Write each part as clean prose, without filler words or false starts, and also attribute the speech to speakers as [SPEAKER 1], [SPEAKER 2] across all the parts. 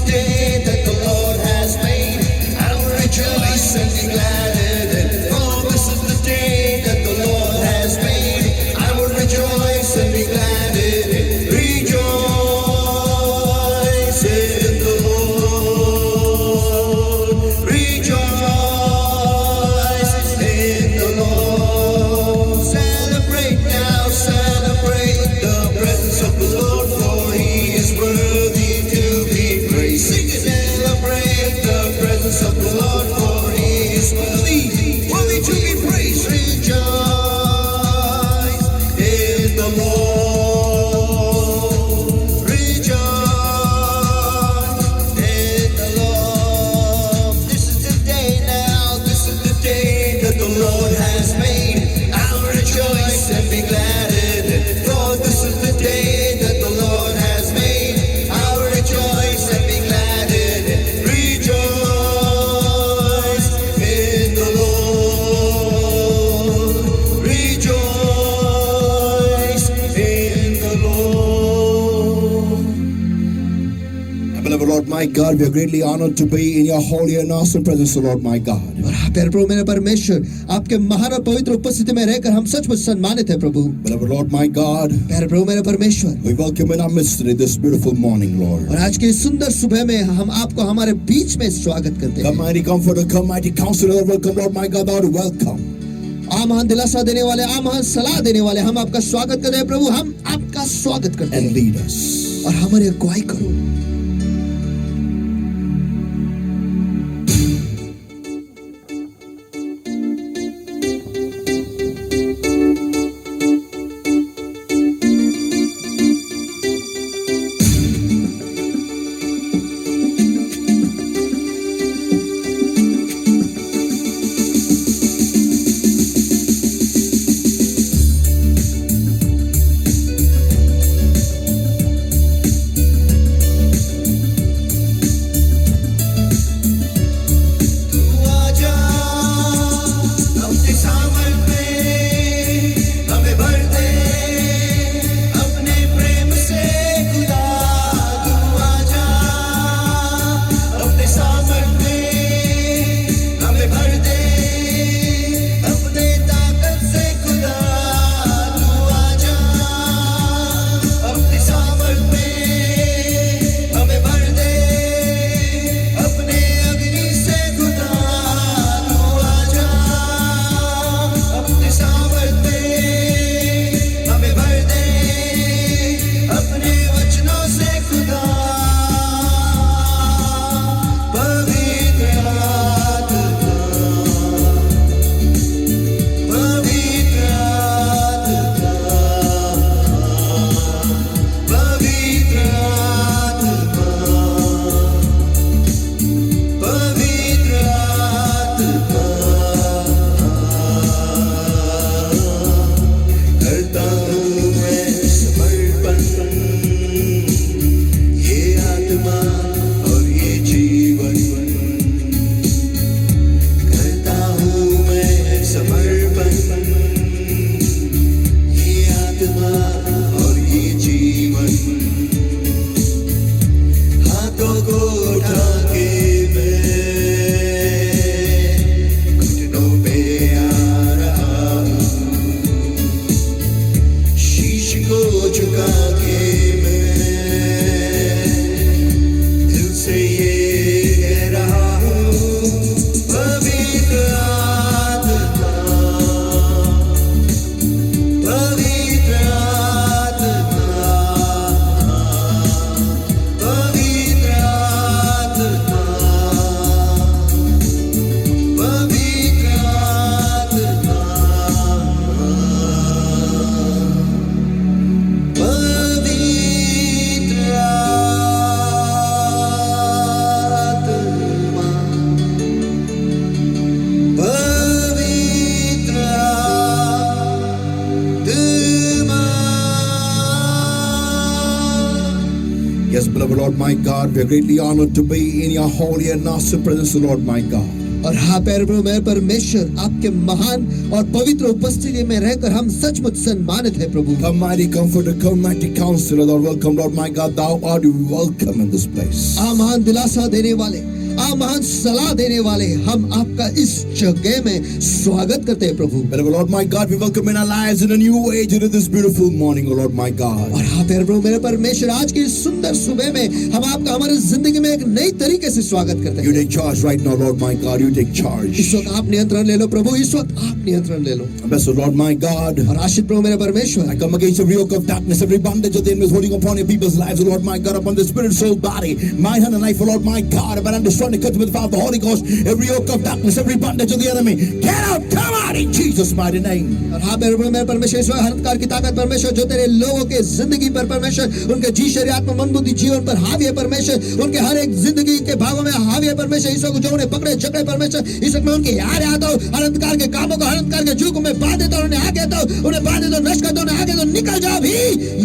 [SPEAKER 1] day that the Lord has made. I will rejoice and be glad in it. For this is the day that the Lord has made. I will rejoice and be glad in it. Rejoice in the Lord. Rejoice in the Lord. Celebrate now, celebrate the presence of the Lord, for He is worthy to be praised. Sing it. Celebrate the presence of the Lord, for He is worthy to be praised. Rejoice in the Lord. Rejoice in the Lord. This is the day now. This is the day that the Lord has made. I'll rejoice and be glad in it. For this is the day that the Lord has made. I'll rejoice and be glad in it. Rejoice in the Lord. Rejoice in the Lord.
[SPEAKER 2] Beloved Lord my God, we are greatly honored to be in your holy and awesome presence, O Lord my God.
[SPEAKER 3] और प्यारे प्रभु मेरे परमेश्वर, आपके महान और पवित्र उपस्थिति में रहकर हम सचमुच सम्मानित हैं प्रभु।
[SPEAKER 2] Beloved Lord my God,
[SPEAKER 3] प्यारे प्रभु मेरे परमेश्वर,
[SPEAKER 2] we welcome in our midst today this beautiful morning, Lord.
[SPEAKER 3] और आज की इस सुंदर सुबह में हम आपको हमारे बीच में स्वागत करते
[SPEAKER 2] Come
[SPEAKER 3] हैं।
[SPEAKER 2] mighty comforter, come mighty counselor, welcome Lord my God, Lord, welcome.
[SPEAKER 3] आ महान दिलासा देने वाले, आ महान सलाह देने वाले, हम आपका स्वागत करते हैं प्रभु। हम आपका स्वागत करते
[SPEAKER 2] And
[SPEAKER 3] हैं
[SPEAKER 2] lead us.
[SPEAKER 3] और हमारी अगुवाई करो।
[SPEAKER 2] Yes, beloved Lord my God, we are greatly honored to be in your holy and awesome presence, O Lord my God.
[SPEAKER 3] और हाँ प्यारे मेरे परमेश्वर, आपके महान और पवित्र उपस्थिति में रहकर हम सचमुच सम्मानित है प्रभु।
[SPEAKER 2] Come mighty comforter, come mighty counselor, Lord, welcome, Lord my God, thou art welcome in this place.
[SPEAKER 3] आ महान दिलासा देने वाले, आ महान सलाह देने वाले, हम आपका इस जगह में स्वागत करते हैं प्रभु।
[SPEAKER 2] But Lord my God, we welcome in our lives in a new way into this beautiful morning, O Lord my God.
[SPEAKER 3] और हाँ प्यारे प्रभु मेरे परमेश्वर, आज की इस सुंदर सुबह में हम आपका हमारे जिंदगी में एक नई तरीके से स्वागत करते
[SPEAKER 2] You
[SPEAKER 3] हैं।
[SPEAKER 2] take charge right now, Lord my God, you take charge.
[SPEAKER 3] इस वक्त आप नियंत्रण ले लो प्रभु, इस वक्त आप नियंत्रण ले लो।
[SPEAKER 2] Blessed Lord my God,
[SPEAKER 3] और आशीष प्रभु मेरे परमेश्वर,
[SPEAKER 2] I come against every yoke of darkness, every bondage of the enemy is holding upon your people's lives, O Lord my God, upon the spirit, soul, body, mind, hand, and life, O Lord my God, but I'm destroying the curse with the power of the Holy Ghost, every yoke of darkness, every bondage of the enemy, get out, come out in Jesus' mighty name.
[SPEAKER 3] और हाँ मेरे परमेश्वर, ईश्वर हरंकार की ताकत परमेश्वर जो तेरे लोगों के जिंदगी पर परमेश्वर, उनके जी शरीर आत्मा मन बुद्धि जीवन पर हावी है परमेश्वर, उनके हर एक जिंदगी के भागों में हावी है परमेश्वर। ईश्वर को जो उन्हें पकड़े जकड़े परमेश्वर, ईश्वर में उनके याद आता हूँ, हरंकार के कामों को, हरंकार के जुग में बांध देता हूँ, उन्हें आगे दो, उन्हें बांध दो, नष्ट कर दो, उन्हें आगे दो, निकल जाओ भी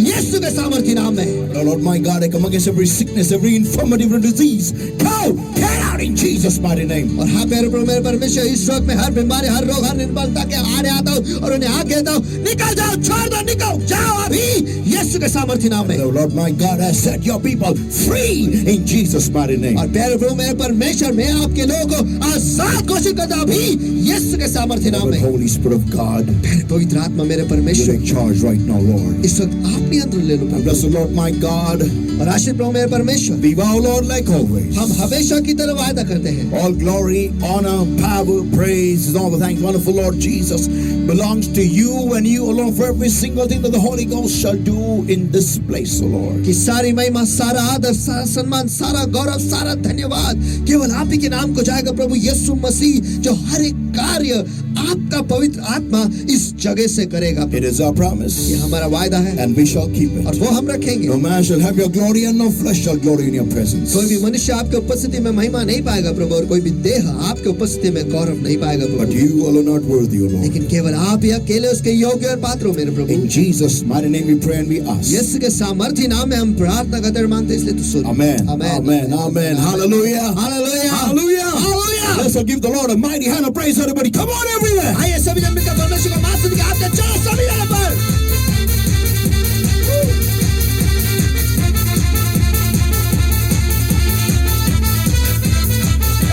[SPEAKER 3] यीशु के सामर्थी नाम में।
[SPEAKER 2] Oh Lord my God, I come against every sickness, every infirmity, every disease, go, get out in Jesus' mighty name.
[SPEAKER 3] और हाँ प्यारे प्रभु मेरे परमेश्वर, इस वक्त में हर बीमारी, हर रोग, हर निर्बलता के आड़े आता हूँ और उन्हें आगे दो, निकल जाओ, छोड़ दो, निकल जाओ अभी यीशु के सामर्थी नाम में।
[SPEAKER 2] The Lord my God has set your people free in Jesus' mighty name.
[SPEAKER 3] और प्यारे प्रभु मेरे परमेश्वर, मैं आपके लोगों को आजाद घोषित करता हूँ अभी यीशु के सामर्थी नाम
[SPEAKER 2] But
[SPEAKER 3] में।
[SPEAKER 2] Holy Spirit of God,
[SPEAKER 3] प्यारे पवित्र आत्मा मेरे
[SPEAKER 2] you
[SPEAKER 3] परमेश्वर,
[SPEAKER 2] take charge right now, Lord.
[SPEAKER 3] इस वक्त आप नियंत्रण ले लो
[SPEAKER 2] And
[SPEAKER 3] Prabhu.
[SPEAKER 2] blessed Lord my God,
[SPEAKER 3] और आशीष प्रभु मेरे परमेश्वर,
[SPEAKER 2] be thou, Lord, like always.
[SPEAKER 3] हम हमेशा की तरह वायदा करते हैं,
[SPEAKER 2] All glory, honor, power, praise, and all the thanks, wonderful Lord Jesus, belongs to you and you alone for every single thing that the Holy Ghost shall do in this place, O Lord.
[SPEAKER 3] कि सारी महिमा, सारा आदर, सारा सम्मान, सारा गौरव, सारा धन्यवाद केवल आप ही के नाम को जाएगा प्रभु यीशु मसीह, जो हर एक कार्य आपका पवित्र आत्मा इस जगह से करेगा।
[SPEAKER 2] It is our promise,
[SPEAKER 3] ये हमारा वायदा है
[SPEAKER 2] and we shall keep
[SPEAKER 3] और
[SPEAKER 2] it.
[SPEAKER 3] वो हम रखेंगे।
[SPEAKER 2] No man shall have your glory, and no flesh shall glory in your presence.
[SPEAKER 3] कोई भी मनुष्य आपके उपस्थिति में महिमा नहीं पाएगा प्रभु, और कोई भी देह आपके उपस्थिति में गौरव नहीं पाएगा
[SPEAKER 2] But
[SPEAKER 3] Prabhu,
[SPEAKER 2] you alone are not worthy, O Lord.
[SPEAKER 3] लेकिन केवल आप ही अकेले उसके योग्य और पात्र हो मेरे प्रभु।
[SPEAKER 2] In Jesus' mighty name we pray and we ask.
[SPEAKER 3] यीशु के सामर्थी नाम में हम प्रार्थना करते और मांगते, इसलिए तो सुन।
[SPEAKER 2] Amen.
[SPEAKER 3] Amen.
[SPEAKER 2] Amen. Amen. Hallelujah.
[SPEAKER 3] Hallelujah.
[SPEAKER 2] Hallelujah.
[SPEAKER 3] Hallelujah.
[SPEAKER 2] Let's all give the Lord a mighty hand of praise, everybody. Come on, everywhere.
[SPEAKER 3] आइए सभी जन मिलकर परमेश्वर को महास्तुति के हाथ चलो सभी जगह पर।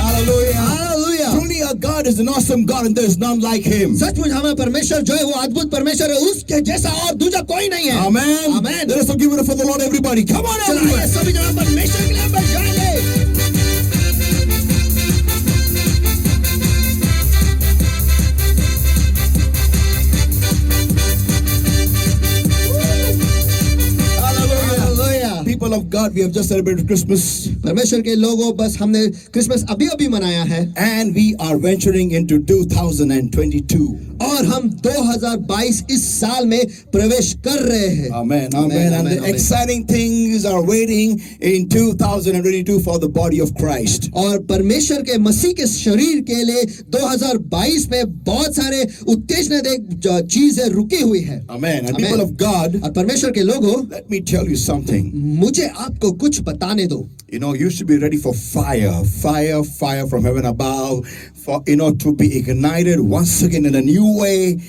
[SPEAKER 2] Hallelujah.
[SPEAKER 3] Hallelujah.
[SPEAKER 2] Truly our God is an awesome God and there is none like him.
[SPEAKER 3] सचमुच हमारा परमेश्वर जो है वो अद्भुत परमेश्वर है, उसके जैसा और दूसरा कोई नहीं है।
[SPEAKER 2] Amen.
[SPEAKER 3] Amen.
[SPEAKER 2] Let us all give it up for the Lord, everybody. Come on,
[SPEAKER 3] चलो
[SPEAKER 2] everywhere.
[SPEAKER 3] आइए सभी जगह परमेश्वर के नाम पर जाएंगे। Hallelujah.
[SPEAKER 2] People of God, we have just celebrated Christmas
[SPEAKER 3] परमेश्वर के लोगों, बस हमने क्रिसमस अभी अभी मनाया है
[SPEAKER 2] and we are venturing into 2022.
[SPEAKER 3] और हम 2022 इस साल में प्रवेश कर रहे हैं।
[SPEAKER 2] Amen. Amen.
[SPEAKER 3] Amen,
[SPEAKER 2] And the
[SPEAKER 3] amen.
[SPEAKER 2] exciting things are waiting in 2022 for the body of Christ.
[SPEAKER 3] और परमेश्वर के मसीह के शरीर के लिए 2022 में बहुत सारे उत्तेजनादायक चीजें रुकी हुई है।
[SPEAKER 2] Amen. And
[SPEAKER 3] Amen.
[SPEAKER 2] people of God,
[SPEAKER 3] और परमेश्वर के लोगों,
[SPEAKER 2] let me tell you something.
[SPEAKER 3] मुझे आपको कुछ बताने दो।
[SPEAKER 2] You know, you should be ready for fire from heaven above, for, to be ignited once again in a new way,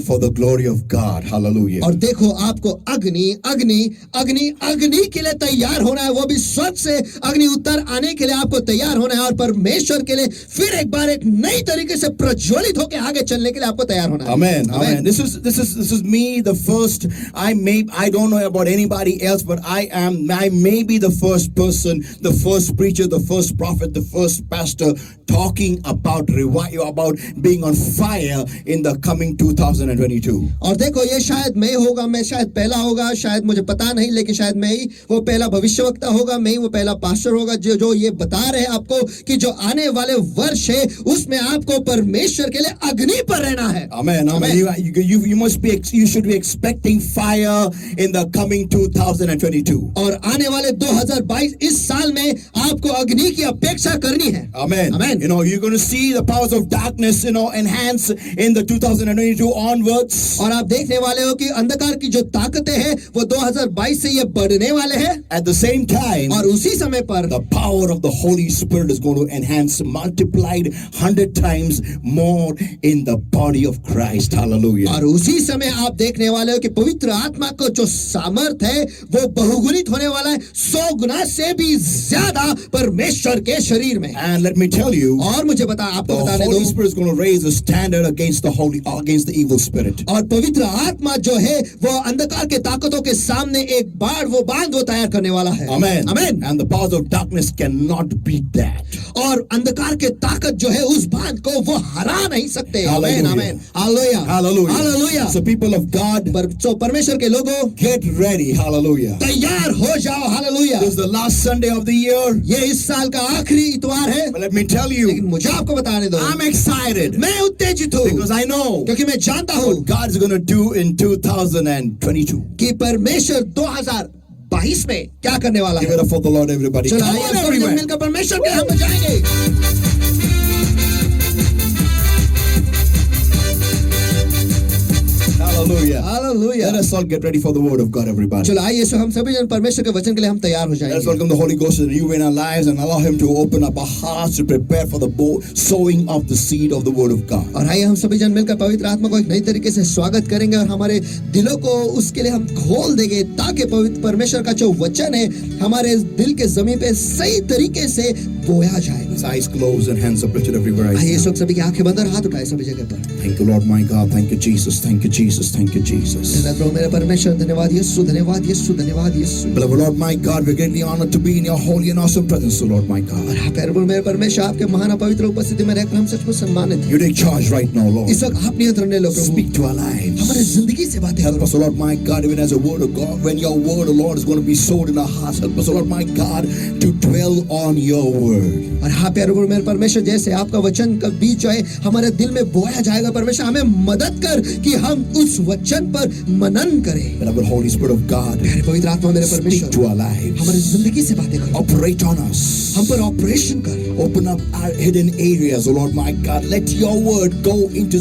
[SPEAKER 2] for the glory of God. Hallelujah.
[SPEAKER 3] और देखो, आपको अग्नि अग्नि अग्नि अग्नि के लिए तैयार होना है, वो भी स्वर्ग से अग्नि उतर आने के लिए आपको तैयार होना है, और परमेश्वर के लिए फिर एक बार एक नई तरीके से प्रज्वलित होकर आगे चलने के लिए आपको तैयार होना है।
[SPEAKER 2] Amen. Amen. This is me, the first. I don't know about anybody else, but I may be the first person, the first preacher, the first prophet, the first pastor talking about revival, about being on fire in the coming 2022.
[SPEAKER 3] और देखो, ये शायद मैं होगा, मैं शायद पहला होगा, शायद मुझे पता नहीं, लेकिन शायद मैं ही वो पहला भविष्यवक्ता होगा, मैं ही वो पहला पास्टर होगा जो ये बता रहे हैं आपको कि जो आने वाले वर्ष है उसमें आपको परमेश्वर के लिए अग्नि पर रहना है।
[SPEAKER 2] Amen. Amen. You should be expecting fire in the coming 2022.
[SPEAKER 3] और आने वाले 2022 इस साल में आपको अग्नि की अपेक्षा करनी है।
[SPEAKER 2] Amen.
[SPEAKER 3] Amen.
[SPEAKER 2] You're going to see the powers of darkness, enhance in the 2022 onwards.
[SPEAKER 3] और आप देखने वाले हो कि अंधकार की जो ताकतें हैं वो 2022 से ये बढ़ने वाले हैं
[SPEAKER 2] At the same time,
[SPEAKER 3] और उसी समय पर
[SPEAKER 2] the power of the Holy Spirit is going to enhance, multiplied 100 times more in the body of Christ. Hallelujah.
[SPEAKER 3] और उसी समय आप देखने वाले हो कि पवित्र आत्मा को जो सामर्थ है वो बहुगुणित होने वाला है 100 गुना से भी ज्यादा परमेश्वर के शरीर में।
[SPEAKER 2] And let me tell you,
[SPEAKER 3] और मुझे आपको
[SPEAKER 2] the
[SPEAKER 3] बताने
[SPEAKER 2] Holy
[SPEAKER 3] दो,
[SPEAKER 2] Spirit is going to raise a standard against the evil spirit.
[SPEAKER 3] और पवित्र आत्मा जो है वो अंधकार के ताकतों के सामने एक बांध वो तैयार करने वाला है।
[SPEAKER 2] Amen.
[SPEAKER 3] Amen.
[SPEAKER 2] And the powers of darkness cannot beat that.
[SPEAKER 3] और अंधकार के ताकत जो है उस बांध को वो हरा नहीं सकते।
[SPEAKER 2] Hallelujah.
[SPEAKER 3] Amen amen hallelujah
[SPEAKER 2] Hallelujah.
[SPEAKER 3] Hallelujah.
[SPEAKER 2] So people of God,
[SPEAKER 3] परमेश्वर के लोगों
[SPEAKER 2] get ready. Hallelujah.
[SPEAKER 3] तैयार हो जाओ। Hallelujah.
[SPEAKER 2] This is the last Sunday of the year.
[SPEAKER 3] ये इस साल का आखिरी इतवार है।
[SPEAKER 2] But let me tell
[SPEAKER 3] लेकिन
[SPEAKER 2] you,
[SPEAKER 3] मुझे आपको बताने दो,
[SPEAKER 2] I'm excited
[SPEAKER 3] मैं उत्तेजित हूँ
[SPEAKER 2] because I know
[SPEAKER 3] क्योंकि मैं जानता हूँ
[SPEAKER 2] what God is going to do in 2022.
[SPEAKER 3] कि परमेश्वर 2022 में क्या करने वाला
[SPEAKER 2] Give
[SPEAKER 3] है।
[SPEAKER 2] it up for the Lord, everybody.
[SPEAKER 3] चलो
[SPEAKER 2] Come
[SPEAKER 3] आइए
[SPEAKER 2] on,
[SPEAKER 3] सब जन
[SPEAKER 2] everywhere.
[SPEAKER 3] मिलकर परमेश्वर के हम जाएंगे।
[SPEAKER 2] Hallelujah.
[SPEAKER 3] Hallelujah.
[SPEAKER 2] Let us all get ready for the word of God, everybody.
[SPEAKER 3] चलो आइए सो हम सभी जन परमेश्वर के वचन के लिए हम तैयार हो
[SPEAKER 2] Let us
[SPEAKER 3] जाएंगे।
[SPEAKER 2] welcome the Holy Ghost to renew in our lives and allow Him to open up our hearts to prepare for the sowing of the seed of the Word of God.
[SPEAKER 3] और आइए हम सभी जन मिलकर पवित्र आत्मा को एक नई तरीके से स्वागत करेंगे और हमारे दिलों को उसके लिए हम खोल देंगे ताकि पवित्र परमेश्वर का जो वचन है हमारे दिल के जमीन पे सही तरीके से बोया जाएगा।
[SPEAKER 2] His eyes closed and hands uplifted everywhere.
[SPEAKER 3] आइए इस
[SPEAKER 2] Right
[SPEAKER 3] वक्त सभी की आंखें बंद और हाथ उठाए सभी जगह पर।
[SPEAKER 2] now. Thank you, Lord, my God. Thank you, Jesus. Thank you, Jesus. Thank you, Jesus.
[SPEAKER 3] धन्यवाद प्रभु मेरे परमेश्वर, धन्यवाद यीशु, धन्यवाद यीशु, धन्यवाद यीशु।
[SPEAKER 2] Beloved Lord, my God, we're greatly honored to be in your holy and awesome presence, O Lord, my God.
[SPEAKER 3] और आप प्रभु मेरे परमेश्वर आपके महान और पवित्र उपस्थिति में रहकर हम सचमुच सम्मानित हैं।
[SPEAKER 2] You take charge right now, Lord.
[SPEAKER 3] इस वक्त आप नियंत्रण ले लो प्रभु।
[SPEAKER 2] Speak to our lives.
[SPEAKER 3] हमारे जिंदगी से बातें
[SPEAKER 2] Help
[SPEAKER 3] करो।
[SPEAKER 2] us, O Lord, my God, even as a word of God, when your word, O Lord, is going to be sowed in our hearts. Help us, O Lord, my God, to dwell on your word.
[SPEAKER 3] और हाँ प्रभु मेरे परमेश्वर जैसे आपका वचन का बीज जो है हमारे दिल में बोया जाएगा परमेश्वर हमें मदद कर कि हम उस वचन पर मनन करें।
[SPEAKER 2] Beloved Holy Spirit of God,
[SPEAKER 3] प्यारे पवित्र आत्मा मेरे
[SPEAKER 2] speak
[SPEAKER 3] परमेश्वर
[SPEAKER 2] to our lives.
[SPEAKER 3] हमारे जिंदगी से बातें करो,
[SPEAKER 2] Operate on us.
[SPEAKER 3] हम पर ऑपरेशन कर।
[SPEAKER 2] Open up our hidden areas, O Lord, my God. Let your word go into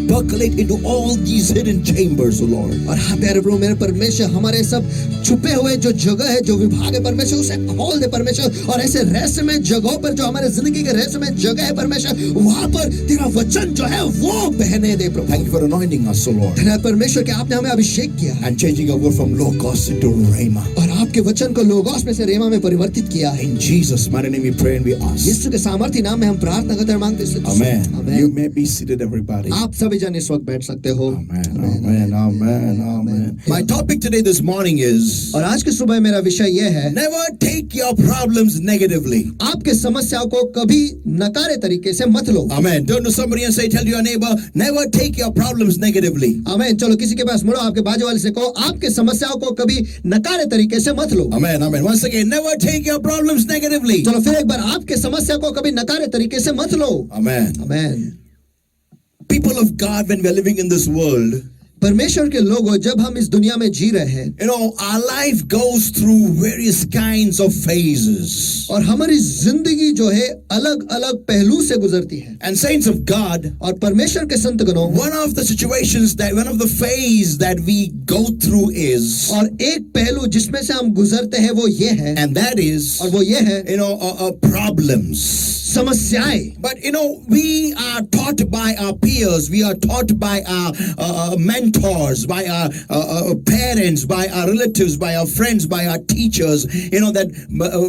[SPEAKER 2] percolate into all these hidden chambers, O Lord.
[SPEAKER 3] और हाँ प्यारे प्रभु मेरे परमेश्वर हमारे सब छुपे हुए जो जगह है जो विभाग है परमेश्वर उसे खोल दे परमेश्वर और ऐसे रहस्यमय जगहों पर जो हमारे जिंदगी के रहस्यमय जगह है परमेश्वर वहां पर तेरा वचन जो है वो बहने दे प्रभु।
[SPEAKER 2] Thank you for anointing us, O Lord,
[SPEAKER 3] धन्यवाद परमेश्वर कि आपने हमें अभिषेक किया
[SPEAKER 2] and changing our word from Logos into Rhema.
[SPEAKER 3] और आपके वचन को लोगोस में से रेमा में परिवर्तित किया है।
[SPEAKER 2] In Jesus' mighty name we pray and we ask.
[SPEAKER 3] यीशु के सामर्थ्य नाम में हम प्रार्थना करते हैं मांगते हैं।
[SPEAKER 2] Amen.
[SPEAKER 3] Amen.
[SPEAKER 2] You may be seated, everybody.
[SPEAKER 3] आप सभी जन इस वक्त बैठ सकते हो।
[SPEAKER 2] Amen. Amen. Amen. Amen. My topic today this morning is
[SPEAKER 3] और आज के सुबह मेरा विषय यह है
[SPEAKER 2] never take your problems negatively.
[SPEAKER 3] आपके समस्याओं को कभी नकारे तरीके से मत लो।
[SPEAKER 2] Amen. Turn to somebody and say, tell your neighbor, never take your problems negatively.
[SPEAKER 3] आमेन। चलो किसी के पास मुड़ो आपके बाजू वाले से कहो आपके समस्याओं को कभी नकारे तरीके से मत लो।
[SPEAKER 2] Amen. Amen. Once again, never take your problems negatively.
[SPEAKER 3] चलो फिर एक बार आपके समस्या को कभी नकारे तरीके से मत लो।
[SPEAKER 2] Amen.
[SPEAKER 3] Amen.
[SPEAKER 2] People of God, when we are living in this world,
[SPEAKER 3] परमेश्वर के लोगों जब हम इस दुनिया में जी रहे हैं
[SPEAKER 2] you know, our life goes through various kinds of phases.
[SPEAKER 3] और हमारी जिंदगी जो है अलग अलग पहलू से गुजरती है
[SPEAKER 2] And saints of God,
[SPEAKER 3] और परमेश्वर के संतगणों
[SPEAKER 2] one of the phase that we go through is,
[SPEAKER 3] और एक पहलू जिसमें से हम गुजरते हैं वो ये है
[SPEAKER 2] and that is,
[SPEAKER 3] और वो ये है
[SPEAKER 2] you know, problems.
[SPEAKER 3] समस्याएं।
[SPEAKER 2] But you know, we are taught by our peers, we are taught by our mentors, by our parents, by our relatives, by our friends, by our teachers, you know, that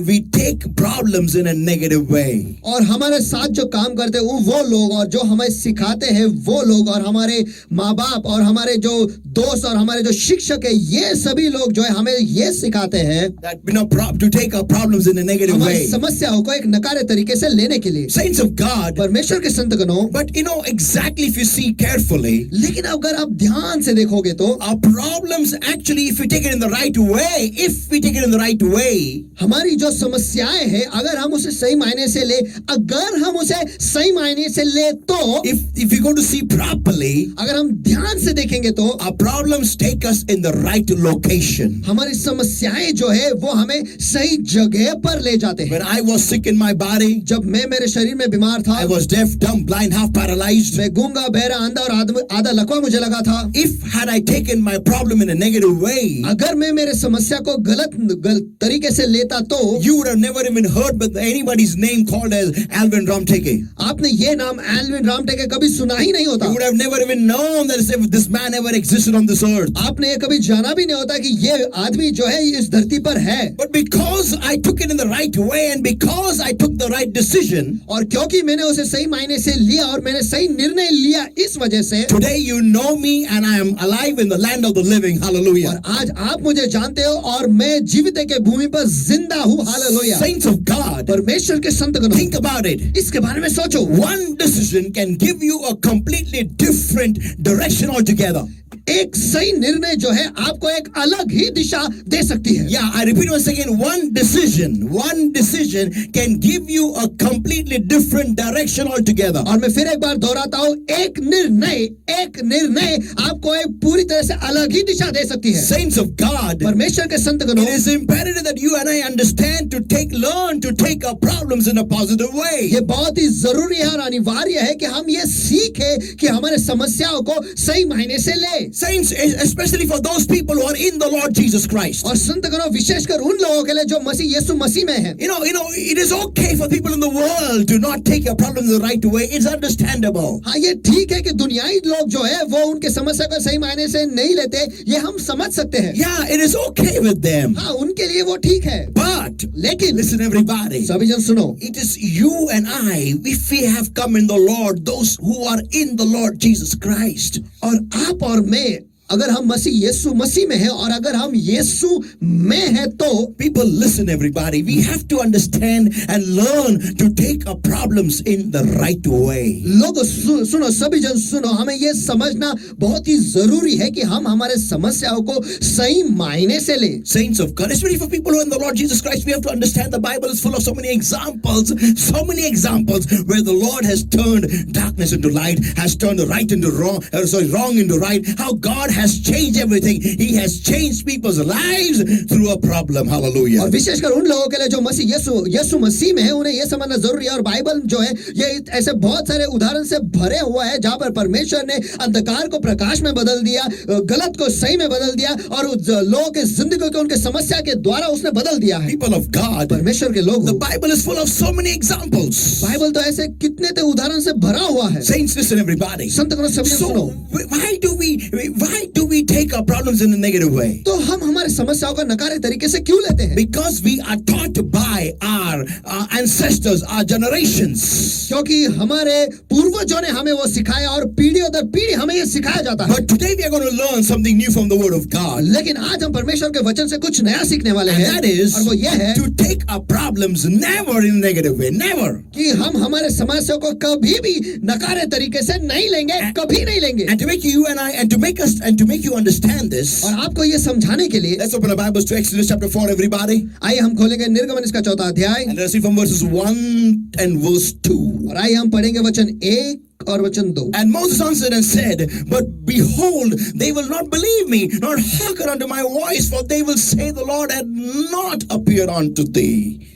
[SPEAKER 2] we take problems in a negative way.
[SPEAKER 3] और हमारे साथ जो काम करते हैं वो लोग और जो हमें सिखाते हैं वो लोग और हमारे माँ बाप और हमारे जो दोस्त और हमारे जो शिक्षक है ये सभी लोग जो है हमें ये सिखाते हैं
[SPEAKER 2] That, you know, to take our problems in a negative
[SPEAKER 3] हमारी
[SPEAKER 2] way.
[SPEAKER 3] समस्याओं को एक नकारे तरीके से लेने के लिए।
[SPEAKER 2] Saints of God,
[SPEAKER 3] परमेश्वर के संतगणों
[SPEAKER 2] but you know, exactly if you see carefully,
[SPEAKER 3] लेकिन अगर आप ध्यान ध्यान से देखोगे तो
[SPEAKER 2] our problems actually, if we take it in the right way, if we take it in the right way,
[SPEAKER 3] हमारी जो समस्याएं हैं अगर हम उसे सही मायने से ले, अगर हम उसे सही मायने से ले तो
[SPEAKER 2] if we go to see properly,
[SPEAKER 3] अगर हम ध्यान से देखेंगे तो
[SPEAKER 2] our problems take us in the right location.
[SPEAKER 3] हमारी समस्याएं जो है वो हमें सही जगह पर ले जाते हैं.
[SPEAKER 2] When I was sick in my body,
[SPEAKER 3] जब मैं मेरे शरीर में बीमार था,
[SPEAKER 2] I was deaf, dumb, blind, half paralyzed.
[SPEAKER 3] मैं गूंगा, बहरा, अंधा और आधा लकवा मुझे लगा था.
[SPEAKER 2] If had I taken my problem in a negative way,
[SPEAKER 3] अगर मैं मेरे समस्या को गलत तरीके से लेता तो
[SPEAKER 2] you would have never even heard but anybody's name called as Alvin Ramteke.
[SPEAKER 3] आपने ये नाम एल्विन रामटेके कभी सुना ही नहीं होता.
[SPEAKER 2] You would have never even known that this man ever existed on this earth.
[SPEAKER 3] आपने ये कभी जाना भी नहीं होता कि ये आदमी जो है इस धरती पर है.
[SPEAKER 2] But because I took it in the right way and because I took the right decision,
[SPEAKER 3] और क्योंकि मैंने उसे सही मायने से लिया और मैंने सही निर्णय लिया, इस वजह से
[SPEAKER 2] today you know me and I am alive in the land of the living. Hallelujah.
[SPEAKER 3] और आज आप मुझे जानते हो और मैं जीवित के भूमि पर जिंदा हूँ. हालेलुया.
[SPEAKER 2] Saints of God,
[SPEAKER 3] परमेश्वर के संतगणों,
[SPEAKER 2] think about it.
[SPEAKER 3] इसके बारे में सोचो.
[SPEAKER 2] One decision can give you a completely different direction altogether.
[SPEAKER 3] एक सही निर्णय जो है आपको एक अलग ही दिशा दे सकती है.
[SPEAKER 2] Yeah, I repeat once again, one decision can give you a completely different direction altogether.
[SPEAKER 3] और मैं फिर एक बार दोहराता हूँ, एक निर्णय आपको एक पूरी तरह से अलग ही दिशा दे सकती है.
[SPEAKER 2] Saints of God,
[SPEAKER 3] परमेश्वर के संतगणों,
[SPEAKER 2] it is imperative that you and I understand learn to take our problems in a positive way.
[SPEAKER 3] ये बहुत ही जरूरी है और अनिवार्य है कि हम ये सीखें कि हमारे समस्याओं को सही मायने से ले.
[SPEAKER 2] Saints, especially for those people who are in the Lord Jesus Christ.
[SPEAKER 3] और संतगणों, विशेषकर उन लोगों के लिए जो मसीह यीशु मसीह में हैं.
[SPEAKER 2] You know, it is okay for people in the world to not take your problems the right way. It's understandable.
[SPEAKER 3] हाँ, ये ठीक है कि दुनियाई लोग जो है वो उनके समस्या को सही मायने से नहीं लेते, ये हम समझ सकते हैं.
[SPEAKER 2] Yeah, it is okay with them.
[SPEAKER 3] हाँ, उनके लिए वो ठीक है.
[SPEAKER 2] But
[SPEAKER 3] लेकिन
[SPEAKER 2] listen, everybody.
[SPEAKER 3] सभी जन सुनो.
[SPEAKER 2] It is you and I, if we have come in the Lord, those who are in the Lord Jesus Christ.
[SPEAKER 3] और आप और मैं अगर हम मसीह यीशु मसीह में हैं और अगर हम यीशु में हैं तो
[SPEAKER 2] people listen everybody, we have to understand and learn to take our problems in the right way.
[SPEAKER 3] लोग सुनो, सभी जन सुनो, हमें ये समझना बहुत ही जरूरी है कि हम हमारे समस्याओं को सही मायने से ले.
[SPEAKER 2] Saints of God, especially for people who are in the Lord Jesus Christ, we have to understand the Bible is full of so many examples where the Lord has turned darkness into light, has turned the right into wrong, wrong into right, how God has changed everything. He has changed people's lives through a problem. Hallelujah.
[SPEAKER 3] और विशेषकर उन लोगों के लिए जो मसीह यीशु मसीह में है, उन्हें यह समझना जरूरी है. और बाइबल जो है ये ऐसे बहुत सारे उदाहरण से भरे हुआ है जहां पर परमेश्वर ने अंधकार को प्रकाश में बदल दिया, गलत को सही में बदल दिया और लोगों के जिंदगी को उनके समस्या के द्वारा उसने बदल दिया है.
[SPEAKER 2] People of God,
[SPEAKER 3] परमेश्वर के लोग,
[SPEAKER 2] the Bible is full of so many examples.
[SPEAKER 3] Bible तो ऐसे कितने ते उदाहरण से भरा हुआ है.
[SPEAKER 2] Saints, listen everybody.
[SPEAKER 3] संतगणों, सभी
[SPEAKER 2] So
[SPEAKER 3] सुनो.
[SPEAKER 2] why do we take our problems in a negative way?
[SPEAKER 3] तो हम हमारे समस्याओं को नकारे तरीके से क्यों लेते हैं?
[SPEAKER 2] Because we are taught by our ancestors, our generations.
[SPEAKER 3] क्योंकि हमारे पूर्वजों ने हमें वो सिखाया और पीढ़ियों दर पीढ़ी हमें ये सिखाया जाता है.
[SPEAKER 2] But today we are going to learn something new from the Word of God.
[SPEAKER 3] लेकिन आज हम परमेश्वर के वचन से कुछ नया सीखने वाले हैं.
[SPEAKER 2] And that is
[SPEAKER 3] और वो ये है
[SPEAKER 2] to take our problems never in a negative way. Never.
[SPEAKER 3] कि हम हमारे समस्या को कभी भी नकारे तरीके से नहीं लेंगे, कभी नहीं लेंगे.
[SPEAKER 2] And to make you and I, and to make you understand this,
[SPEAKER 3] और आपको ये समझाने के लिए
[SPEAKER 2] let's open our Bibles to Exodus chapter 4, everybody.
[SPEAKER 3] आइए हम खोलेंगे निर्गमन इसका 4वां अध्याय
[SPEAKER 2] And let's see from verses 1 and verse 2.
[SPEAKER 3] और आइए हम पढ़ेंगे वचन 1 और वचन 2.
[SPEAKER 2] And Moses answered and said, But behold, they will not believe me, nor hearken unto my voice, for they will say, The Lord had not appeared unto thee.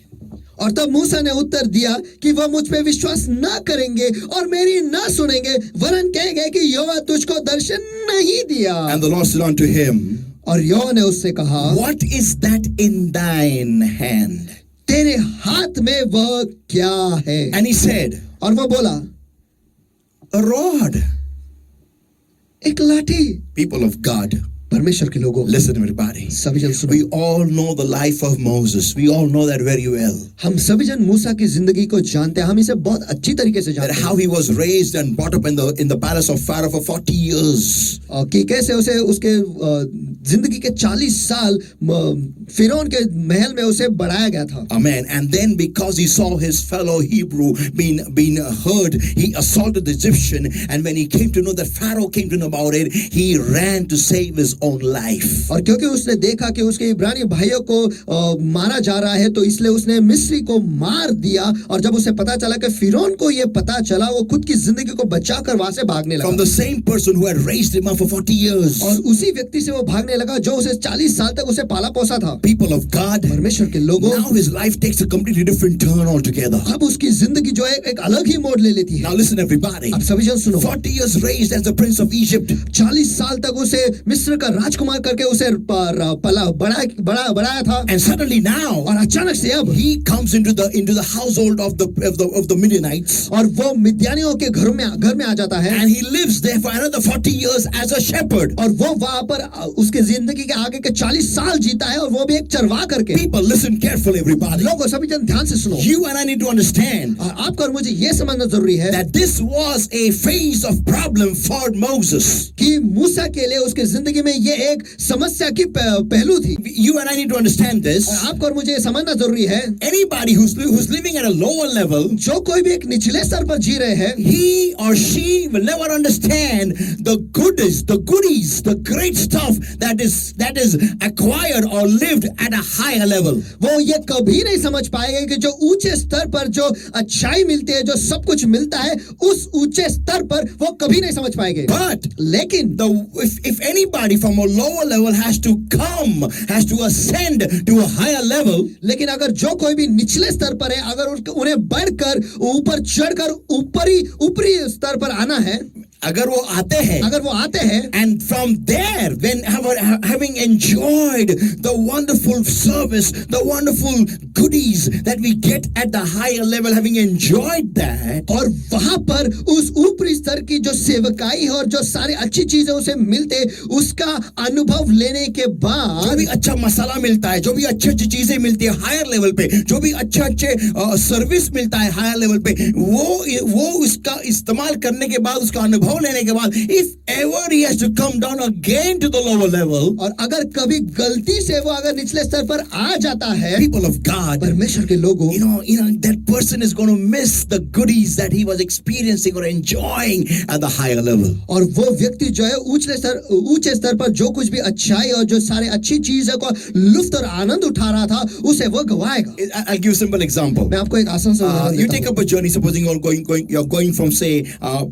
[SPEAKER 3] और तब मूसा ने उत्तर दिया कि वह मुझ पे विश्वास न करेंगे और मेरी न सुनेंगे, वरन कहेंगे कि यहोवा तुझको दर्शन नहीं दिया.
[SPEAKER 2] And the Lord said unto him,
[SPEAKER 3] और यहोवा ने उससे कहा,
[SPEAKER 2] What is that in thine hand?
[SPEAKER 3] तेरे हाथ में वह क्या है?
[SPEAKER 2] And he said,
[SPEAKER 3] और वह बोला,
[SPEAKER 2] A rod.
[SPEAKER 3] एक लाठी.
[SPEAKER 2] People of God,
[SPEAKER 3] परमेश्वर के लोगों,
[SPEAKER 2] listen everybody.
[SPEAKER 3] सभी जन सुनो.
[SPEAKER 2] We all know the life of Moses. We all know that very well.
[SPEAKER 3] हम सभी जन मूसा की जिंदगी को जानते हैं. हम इसे बहुत अच्छी तरीके से
[SPEAKER 2] That
[SPEAKER 3] जानते हैं.
[SPEAKER 2] how he was raised and brought up in the palace of Pharaoh for 40 years.
[SPEAKER 3] कि कैसे उसे उसके जिंदगी के 40 साल फिरौन के महल में उसे बढ़ाया गया था.
[SPEAKER 2] Amen. And then because he saw his fellow Hebrew being hurt, he assaulted the Egyptian. And when he came to know that Pharaoh came to know about it, he ran to save his own life.
[SPEAKER 3] और क्योंकि उसने देखा कि उसके इब्रानी भाइयों को मारा जा रहा है, तो इसलिए उसने मिस्री को मार दिया. और जब उसे पता चला कि फिरौन को ये पता चला, वो खुद की जिंदगी को बचाकर वहां से भागने लगा.
[SPEAKER 2] From the same person who had raised him up for 40 years.
[SPEAKER 3] और उसी व्यक्ति से वो भागने लगा जो उसे 40 साल तक उसे पाला पोसा था.
[SPEAKER 2] People of God,
[SPEAKER 3] परमेश्वर के लोगों,
[SPEAKER 2] now his life takes a completely different turn altogether.
[SPEAKER 3] अब उसकी जिंदगी जो है एक अलग ही मोड़ ले लेती है.
[SPEAKER 2] Now listen everybody.
[SPEAKER 3] अब सभी जन सुनो.
[SPEAKER 2] 40 years raised as the prince of Egypt.
[SPEAKER 3] 40 साल तक उसे मिस्र का राजकुमार करके उसे बढ़ाया था.
[SPEAKER 2] And suddenly now,
[SPEAKER 3] और अचानक से अब
[SPEAKER 2] he comes into the household of the Midianites.
[SPEAKER 3] और वो मिद्यानियों के घर में आ जाता है.
[SPEAKER 2] And he lives there for another 40 years as a shepherd.
[SPEAKER 3] और वो वहां पर उसके जिंदगी के आगे के 40 साल जीता है, और वो भी एक चरवाहा करके.
[SPEAKER 2] People listen carefully everybody.
[SPEAKER 3] लोगों सभी जन ध्यान से सुनो.
[SPEAKER 2] You and I need to understand
[SPEAKER 3] आपको और मुझे ये समझना जरूरी है
[SPEAKER 2] that this was a phase of problem for Moses.
[SPEAKER 3] कि मूसा के लिए उसके जिंदगी में ये एक समस्या की पहलू थी.
[SPEAKER 2] You and I need to understand this.
[SPEAKER 3] आपको और मुझे ये समझना जरूरी है.
[SPEAKER 2] Anybody who's living at a lower level,
[SPEAKER 3] जो कोई भी एक निचले स्तर पर जी रहे हैं,
[SPEAKER 2] he or she will never understand the goodies, the great stuff that is acquired or lived at a higher level.
[SPEAKER 3] वो ये कभी नहीं समझ पाएंगे कि जो ऊंचे स्तर पर जो अच्छाई मिलती है, जो सब कुछ मिलता है, उस ऊंचे स्तर पर वो कभी नहीं समझ पाएंगे.
[SPEAKER 2] But
[SPEAKER 3] लेकिन
[SPEAKER 2] if anybody from a lower level has to ascend to a higher level,
[SPEAKER 3] लेकिन अगर जो कोई भी निचले स्तर पर है, अगर उन्हें बढ़कर ऊपर चढ़कर ऊपरी स्तर पर आना है,
[SPEAKER 2] अगर वो आते हैं,
[SPEAKER 3] and
[SPEAKER 2] from there, when having enjoyed the wonderful service, the wonderful goodies that we get at the higher level, having enjoyed that,
[SPEAKER 3] और वहां पर उस ऊपरी स्तर की जो सेवकाई है और जो सारी अच्छी चीजें उसे मिलते, उसका अनुभव लेने के बाद,
[SPEAKER 2] जो भी अच्छा मसाला मिलता है, जो भी अच्छी चीजें मिलती है हायर लेवल पे, जो भी अच्छे सर्विस मिलता है हायर लेवल पे, वो उसका इस्तेमाल करने के बाद, उसका अनुभव लेने के बाद, if ever he has to come down again to the lower level,
[SPEAKER 3] और अगर कभी गलती से वो अगर निचले स्तर पर आ जाता है,
[SPEAKER 2] people of God,
[SPEAKER 3] परमेश्वर के लोगों,
[SPEAKER 2] you know that person is going to miss the goodies that he was experiencing or enjoying at the higher level.
[SPEAKER 3] और वो व्यक्ति जो है ऊंचे स्तर पर जो कुछ भी अच्छाई और जो सारे अच्छी चीजों को लुत्फ और आनंद उठा रहा था, उसे वो गवाएगा.
[SPEAKER 2] I'll give you a simple example.
[SPEAKER 3] मैं आपको एक आसान सा उदाहरण
[SPEAKER 2] You
[SPEAKER 3] देता
[SPEAKER 2] take
[SPEAKER 3] हूं.
[SPEAKER 2] up a journey, supposing you're going from say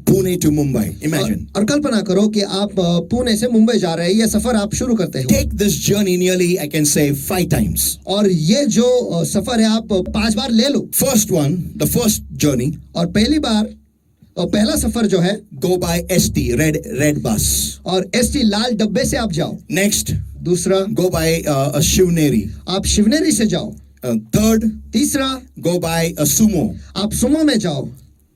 [SPEAKER 2] Pune to Mumbai. Imagine.
[SPEAKER 3] और कल्पना करो कि आप पुणे से मुंबई जा रहे हैं. ये सफर आप शुरू करते हो.
[SPEAKER 2] Take this journey nearly, I can say 5 times.
[SPEAKER 3] और ये जो सफर है आप 5 बार ले लो.
[SPEAKER 2] The first journey.
[SPEAKER 3] और पहला सफर जो है,
[SPEAKER 2] go by ST, red bus.
[SPEAKER 3] और ST लाल डब्बे से आप जाओ.
[SPEAKER 2] Next,
[SPEAKER 3] दूसरा,
[SPEAKER 2] go by a Shivneri.
[SPEAKER 3] आप शिवनेरी से जाओ.
[SPEAKER 2] Third,
[SPEAKER 3] तीसरा,
[SPEAKER 2] go by a Sumo.
[SPEAKER 3] आप सुमो में जाओ.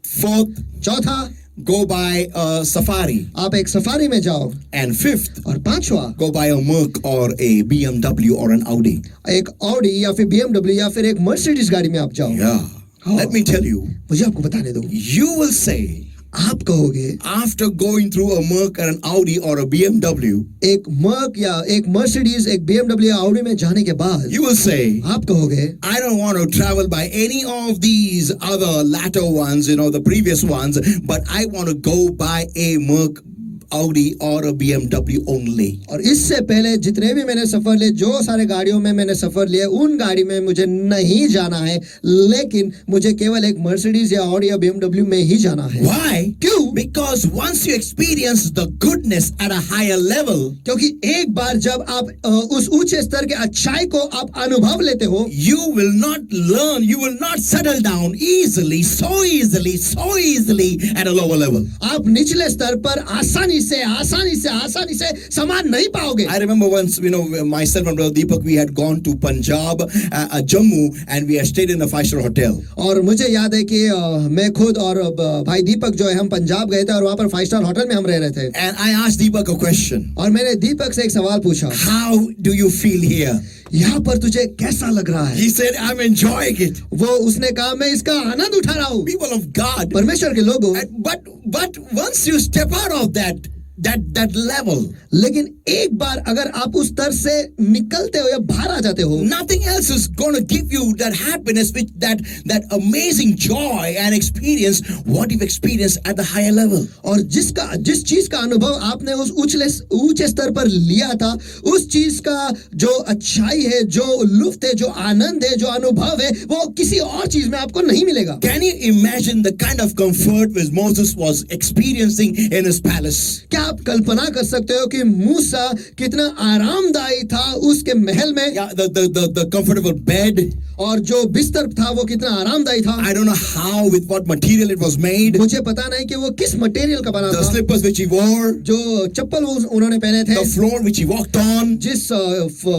[SPEAKER 2] Fourth,
[SPEAKER 3] चौथा,
[SPEAKER 2] go by a Safari.
[SPEAKER 3] आप एक सफारी में जाओ.
[SPEAKER 2] And fifth,
[SPEAKER 3] और पांचवा,
[SPEAKER 2] go by a Merc or a BMW or an Audi.
[SPEAKER 3] एक ऑडी या फिर BMW या फिर एक मर्सिडीज गाड़ी में आप जाओ.
[SPEAKER 2] Yeah. Let me tell you,
[SPEAKER 3] मुझे आपको बताने दो.
[SPEAKER 2] you will say,
[SPEAKER 3] आप कहोगे,
[SPEAKER 2] after going through a Merc or an Audi or a BMW,
[SPEAKER 3] एक मर्क या एक मर्सिडीज, एक BMW या ऑडी में जाने के बाद,
[SPEAKER 2] you will say,
[SPEAKER 3] आप कहोगे,
[SPEAKER 2] I don't want to travel by any of these other latter ones, the previous ones, but I want to go by a Merc, Audi or a BMW only.
[SPEAKER 3] और इससे पहले जितने भी मैंने सफर लिए, जो सारे गाड़ियों में मैंने सफर लिए, उन गाड़ी में मुझे नहीं जाना है, लेकिन मुझे केवल एक मर्सिडीज या ऑडी या BMW में ही जाना है.
[SPEAKER 2] Why?
[SPEAKER 3] क्यों?
[SPEAKER 2] Because once you experience the goodness at a higher level,
[SPEAKER 3] क्योंकि एक बार जब आप उस ऊंचे स्तर के अच्छाई को आप अनुभव लेते हो,
[SPEAKER 2] you will not settle down so easily at a lower level.
[SPEAKER 3] आप निचले स्तर पर आसानी से समान नहीं पाओगे.
[SPEAKER 2] I remember once, myself and brother Deepak, we had gone to Punjab, Jammu, and we had stayed in a 5-star hotel.
[SPEAKER 3] और मुझे याद है कि मैं खुद और भाई दीपक जो है, हम पंजाब गए थे और वहाँ पर 5-स्टार होटल में हम रह रहे थे.
[SPEAKER 2] And I asked Deepak a question.
[SPEAKER 3] और मैंने दीपक से एक सवाल पूछा,
[SPEAKER 2] How do you feel here?
[SPEAKER 3] यहाँ पर तुझे कैसा लग रहा है?
[SPEAKER 2] He said, I'm enjoying it.
[SPEAKER 3] वो उसने कहा, मैं इसका आनंद उठा रहा हूँ.
[SPEAKER 2] People of God.
[SPEAKER 3] परमेश्वर के लोगों,
[SPEAKER 2] But once you step out of that, that level.
[SPEAKER 3] लेकिन एक बार अगर आप उस स्तर से निकलते हो या बाहर आ जाते हो,
[SPEAKER 2] Nothing else is going to give you that happiness, which that amazing joy and experience what you've experienced at the higher level.
[SPEAKER 3] और जिस चीज का अनुभव आपने उस ऊंचे स्तर पर लिया था, उस चीज का जो अच्छाई है, जो लुत्फ है, जो आनंद है, जो अनुभव है, वो किसी और चीज में आपको नहीं मिलेगा.
[SPEAKER 2] Can you imagine the kind of comfort which Moses was experiencing in his palace?
[SPEAKER 3] क्या आप कल्पना कर सकते हो कि मूसा कितना आरामदायी था उसके महल में,
[SPEAKER 2] Yeah, the comfortable bed.
[SPEAKER 3] और जो बिस्तर था वो कितना आरामदायी था.
[SPEAKER 2] I don't know how, with what material it was made.
[SPEAKER 3] मुझे पता नहीं कि वो किस मटेरियल का बना
[SPEAKER 2] The
[SPEAKER 3] था.
[SPEAKER 2] slippers which he wore,
[SPEAKER 3] जो चप्पल उन्होंने पहने थे,
[SPEAKER 2] the floor which he walked on,
[SPEAKER 3] जिस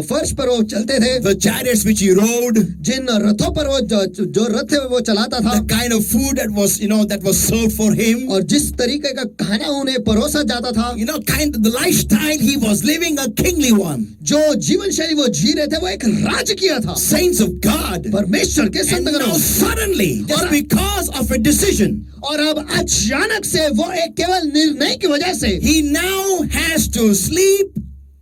[SPEAKER 3] फर्श पर वो चलते थे,
[SPEAKER 2] the chariots which he rode,
[SPEAKER 3] जिन रथों पर वो जो रथ थे वो चलाता था,
[SPEAKER 2] the kind of food that was served for him.
[SPEAKER 3] और जिस तरीके का खाना उन्हें परोसा जाता था,
[SPEAKER 2] Kind of the lifestyle he was living, a kingly one.
[SPEAKER 3] जो जीवन शैली वो जी रहे थे वो एक राजकीय था.
[SPEAKER 2] Saints of God.
[SPEAKER 3] परमेश्वर के
[SPEAKER 2] And now
[SPEAKER 3] संतगणों,
[SPEAKER 2] suddenly, just because of a decision,
[SPEAKER 3] और अब अचानक से वो एक केवल निर्णय की वजह से
[SPEAKER 2] he now has to sleep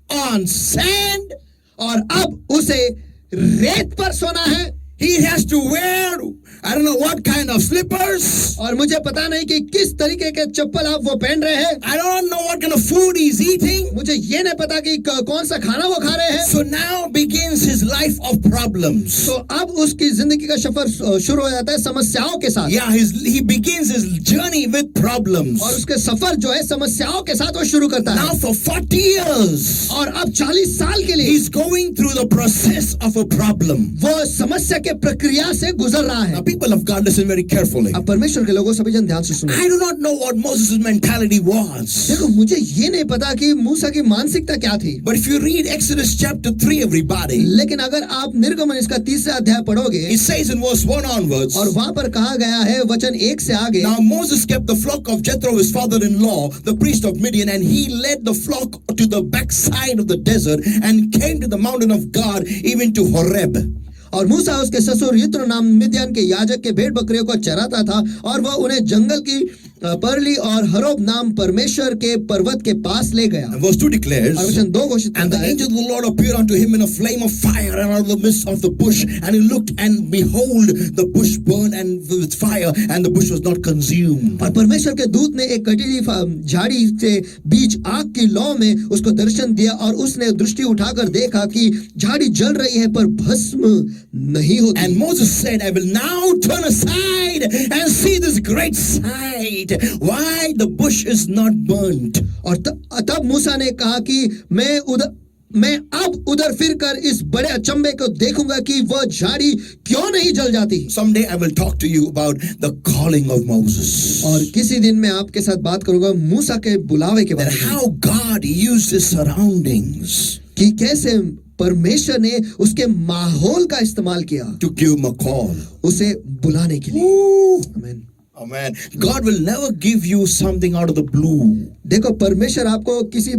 [SPEAKER 2] on sand.
[SPEAKER 3] और अब उसे रेत पर सोना है.
[SPEAKER 2] He has to wear, I don't know what kind of slippers.
[SPEAKER 3] और मुझे पता नहीं कि किस तरीके के चप्पल आप वो पहन रहे हैं.
[SPEAKER 2] I don't know what kind of food he's eating.
[SPEAKER 3] मुझे ये नहीं पता कि कौन सा खाना वो खा रहे हैं.
[SPEAKER 2] So now begins his life of problems.
[SPEAKER 3] तो अब उसकी जिंदगी का सफर शुरू हो जाता है समस्याओं के साथ.
[SPEAKER 2] Yeah, he begins his journey with problems.
[SPEAKER 3] और उसके सफर जो है समस्याओं के साथ वो शुरू करता है.
[SPEAKER 2] Now for 40 years,
[SPEAKER 3] और अब 40 साल के लिए
[SPEAKER 2] he's going through the process of a problem.
[SPEAKER 3] वो समस्या के प्रक्रिया से गुजर रहा है.
[SPEAKER 2] Now people of God, listen very carefully.
[SPEAKER 3] अब परमेश्वर के लोगों सभी जन ध्यान से सुनो.
[SPEAKER 2] I do not know what Moses' mentality was.
[SPEAKER 3] देखो मुझे ये नहीं पता कि मूसा की मानसिकता क्या थी.
[SPEAKER 2] But if you read Exodus chapter 3, everybody,
[SPEAKER 3] लेकिन अगर आप निर्गमन इसका 3रा अध्याय पढ़ोगे,
[SPEAKER 2] it says in verse 1 onwards,
[SPEAKER 3] और वहां पर कहा गया है वचन 1 से आगे,
[SPEAKER 2] Now Moses kept the flock of Jethro, his father-in-law, the priest of Midian, and he led the flock to the backside of the desert and came to the mountain of God, even to Horeb.
[SPEAKER 3] और मूसा उसके ससुर यित्रो नाम मिद्यान के याजक के भेड़ बकरियों को चराता था, और वह उन्हें जंगल की परली और हरोब नाम परमेश्वर के पर्वत के पास ले गया.
[SPEAKER 2] And verse 2 declares,
[SPEAKER 3] और वचन 2 घोषित
[SPEAKER 2] And the
[SPEAKER 3] करता है,
[SPEAKER 2] angel of the Lord appeared unto him in a flame of fire and out of the midst of the bush. And he looked, and behold, the bush burned and with fire, and the bush was not consumed.
[SPEAKER 3] और परमेश्वर के दूत ने एक कटीली झाड़ी से बीच आग की लौ में उसको दर्शन दिया, और उसने दृष्टि उठाकर देखा कि झाड़ी जल रही है पर भस्म नहीं होती.
[SPEAKER 2] And Moses said, I will now turn aside and see this great sight, why the bush is not burnt.
[SPEAKER 3] और तब मूसा ने कहा कि मैं अब उधर फिरकर इस बड़े अचंभे को देखूंगा कि वह झाड़ी क्यों नहीं जल जाती.
[SPEAKER 2] Someday I will talk to you about the calling of Moses.
[SPEAKER 3] और किसी दिन मैं आपके साथ बात करूंगा मूसा के बुलावे के
[SPEAKER 2] That
[SPEAKER 3] बारे में,
[SPEAKER 2] how God used his surroundings
[SPEAKER 3] कि कैसे परमेश्वर ने उसके माहौल का इस्तेमाल किया
[SPEAKER 2] to give him a call.
[SPEAKER 3] उसे बुलाने के लिए.
[SPEAKER 2] Woo!
[SPEAKER 3] आमीन.
[SPEAKER 2] Amen. God will never give you something out of the blue.
[SPEAKER 3] देखो परमेश्वर आपको किसी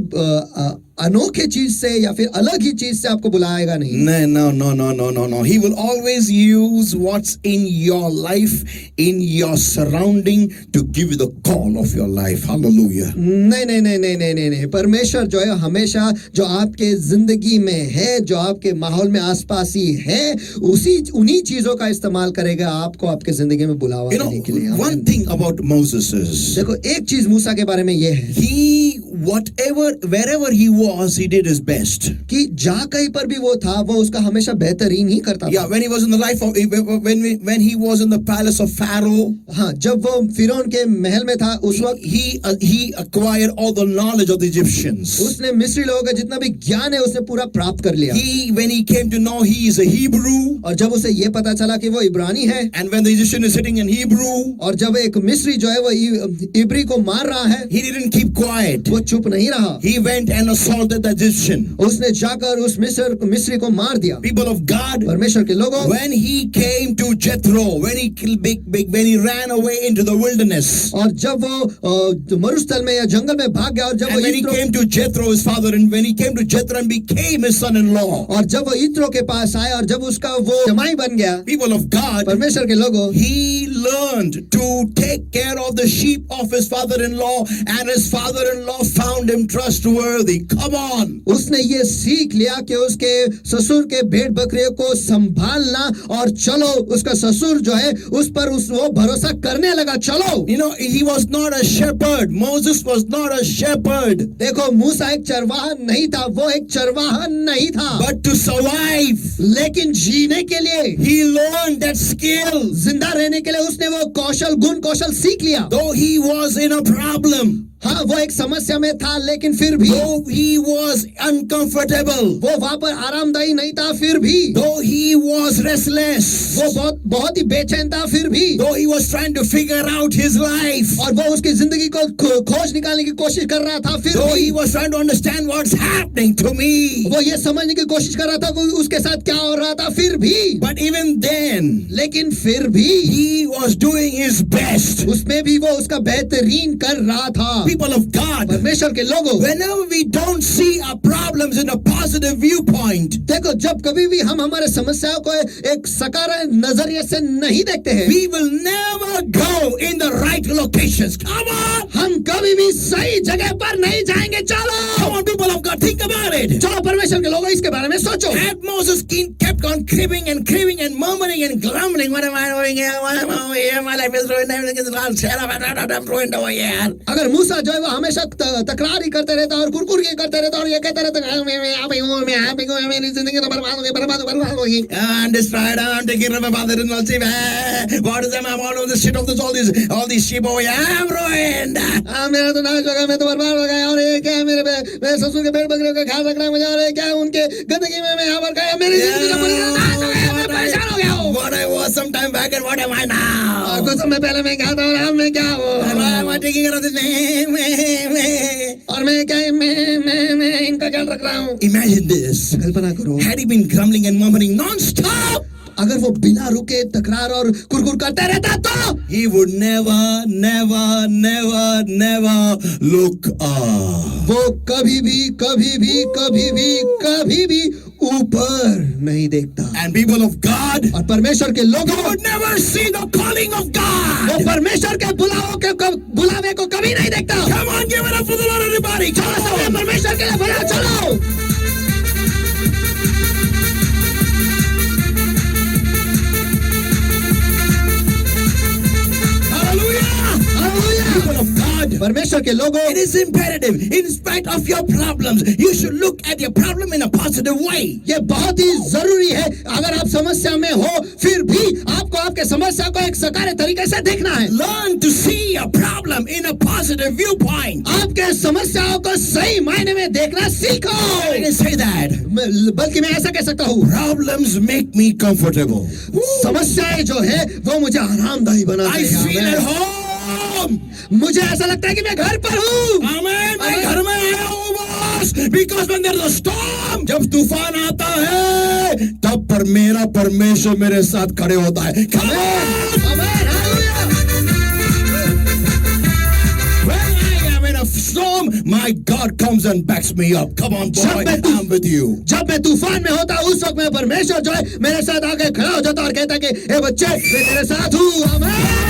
[SPEAKER 3] अनोखे चीज से या फिर अलग ही चीज से आपको बुलाएगा नहीं.
[SPEAKER 2] No. He will always use what's in your life, in your surrounding, to give you the call of your life. Hallelujah.
[SPEAKER 3] नहीं. परमेश्वर जो है हमेशा जो आपके जिंदगी में है, जो आपके माहौल में आसपास ही है, उन्हीं चीजों का इस्तेमाल करेगा आपको आपके जिंदगी में बुलावा देने के लिए.
[SPEAKER 2] One thing about Moses is,
[SPEAKER 3] देखो एक चीज मूसा के बारे में ये है,
[SPEAKER 2] wherever he was, he did his best.
[SPEAKER 3] कि जहाँ कहीं पर भी वो था वो उसका हमेशा बेहतरीन ही करता था.
[SPEAKER 2] Yeah, when he was in the life of, when he was in the palace of Pharaoh,
[SPEAKER 3] हाँ, जब वो फिरौन के महल में था उस वक्त
[SPEAKER 2] he acquired all the knowledge of the Egyptians.
[SPEAKER 3] उसने मिस्री लोगों का जितना भी ज्ञान है उसने पूरा प्राप्त कर लिया.
[SPEAKER 2] When he came to know he is a Hebrew,
[SPEAKER 3] और जब उसे ये पता चला कि वो इब्रानी है,
[SPEAKER 2] and when the Egyptian is sitting in Hebrew,
[SPEAKER 3] और जब एक मिस्री जो है वो इब्री को मार रहा है,
[SPEAKER 2] he didn't keep quiet.
[SPEAKER 3] वो चुप नहीं रहा.
[SPEAKER 2] He went and assaulted the Egyptian.
[SPEAKER 3] उसने जाकर उस मिस्री को मार दिया.
[SPEAKER 2] People of God,
[SPEAKER 3] परमेश्वर के लोगों,
[SPEAKER 2] when he came to Jethro, when he ran away into the wilderness,
[SPEAKER 3] और जब वो मरुस्थल में या जंगल में भाग गया, और जब वो
[SPEAKER 2] and when he came to Jethro, his father, and when he came to Jethro and became his son-in-law,
[SPEAKER 3] और जब वो यित्रो के पास आया और जब उसका वो जमाई बन गया,
[SPEAKER 2] people of God,
[SPEAKER 3] परमेश्वर के लोगों,
[SPEAKER 2] he learned to take care of the sheep of his father-in-law, and his father-in-law found him trustworthy. Come on.
[SPEAKER 3] उसने ये सीख लिया कि उसके ससुर के भेड़ बकरियों को संभालना, और चलो उसका ससुर जो है उस पर वो भरोसा करने लगा. चलो,
[SPEAKER 2] You know, he was not a shepherd. Moses was not a shepherd.
[SPEAKER 3] देखो मूसा एक चरवाहा नहीं था, वो एक चरवाहा नहीं था,
[SPEAKER 2] But to survive,
[SPEAKER 3] लेकिन जीने के लिए,
[SPEAKER 2] he learned that skill.
[SPEAKER 3] जिंदा रहने के लिए उसने वो गुण कौशल सीख लिया.
[SPEAKER 2] Though he was in a problem,
[SPEAKER 3] हाँ, वो एक समस्या में था, लेकिन फिर भी
[SPEAKER 2] though he was uncomfortable,
[SPEAKER 3] वो वहां पर आरामदायी नहीं था, फिर भी
[SPEAKER 2] though he was restless,
[SPEAKER 3] वो बहुत ही बेचैन था, फिर भी
[SPEAKER 2] though he was trying to figure out his life,
[SPEAKER 3] और वो उसकी जिंदगी को खोज निकालने की कोशिश कर रहा था, फिर
[SPEAKER 2] though
[SPEAKER 3] भी
[SPEAKER 2] he was trying to understand what's happening to me,
[SPEAKER 3] वो ये समझने की कोशिश कर रहा था वो उसके साथ क्या हो रहा था, फिर भी,
[SPEAKER 2] but even then,
[SPEAKER 3] लेकिन फिर भी
[SPEAKER 2] he was doing his best.
[SPEAKER 3] उसमें भी वो उसका बेहतरीन कर रहा था.
[SPEAKER 2] People of God,
[SPEAKER 3] परमेश्वर के लोगों,
[SPEAKER 2] whenever we don't see our problems in a positive viewpoint,
[SPEAKER 3] देखो जब कभी भी हम हमारे समस्याओं को एक सकारात्मक नजरिए से नहीं देखते हैं,
[SPEAKER 2] we will never go in the right locations. Come on!
[SPEAKER 3] हम कभी भी सही जगह पर नहीं जाएंगे. चलो,
[SPEAKER 2] Come on, people of God, think about it.
[SPEAKER 3] चलो परमेश्वर के लोगों, इसके बारे में सोचो.
[SPEAKER 2] And Moses kept on cribbing and murmuring and grumbling. What am I doing here? What am I doing here? My life is ruined. Everything is gone. I'm ruined over here.
[SPEAKER 3] अगर मूसा जो है वो हमेशा तकरार ही करते रहता और कुरकुर करते रहता और ये कहते रहता मेरी जिंदगी तो बर्बाद हो गई.
[SPEAKER 2] I'm destroyed. I'm taking care of my father-in-law. What is my all of this shit of this all these sheep over here? I'm ruined.
[SPEAKER 3] मेरा तो नाश हो गया, मैं तो बर्बाद हो गया, और ये क्या मेरे ससुर के भेड़ बकरियों का ख्याल रखना मुझे, और ये क्या उनके गंदगी में मैं यहाँ पर गया, मेरी जिंदगी तो पूरी तरह नाश हो गया, मैं परेशान हो गया हूँ.
[SPEAKER 2] What I was some time back and what am I now?
[SPEAKER 3] कुछ समय पहले मैं क्या था और अब मैं क्या हूँ,
[SPEAKER 2] Am I taking care of this?
[SPEAKER 3] और मैं क्या मैं इनका ख्याल रख रहा हूँ.
[SPEAKER 2] Imagine this.
[SPEAKER 3] कल्पना करो,
[SPEAKER 2] Had he been grumbling and murmuring non-stop,
[SPEAKER 3] अगर वो बिना रुके तकरार और कुरकुर करते रहता तो
[SPEAKER 2] he would never look up.
[SPEAKER 3] वो कभी भी ऊपर नहीं देखता.
[SPEAKER 2] And people of God,
[SPEAKER 3] और परमेश्वर के
[SPEAKER 2] you
[SPEAKER 3] लोगों,
[SPEAKER 2] would never see the calling of
[SPEAKER 3] वो
[SPEAKER 2] God.
[SPEAKER 3] परमेश्वर के बुलावे को कभी नहीं देखता.
[SPEAKER 2] Come on, give it up for the Lord, everybody. Come
[SPEAKER 3] सबने
[SPEAKER 2] on.
[SPEAKER 3] परमेश्वर के लिए बुलाओ, चलो.
[SPEAKER 2] Hallelujah. People of God,
[SPEAKER 3] परमेश्वर के लोगों,
[SPEAKER 2] it is imperative, in spite of your problems, you should look at your problem in a positive way.
[SPEAKER 3] ये बहुत ही जरूरी है. अगर आप समस्या में हो, फिर भी आपको आपके समस्या को एक सकारात्मक तरीके से देखना है.
[SPEAKER 2] Learn to see a problem in a positive viewpoint.
[SPEAKER 3] आपके समस्याओं को सही मायने में देखना सीखो.
[SPEAKER 2] I didn't say that.
[SPEAKER 3] बल्कि मैं ऐसा कह सकता हूँ,
[SPEAKER 2] Problems make me comfortable.
[SPEAKER 3] समस्याएं जो है वो मुझे आरामदायी बनाती
[SPEAKER 2] I feel at
[SPEAKER 3] है.
[SPEAKER 2] home.
[SPEAKER 3] मुझे ऐसा लगता है कि मैं घर पर हूँ.
[SPEAKER 2] Amen. मैं घर में आया हूँ boss. Because when there's a storm, जब तूफान आता है, तब पर मेरा परमेश्वर मेरे साथ खड़े होता है. Come on.
[SPEAKER 3] Amen, hallelujah.
[SPEAKER 2] When I am in a storm, my God comes and backs me up. Come on, boy, I'm with you.
[SPEAKER 3] जब मैं तूफान में होता हूँ उस वक्त में परमेश्वर जो है मेरे साथ आके खड़ा हो जाता और कहता कि हे बच्चे मैं तेरे साथ हूँ. आमेन.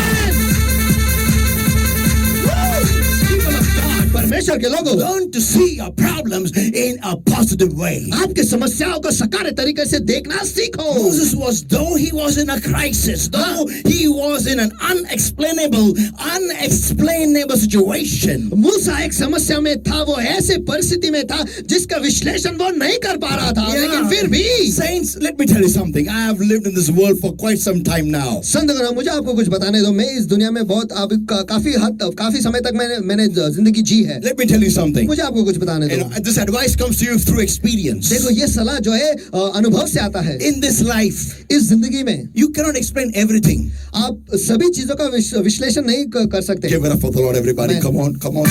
[SPEAKER 2] People of God,
[SPEAKER 3] परमेश्वर के लोगों,
[SPEAKER 2] learn to see your problems in a positive way.
[SPEAKER 3] आपके समस्याओं को सकारात्मक तरीके से देखना सीखो.
[SPEAKER 2] Moses was, though he was in a crisis, though he was in an unexplainable situation.
[SPEAKER 3] मूसा एक समस्या में था, वो ऐसे परिस्थिति में था जिसका विश्लेषण वो नहीं कर पा रहा था, लेकिन फिर भी.
[SPEAKER 2] Saints, let me tell you something. I have lived in this world for quite some time now.
[SPEAKER 3] संतगण, मुझे आपको कुछ बताने दो. मैं इस दुनिया में बहुत काफी समय तक मैंने जिंदगी जी है.
[SPEAKER 2] Let me tell you something.
[SPEAKER 3] मुझे आपको कुछ बताने
[SPEAKER 2] You
[SPEAKER 3] दो.
[SPEAKER 2] know, this advice comes to you through experience.
[SPEAKER 3] देखो ये सलाह जो है अनुभव से आता है.
[SPEAKER 2] In this life,
[SPEAKER 3] इस जिंदगी में
[SPEAKER 2] you cannot explain everything.
[SPEAKER 3] आप सभी चीजों का विश्लेषण नहीं कर सकते.
[SPEAKER 2] Give it up for the Lord, everybody.
[SPEAKER 3] Amen.
[SPEAKER 2] Come on.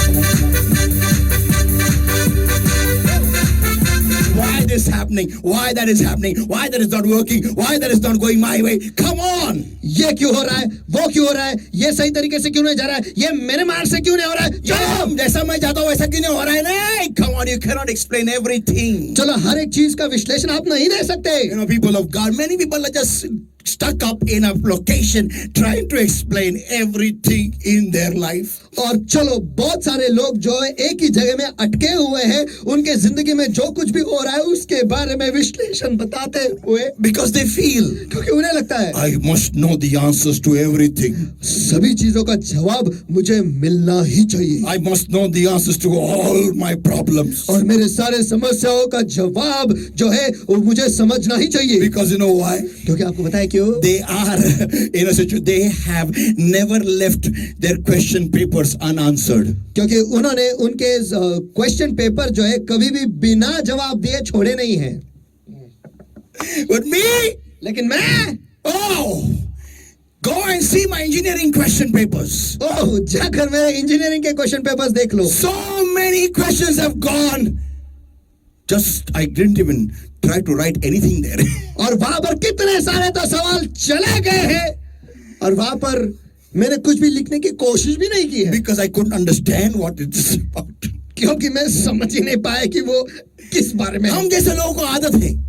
[SPEAKER 2] is happening, why that is happening, why that is not working, why that is not going my way. Come on.
[SPEAKER 3] ये क्यों हो रहा है, वो क्यों हो रहा है, ये सही तरीके से क्यों नहीं जा रहा है, ये मेरे मार्ग से क्यों नहीं हो रहा है. चलो
[SPEAKER 2] जैसा मैं चाहता हूँ वैसा क्यों नहीं हो रहा है. नहीं, come on, you cannot explain everything.
[SPEAKER 3] चलो हर एक चीज का विश्लेषण आप नहीं दे सकते.
[SPEAKER 2] You know, people of God, many people are just stuck up in a location trying to explain everything in their life.
[SPEAKER 3] और चलो बहुत सारे लोग जो है एक ही जगह में अटके हुए हैं, उनके जिंदगी में जो कुछ भी हो रहा है उसके बारे में विश्लेषण बताते हुए,
[SPEAKER 2] Because they feel,
[SPEAKER 3] क्योंकि उन्हें लगता है
[SPEAKER 2] I must know the answers to everything.
[SPEAKER 3] सभी चीजों का जवाब मुझे मिलना ही चाहिए,
[SPEAKER 2] I must know the answers to all my problems.
[SPEAKER 3] और मेरे सारे समस्याओं का जवाब जो है वो मुझे समझना ही चाहिए.
[SPEAKER 2] Because you know why?
[SPEAKER 3] क्योंकि आपको पता है क्यों?
[SPEAKER 2] They are in a situation, they have never left their question papers unanswered.
[SPEAKER 3] क्योंकि उन्होंने उनके क्वेश्चन पेपर जो है कभी भी बिना जवाब दिए छोड़े नहीं हैं.
[SPEAKER 2] But me,
[SPEAKER 3] लेकिन मैं,
[SPEAKER 2] oh, go and see my engineering question papers.
[SPEAKER 3] ओह, जाकर मेरे इंजीनियरिंग के क्वेश्चन पेपर्स देख लो.
[SPEAKER 2] So many questions have gone. Just, I didn't even try to write anything there.
[SPEAKER 3] और वहां पर कितने सारे तो सवाल चले गए हैं, और वहां पर मैंने कुछ भी लिखने की कोशिश भी नहीं की है.
[SPEAKER 2] Because I couldn't understand what it's about.
[SPEAKER 3] क्योंकि मैं समझ ही नहीं पाया कि वो किस बारे में है.
[SPEAKER 2] हम जैसे लोगों को आदत है.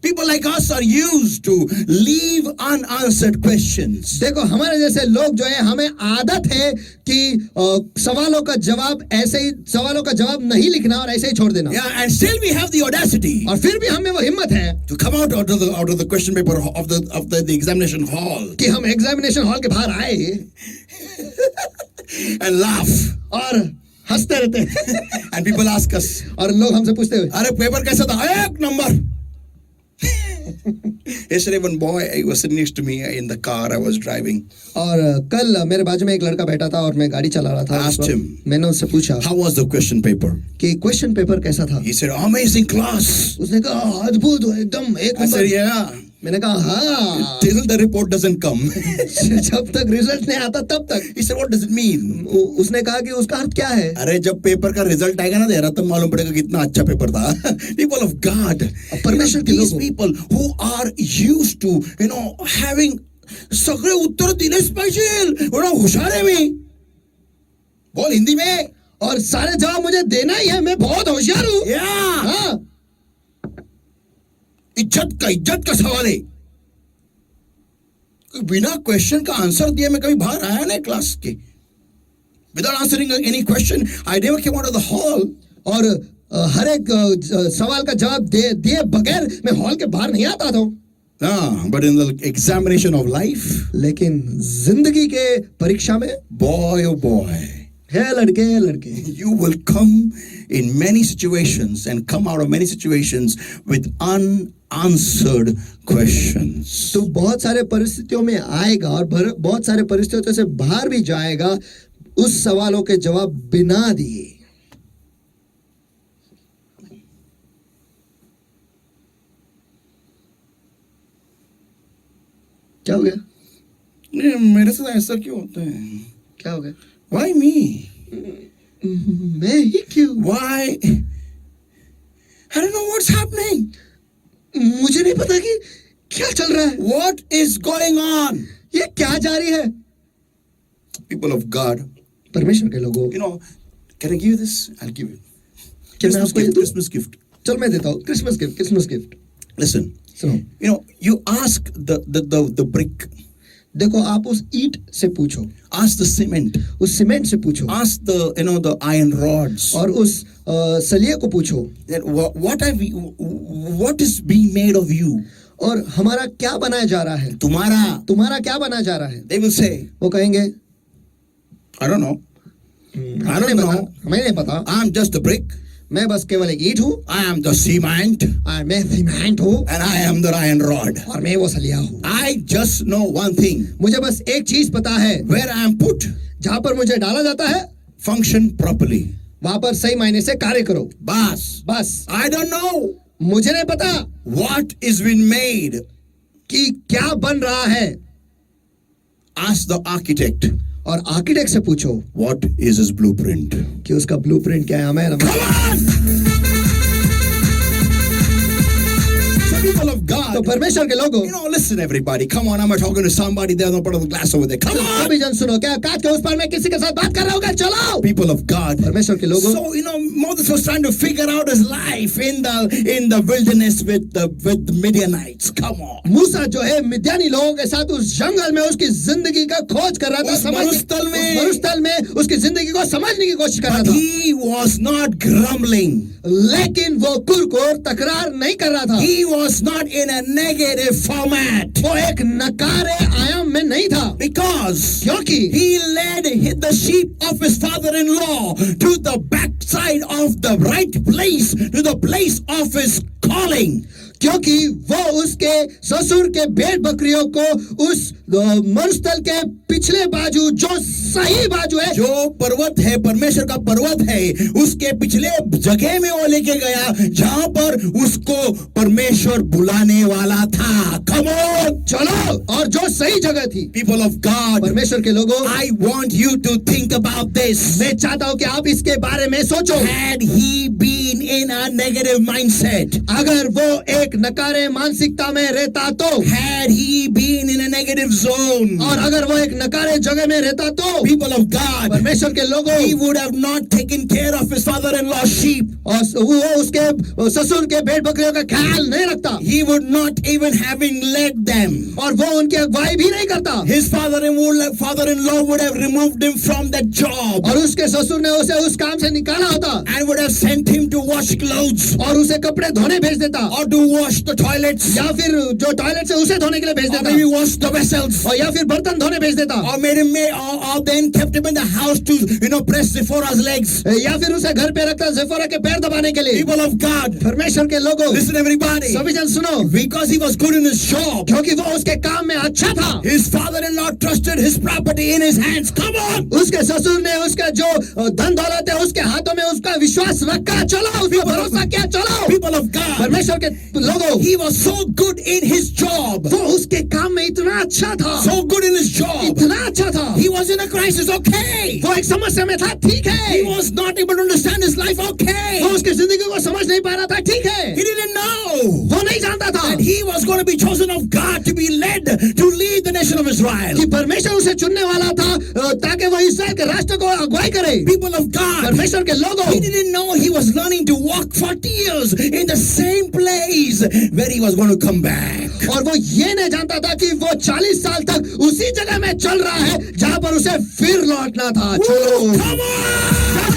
[SPEAKER 2] People like us are used to leave unanswered questions.
[SPEAKER 3] देखो हमारे जैसे लोग जो है हमें आदत है कि सवालों का जवाब ऐसे ही, सवालों का जवाब नहीं लिखना और ऐसे ही छोड़ देना.
[SPEAKER 2] Yeah, and still we have the audacity
[SPEAKER 3] और फिर भी हमें वो हिम्मत है
[SPEAKER 2] to come out of the question paper of the examination hall
[SPEAKER 3] कि हम एग्जामिनेशन हॉल के बाहर आए
[SPEAKER 2] and laugh.
[SPEAKER 3] और हंसते रहते हैं.
[SPEAKER 2] And people ask us,
[SPEAKER 3] और लोग हमसे पूछते हुए,
[SPEAKER 2] अरे पेपर कैसा था? एक number. Yesterday one boy, he was sitting next to me in the car I was driving.
[SPEAKER 3] और कल मेरे बाजू में एक लड़का बैठा था और मैं गाड़ी चला रहा था.
[SPEAKER 2] Asked him,
[SPEAKER 3] मैंने उससे पूछा
[SPEAKER 2] how was the question paper?
[SPEAKER 3] कि क्वेश्चन पेपर कैसा था.
[SPEAKER 2] He said, amazing class.
[SPEAKER 3] उसने कहा अद्भुत हो, एकदम एक
[SPEAKER 2] I said,
[SPEAKER 3] नंबर.
[SPEAKER 2] yeah.
[SPEAKER 3] मैंने कहा हाँ.
[SPEAKER 2] Till the report doesn't come.
[SPEAKER 3] जब तक रिजल्ट नहीं आता तब तक.
[SPEAKER 2] He said, what does it mean?
[SPEAKER 3] उसने कहा कि उसका अर्थ क्या है.
[SPEAKER 2] अरे जब पेपर का रिजल्ट आएगा ना दे रहा तब मालूम पड़ेगा कितना अच्छा पेपर था. People of God,
[SPEAKER 3] परमेश्वर के
[SPEAKER 2] these
[SPEAKER 3] लोगों,
[SPEAKER 2] people who are used to, having सगळे उत्तर दिलेच पाहिजे, होशियार है मी. बोल हिंदी में.
[SPEAKER 3] और सारे जवाब मुझे देना ही है, मैं बहुत होशियार हूँ.
[SPEAKER 2] Yeah.
[SPEAKER 3] हाँ.
[SPEAKER 2] इज्जत का सवाल है. बिना क्वेश्चन का आंसर दिए मैं कभी बाहर आया नहीं क्लास के. Without answering any question, I never came out of the hall.
[SPEAKER 3] और हर एक सवाल का जवाब दिए बगैर मैं हॉल के बाहर नहीं आता था.
[SPEAKER 2] But in the examination of life,
[SPEAKER 3] लेकिन जिंदगी के परीक्षा में,
[SPEAKER 2] boy oh boy,
[SPEAKER 3] है लड़के,
[SPEAKER 2] you will come in many situations and come out of many situations with unanswered questions.
[SPEAKER 3] तो बहुत सारे परिस्थितियों में आएगा और बहुत सारे परिस्थितियों से बाहर भी जाएगा उस सवालों के जवाब बिना दिए. क्या हो गया?
[SPEAKER 2] मेरे साथ ऐसा क्यों होता है?
[SPEAKER 3] क्या हो गया?
[SPEAKER 2] Why me?
[SPEAKER 3] मैं ही क्यों?
[SPEAKER 2] Why? I don't know what's happening.
[SPEAKER 3] मुझे नहीं पता कि क्या चल रहा है.
[SPEAKER 2] What is going on?
[SPEAKER 3] ये क्या जारी है?
[SPEAKER 2] People of God,
[SPEAKER 3] परमेश्वर के लोगों,
[SPEAKER 2] can I give you this? I'll give it.
[SPEAKER 3] क्या मैं आपको ये दूं?
[SPEAKER 2] Christmas gift.
[SPEAKER 3] चल मैं देता हूँ. Christmas gift.
[SPEAKER 2] Listen,
[SPEAKER 3] सुनो.
[SPEAKER 2] you ask the brick.
[SPEAKER 3] देखो आप उस ईंट से पूछो,
[SPEAKER 2] Ask the cement.
[SPEAKER 3] उस सीमेंट से पूछो,
[SPEAKER 2] Ask the iron rods.
[SPEAKER 3] और उस सलिए को पूछो,
[SPEAKER 2] That what is being made of you?
[SPEAKER 3] और हमारा क्या बनाया जा रहा है. तुम्हारा क्या बना जा रहा है.
[SPEAKER 2] They will say,
[SPEAKER 3] वो कहेंगे
[SPEAKER 2] I don't know. I don't know.
[SPEAKER 3] हमें नहीं पता.
[SPEAKER 2] I'm just a brick.
[SPEAKER 3] मैं बस केवल एक ईंट हूँ.
[SPEAKER 2] I am the cement.
[SPEAKER 3] मैं सीमेंट हूँ.
[SPEAKER 2] And I am the iron rod.
[SPEAKER 3] और मैं वो सलिया हूँ.
[SPEAKER 2] I just know one thing.
[SPEAKER 3] मुझे बस एक चीज पता है.
[SPEAKER 2] Where I am put,
[SPEAKER 3] जहाँ पर मुझे डाला जाता है,
[SPEAKER 2] function properly.
[SPEAKER 3] वहां पर सही मायने से कार्य करो.
[SPEAKER 2] बस. I don't know.
[SPEAKER 3] मुझे नहीं पता
[SPEAKER 2] What is being made.
[SPEAKER 3] कि क्या बन रहा है.
[SPEAKER 2] Ask the architect.
[SPEAKER 3] और आर्किटेक्ट से पूछो
[SPEAKER 2] What is his blueprint?
[SPEAKER 3] कि उसका ब्लूप्रिंट क्या है. हमें
[SPEAKER 2] Come on! God.
[SPEAKER 3] तो परमेश्वर के लोगों,
[SPEAKER 2] You know, listen, everybody. Come on, I'm talking to somebody there on part of the glass over there. Come on,
[SPEAKER 3] सभी जन सुनो, क्या कांच के उस पार में किसी के साथ बात कर रहा होगा? चलो,
[SPEAKER 2] people of God.
[SPEAKER 3] परमेश्वर के लोगों।
[SPEAKER 2] So you know, Moses was trying to figure out his life in the wilderness with the Midianites. Come on.
[SPEAKER 3] मूसा जो है मिद्यानी लोगों के साथ उस जंगल में उसकी जिंदगी का खोज कर रहा था,
[SPEAKER 2] उस मरुस्थल में
[SPEAKER 3] उसकी जिंदगी को समझने की कोशिश कर रहा
[SPEAKER 2] But
[SPEAKER 3] था,
[SPEAKER 2] he was not grumbling.
[SPEAKER 3] लेकिन वो कुरकुर तकरार नहीं कर रहा था।
[SPEAKER 2] He was not in a negative format.
[SPEAKER 3] वो एक नकारे आयाम में नहीं था,
[SPEAKER 2] Because
[SPEAKER 3] क्योंकि
[SPEAKER 2] he led the sheep of his father-in-law to the backside of the right place, to the place of his calling.
[SPEAKER 3] क्योंकि वो उसके ससुर के भेड़ बकरियों को उस मरुस्थल के पिछले बाजू, जो सही बाजू है,
[SPEAKER 2] जो पर्वत है, परमेश्वर का पर्वत है, उसके पिछले जगह में वो लेके गया जहां पर उसको परमेश्वर बुलाने वाला था। Come on,
[SPEAKER 3] चलो, और जो सही जगह थी।
[SPEAKER 2] people of God,
[SPEAKER 3] परमेश्वर के लोगों,
[SPEAKER 2] I want you to think about this.
[SPEAKER 3] मैं चाहता हूं कि आप इसके बारे में सोचो।
[SPEAKER 2] Had he been in a negative mindset,
[SPEAKER 3] अगर वो एक नकारे मानसिकता में रहता तो,
[SPEAKER 2] had he been in a negative zone,
[SPEAKER 3] और अगर वो एक नकारे जगह में रहता तो,
[SPEAKER 2] people of God,
[SPEAKER 3] परमेश्वर के लोगों,
[SPEAKER 2] he would have not taken care of his father-in-law's sheep.
[SPEAKER 3] और वो उसके ससुर के भेड़ बकरियों का ख्याल नहीं रखता,
[SPEAKER 2] He would not even having led them.
[SPEAKER 3] और वो उनकी अगुवाई भी नहीं करता,
[SPEAKER 2] His father-in-law would have removed him from that job
[SPEAKER 3] और उसके ससुर ने उसे उस काम से निकाला होता,
[SPEAKER 2] and would have sent him to wash clothes
[SPEAKER 3] और उसे कपड़े धोने भेज देता,
[SPEAKER 2] or to wash the toilets
[SPEAKER 3] या फिर जो टॉयलेट से उसे धोने के लिए भेज
[SPEAKER 2] or
[SPEAKER 3] देता,
[SPEAKER 2] maybe wash the vessels
[SPEAKER 3] और या फिर बर्तन धोने भेज देता,
[SPEAKER 2] or made him or then kept him in the house to press Zipporah's legs.
[SPEAKER 3] या फिर उसे घर पे रखता ज़ेफोरा के पैर दबाने के लिए।
[SPEAKER 2] People of God,
[SPEAKER 3] परमेश्वर के लोगों,
[SPEAKER 2] listen everybody,
[SPEAKER 3] सभी जन सुनो,
[SPEAKER 2] because he was good in his job,
[SPEAKER 3] क्योंकि वो उसके काम में अच्छा था,
[SPEAKER 2] his father-in-law trusted his property in his hands. Come on,
[SPEAKER 3] उसके ससुर ने उसका जो धन दौलत है उसके हाथों में उसका विश्वास रखा, चलो, उस पर भरोसा किया, चलो।
[SPEAKER 2] people of God,
[SPEAKER 3] परमेश्वर के लोगों,
[SPEAKER 2] he was so good in his job,
[SPEAKER 3] वो उसके काम में इतना अच्छा था,
[SPEAKER 2] so good in his job.
[SPEAKER 3] इतना अच्छा था,
[SPEAKER 2] He was in a crisis, okay.
[SPEAKER 3] वो एक समस्या में था, ठीक है,
[SPEAKER 2] He was not able to understand his life, okay.
[SPEAKER 3] वो उसकी जिंदगी को समझ नहीं पा रहा था, ठीक है,
[SPEAKER 2] He didn't know
[SPEAKER 3] वो नहीं जानता था
[SPEAKER 2] that he was going to be chosen of God to be led to lead the nation of Israel.
[SPEAKER 3] कि परमेश्वर उसे चुनने वाला था ताकि वो इस्राएल के राष्ट्र को अगुवाई करे।
[SPEAKER 2] People of God,
[SPEAKER 3] परमेश्वर के लोगों,
[SPEAKER 2] he didn't know he was learning to walk 40 years in the same place where he was going to come back.
[SPEAKER 3] और वो ये नहीं जानता था कि वो 40 साल तक उसी जगह में चल रहा है जहां पर उसे फिर लौटना था। चलो,
[SPEAKER 2] Come on!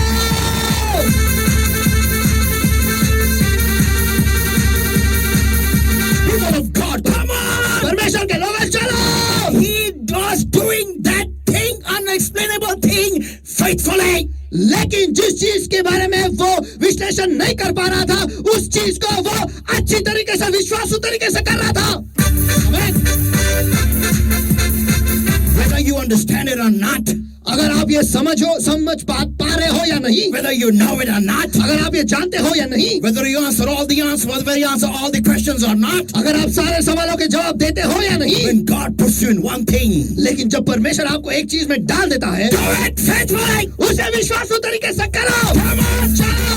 [SPEAKER 2] People of God, come on!
[SPEAKER 3] परमेश्वर के लोग, चलो।
[SPEAKER 2] He was doing that thing, unexplainable thing, faithfully.
[SPEAKER 3] लेकिन जिस चीज के बारे में वो विश्लेषण नहीं कर पा रहा था, उस चीज को वो अच्छी तरीके से, विश्वासु तरीके से कर रहा था।
[SPEAKER 2] Whether you understand it or not,
[SPEAKER 3] अगर आप ये समझ पा रहे हो या नहीं,
[SPEAKER 2] whether you know it or not,
[SPEAKER 3] अगर आप ये जानते हो या नहीं,
[SPEAKER 2] whether you answer all the questions or not,
[SPEAKER 3] अगर आप सारे सवालों के जवाब देते हो या नहीं,
[SPEAKER 2] when God puts you in one thing,
[SPEAKER 3] लेकिन जब परमेश्वर आपको एक चीज में डाल देता है,
[SPEAKER 2] do it faithfully.
[SPEAKER 3] उसे विश्वासु तरीके से करो।
[SPEAKER 2] Come on,
[SPEAKER 3] चलो।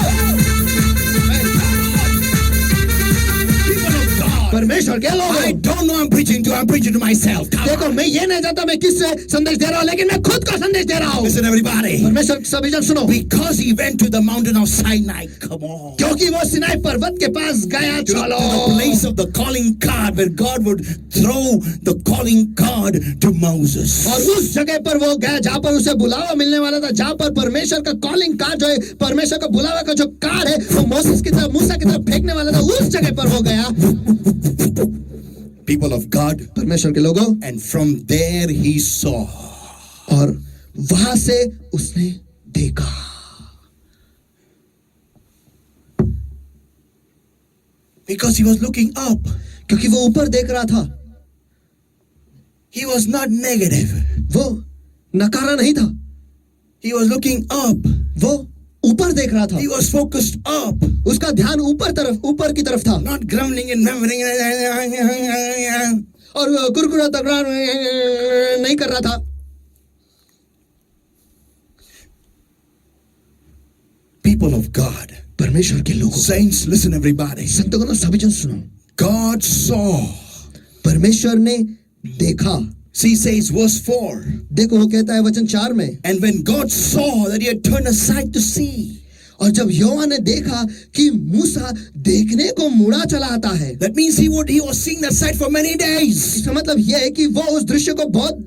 [SPEAKER 2] people of God.
[SPEAKER 3] परमेश्वर के
[SPEAKER 2] I
[SPEAKER 3] लोग,
[SPEAKER 2] don't know I'm preaching to myself. Come
[SPEAKER 3] देखो,
[SPEAKER 2] on.
[SPEAKER 3] मैं ये नहीं जानता मैं किससे संदेश दे रहा हूँ, लेकिन मैं खुद को संदेश दे रहा हूँ।
[SPEAKER 2] Listen everybody.
[SPEAKER 3] परमेश्वर सभी जन सुनो,
[SPEAKER 2] Because he went to the mountain of Sinai. Come on.
[SPEAKER 3] क्योंकि वो सिनाई पर्वत के पास गया,
[SPEAKER 2] To
[SPEAKER 3] चलो,
[SPEAKER 2] the place of the calling card where God would throw the calling card to Moses.
[SPEAKER 3] और उस जगह पर वो गया जहाँ पर उसे बुलावा मिलने वाला था, जहाँ पर परमेश्वर का कॉलिंग कार्ड जो है, परमेश्वर का बुलावा का जो कार्ड है, वो मूसा की तरफ फेंकने वाला था, उस जगह पर वो गया।
[SPEAKER 2] People of God.
[SPEAKER 3] परमेश्वर के लोगों,
[SPEAKER 2] And from there he saw.
[SPEAKER 3] और वहां से उसने देखा,
[SPEAKER 2] Because he was looking up.
[SPEAKER 3] क्योंकि वो ऊपर देख रहा था,
[SPEAKER 2] He was not negative.
[SPEAKER 3] वो नकारा नहीं था,
[SPEAKER 2] He was looking up.
[SPEAKER 3] वो ऊपर देख रहा था,
[SPEAKER 2] He was focused up.
[SPEAKER 3] उसका ध्यान ऊपर की तरफ था,
[SPEAKER 2] Not grumbling and murmuring.
[SPEAKER 3] और कुरकुरा तकरार नहीं कर रहा था।
[SPEAKER 2] People of God.
[SPEAKER 3] परमेश्वर के लोगों,
[SPEAKER 2] Saints, listen everybody.
[SPEAKER 3] संतों सभी जन सुनो,
[SPEAKER 2] God saw.
[SPEAKER 3] परमेश्वर ने देखा.
[SPEAKER 2] See, says verse 4.
[SPEAKER 3] देखो वो कहता है वचन 4 में,
[SPEAKER 2] And when God saw that he had turned aside to see,
[SPEAKER 3] और जब यहोवा ने देखा कि मूसा देखने को मुड़ा चला आता है,
[SPEAKER 2] that means he was seeing that sight for many days.
[SPEAKER 3] इसका मतलब यह है कि वो उस दृश्य को बहुत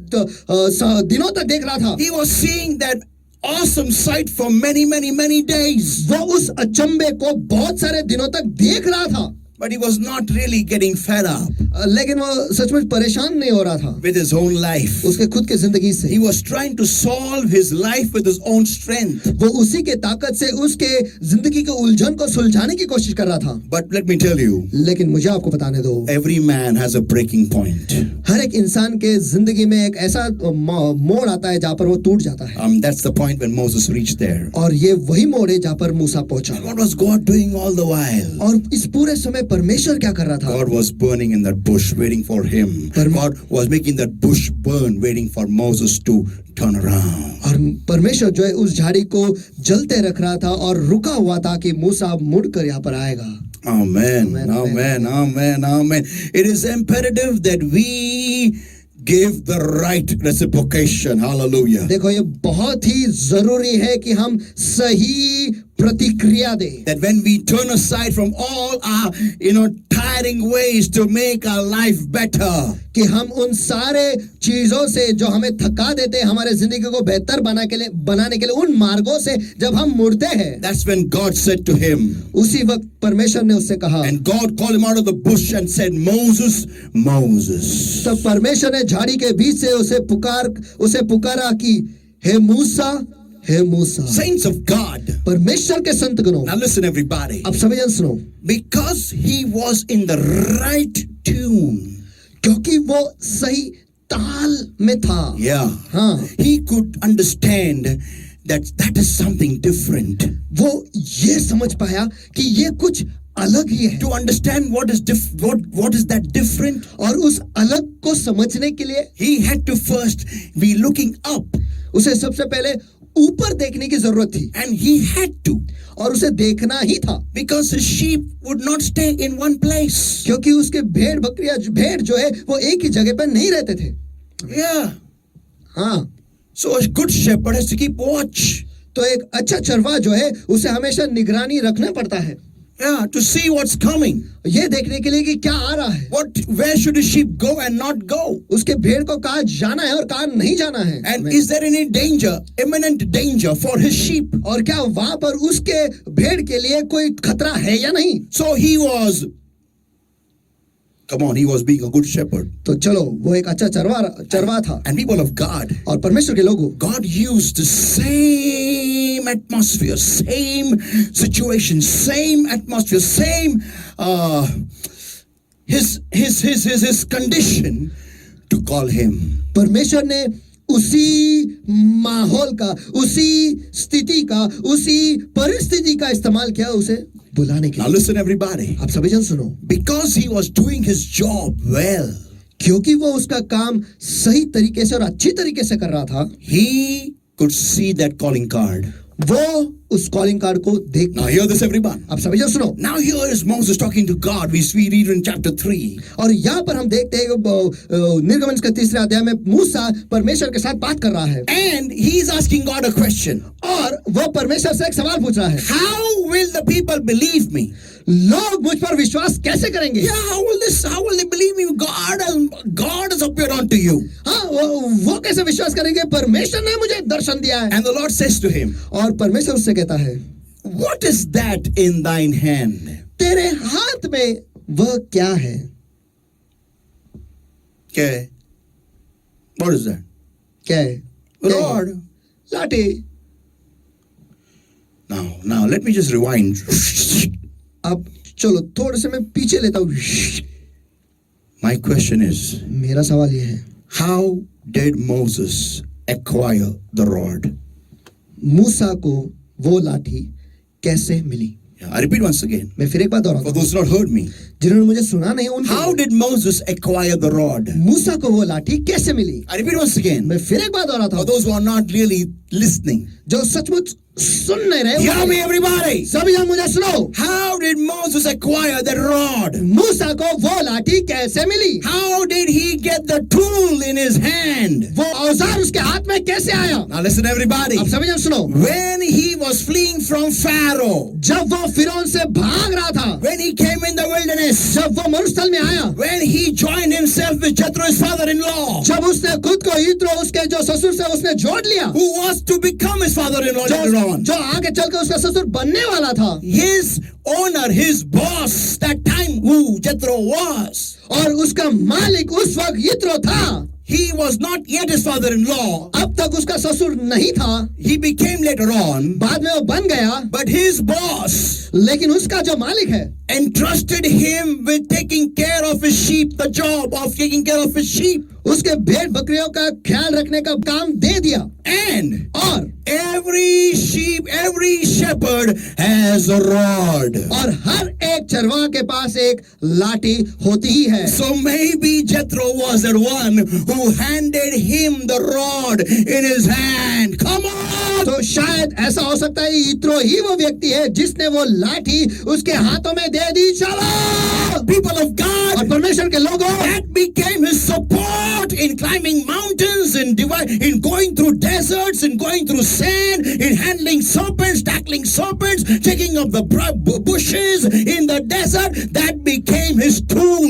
[SPEAKER 3] दिनों तक देख रहा था.
[SPEAKER 2] He was seeing that awesome sight for many days.
[SPEAKER 3] वो उस अचंबे को बहुत सारे दिनों तक देख रहा था.
[SPEAKER 2] But he was not really getting fed up
[SPEAKER 3] लेकिन वो सचमुच परेशान नहीं हो रहा था
[SPEAKER 2] with his own life.
[SPEAKER 3] उसके खुद की जिंदगी से.
[SPEAKER 2] He was trying to solve his life with his own strength.
[SPEAKER 3] वो उसी के ताकत से उसके जिंदगी के उलझन को सुलझाने की कोशिश कर रहा था.
[SPEAKER 2] But let me tell you,
[SPEAKER 3] लेकिन मुझे आपको बताने दो,
[SPEAKER 2] every man has a breaking point.
[SPEAKER 3] हर एक इंसान के जिंदगी में एक ऐसा मोड़ आता है जहाँ पर वो टूट जाता है.
[SPEAKER 2] That's the point when Moses reached there.
[SPEAKER 3] और ये वही मोड़ है जहाँ पर मूसा पहुंचा.
[SPEAKER 2] What was God doing all the while?
[SPEAKER 3] और इस पूरे समय परमेश्वर क्या कर रहा था?
[SPEAKER 2] God was burning in that bush waiting for him. God was making that bush burn waiting for Moses to turn around.
[SPEAKER 3] और परमेश्वर जो है उस झाड़ी को जलते रख रहा था और रुका हुआ था कि मूसा मुड़कर यहाँ पर आएगा.
[SPEAKER 2] Amen. Amen. It is imperative that we give the right reciprocation. Hallelujah.
[SPEAKER 3] देखो ये बहुत ही जरूरी है कि हम सही प्रतिक्रिया दें.
[SPEAKER 2] That when we turn aside from all our tiring ways to make our life better,
[SPEAKER 3] कि हम उन सारे चीजों से जो हमें थका देते हैं हमारे जिंदगी को बेहतर बनाने के लिए उन मार्गों से जब हम मुड़ते हैं,
[SPEAKER 2] that's when God said to him,
[SPEAKER 3] उसी वक्त परमेश्वर ने उससे कहा,
[SPEAKER 2] and God called him out of the bush and said, Moses, Moses.
[SPEAKER 3] तब परमेश्वर ने झाड़ी के बीच से उसे पुकारा कि हे मूसा, हे मूसा.
[SPEAKER 2] Saints of God,
[SPEAKER 3] परमेश्वर के संत गणों,
[SPEAKER 2] now listen everybody,
[SPEAKER 3] अब सभी जन सुनो.
[SPEAKER 2] because he was in the right tune,
[SPEAKER 3] क्योंकि वो सही ताल में था.
[SPEAKER 2] yeah,
[SPEAKER 3] हाँ,
[SPEAKER 2] he could understand that is something different.
[SPEAKER 3] वो ये समझ पाया कि ये कुछ अलग ही है.
[SPEAKER 2] To understand what is that different,
[SPEAKER 3] और उस अलग को समझने के लिए
[SPEAKER 2] he had to first be looking up,
[SPEAKER 3] उसे सबसे पहले ऊपर देखने की जरूरत थी.
[SPEAKER 2] and he had to,
[SPEAKER 3] और उसे देखना ही था.
[SPEAKER 2] because his sheep would not stay in one place.
[SPEAKER 3] क्योंकि उसके भेड़ जो है वो एक ही जगह पर नहीं रहते थे.
[SPEAKER 2] Yeah.
[SPEAKER 3] हाँ,
[SPEAKER 2] So a good shepherd has to keep watch.
[SPEAKER 3] तो एक अच्छा चरवाहा जो है उसे हमेशा निगरानी रखना पड़ता है.
[SPEAKER 2] Yeah, to see what's coming.
[SPEAKER 3] ये देखने के लिए कि क्या आ रहा है.
[SPEAKER 2] Where should his sheep go and not go?
[SPEAKER 3] उसके भेड़ को कहाँ जाना है और कहाँ नहीं जाना है.
[SPEAKER 2] And is there any danger, imminent danger for his sheep?
[SPEAKER 3] और क्या वहां पर उसके भेड़ के लिए कोई खतरा है या नहीं.
[SPEAKER 2] So he was being a good shepherd.
[SPEAKER 3] तो चलो वो एक अच्छा चरवाहा था.
[SPEAKER 2] And people of God,
[SPEAKER 3] और परमेश्वर के लोगों,
[SPEAKER 2] God used the same atmosphere, same situation, same atmosphere, same his condition to call him.
[SPEAKER 3] परमेश्वर ने उसी माहौल का, उसी स्थिति का, उसी परिस्थिति का इस्तेमाल किया उसे बुलाने के
[SPEAKER 2] Now
[SPEAKER 3] लिए.
[SPEAKER 2] listen everybody.
[SPEAKER 3] आप सभी जन सुनो.
[SPEAKER 2] Because he was doing his job well,
[SPEAKER 3] क्योंकि वो उसका काम सही तरीके से और अच्छी तरीके से कर रहा था,
[SPEAKER 2] he could see that calling card.
[SPEAKER 3] वो उस कॉलिंग कार्ड को देख.
[SPEAKER 2] Now hear this everyone.
[SPEAKER 3] आप सभी जन सुनो.
[SPEAKER 2] Now here is Moses talking to God. We read in chapter 3.
[SPEAKER 3] और यहाँ पर हम देखते हैं निर्गमन के 3 अध्याय में मूसा परमेश्वर के साथ बात कर रहा है.
[SPEAKER 2] And he is asking God a question.
[SPEAKER 3] और वो परमेश्वर से एक सवाल पूछ रहा है.
[SPEAKER 2] How will the people believe me?
[SPEAKER 3] लोग मुझ पर विश्वास कैसे करेंगे?
[SPEAKER 2] Yeah, how will they believe me? God has appeared unto you.
[SPEAKER 3] हाँ, वो कैसे विश्वास करेंगे? परमेश्वर ने मुझे दर्शन दिया है.
[SPEAKER 2] And the Lord says to him,
[SPEAKER 3] और परमेश्वर उससे कहता है,
[SPEAKER 2] what is that in thine hand?
[SPEAKER 3] तेरे हाथ में वह क्या है?
[SPEAKER 2] Okay. What is that?
[SPEAKER 3] क्या है?
[SPEAKER 2] Lord.
[SPEAKER 3] लाठी.
[SPEAKER 2] Now let me just rewind.
[SPEAKER 3] अब चलो थोड़े से मैं पीछे लेता हूँ.
[SPEAKER 2] My question is,
[SPEAKER 3] मेरा सवाल ये है,
[SPEAKER 2] how did Moses acquire the rod?
[SPEAKER 3] मूसा को वो लाठी कैसे मिली?
[SPEAKER 2] I repeat once again.
[SPEAKER 3] मैं फिर एक बात
[SPEAKER 2] For
[SPEAKER 3] दोहराता हूं,
[SPEAKER 2] those who not heard me.
[SPEAKER 3] जिन्होंने मुझे सुना नहीं उनके
[SPEAKER 2] How did Moses acquire the rod?
[SPEAKER 3] मूसा को वो लाठी कैसे मिली?
[SPEAKER 2] I repeat once again.
[SPEAKER 3] मैं फिर एक बात दोहराता
[SPEAKER 2] For
[SPEAKER 3] हूं,
[SPEAKER 2] those who are not really listening.
[SPEAKER 3] जो सचमुच सुन नहीं रहे
[SPEAKER 2] Hear me, everybody.
[SPEAKER 3] सभी जन मुझे सुनो।
[SPEAKER 2] How did Moses acquire that rod?
[SPEAKER 3] मूसा को वो लाठी कैसे मिली?
[SPEAKER 2] How did he get the tool in his hand?
[SPEAKER 3] वो औजार उसके हाथ में कैसे आया?
[SPEAKER 2] Now listen, everybody.
[SPEAKER 3] अब सभी जन सुनो।
[SPEAKER 2] When he was fleeing from Pharaoh,
[SPEAKER 3] जब वो फिरौन से भाग रहा था,
[SPEAKER 2] when he came in the wilderness,
[SPEAKER 3] जब वो मरुस्थल में आया,
[SPEAKER 2] when he joined himself with Jethro, his father-in-law,
[SPEAKER 3] जब उसने खुद को यित्रो उसके जो ससुर से उसने जोड़ लिया,
[SPEAKER 2] who was to become his father-in-law later on.
[SPEAKER 3] जो आगे चलकर उसका ससुर बनने वाला था,
[SPEAKER 2] His owner, his boss, that time who Jethro was,
[SPEAKER 3] और उसका मालिक उस वक्त यित्रो था,
[SPEAKER 2] he was not yet his father-in-law.
[SPEAKER 3] अब तक उसका ससुर नहीं था,
[SPEAKER 2] He became later on,
[SPEAKER 3] बाद में वो बन गया,
[SPEAKER 2] but his boss
[SPEAKER 3] लेकिन उसका जो मालिक है
[SPEAKER 2] entrusted him with taking care of his sheep, the job of taking care of his sheep.
[SPEAKER 3] उसके भेड़ बकरियों का ख्याल रखने का काम दे दिया,
[SPEAKER 2] And
[SPEAKER 3] और
[SPEAKER 2] every sheep, every shepherd has a rod.
[SPEAKER 3] और हर एक चरवाहा के पास एक लाठी होती ही है।
[SPEAKER 2] So maybe Jethro was the one who handed him the rod in his hand. Come on!
[SPEAKER 3] तो शायद ऐसा हो सकता है यित्रो ही वो व्यक्ति है जिसने वो लाठी उसके हाथों में दे दी। चलो
[SPEAKER 2] People of
[SPEAKER 3] और
[SPEAKER 2] God,
[SPEAKER 3] परमेश्वर के लोगों,
[SPEAKER 2] that became his support in climbing mountains, in going through deserts, in going through sand, in handling serpents, tackling serpents, taking up the bushes in the desert. That became his tool.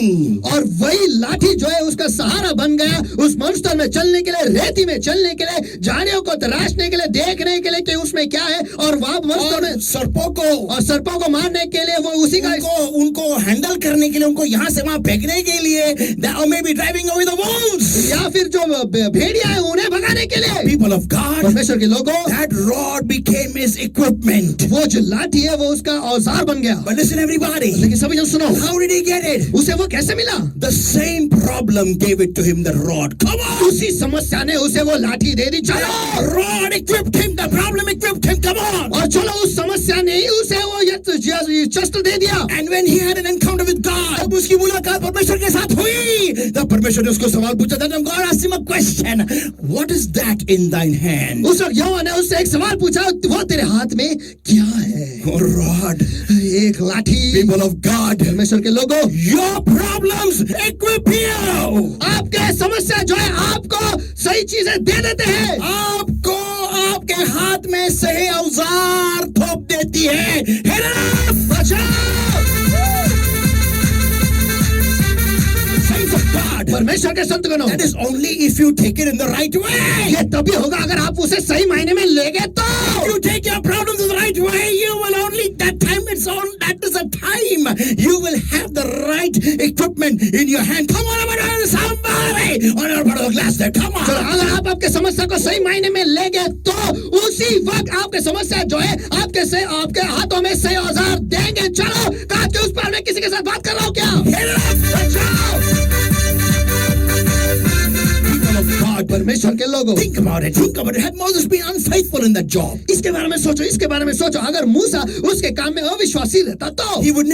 [SPEAKER 3] और वही लाठी जो है उसका सहारा बन गया उस मरुस्थल में चलने के लिए, रेती में चलने के लिए, झाड़ियों को तराशने के लिए, देखने के लिए कि उसमें क्या है, और वहां मरुस्थल में सर्पों को मारने के लिए वो उसी का
[SPEAKER 2] उनको हैंडल करने के लिए, उनको यहाँ से वहां फेंकने के लिए, or maybe driving away the wolves.
[SPEAKER 3] या फिर जो भेड़िया है उन्हें भगाने के लिए।
[SPEAKER 2] People of God,
[SPEAKER 3] परमेश्वर के लोगों,
[SPEAKER 2] that rod became his equipment.
[SPEAKER 3] वो जो लाठी है वो उसका औजार बन गया।
[SPEAKER 2] But listen, everybody,
[SPEAKER 3] लेकिन सभी जन सुनो,
[SPEAKER 2] how did he get it?
[SPEAKER 3] उसे वो कैसे मिला?
[SPEAKER 2] The same problem gave it to him, the rod. Come on!
[SPEAKER 3] उसी समस्या ने उसे वो लाठी दे दी। चलो
[SPEAKER 2] Rod equipped him, the problem equipped him. Come on!
[SPEAKER 3] और चलो उस समस्या ने ही उसे वो शस्त्र दे दिया।
[SPEAKER 2] And when he had an encounter with God, जब उसकी मुलाकात परमेश्वर के साथ हुई, तब परमेश्वर ने उसको सवाल पूछा था। God asked him a question. What is that in thine hand?
[SPEAKER 3] उस वक्त यहोवा ने उससे एक सवाल पूछा, वो तेरे हाथ में क्या है?
[SPEAKER 2] A rod.
[SPEAKER 3] एक लाठी।
[SPEAKER 2] People of God,
[SPEAKER 3] परमेश्वर के लोगों,
[SPEAKER 2] your problems equip you.
[SPEAKER 3] आपके समस्या जो है आपको सही चीजें दे देते हैं।
[SPEAKER 2] आपको आपके हाथ में सही औजार थोप देती है। Head up! Saints of God,
[SPEAKER 3] परमेश्वर के संतगणों,
[SPEAKER 2] that is only if you take it in the right way.
[SPEAKER 3] ये तभी होगा अगर आप उसे सही मायने में लेंगे तो।
[SPEAKER 2] If you take your problems in the right way, you will only, that is a time you will have the right equipment in your hand. Come on, somebody on your part of the glass there. Come on.
[SPEAKER 3] चलो अगर आप आपके समस्या को सही मायने में लेंगे तो उसी वक्त आपके समस्या जो है आपके हाथों में सही औजार देंगे। चलो काट के उस पर मैं किसी के साथ बात कर रहा हूँ क्या?
[SPEAKER 2] Get up, God,
[SPEAKER 3] परमेश्वर के लोगों,
[SPEAKER 2] think about it. Had Moses been unfaithful in that job,
[SPEAKER 3] इसके बारे में सोचो। अगर मूसा उसके काम में अविश्वासी रहता तो
[SPEAKER 2] he would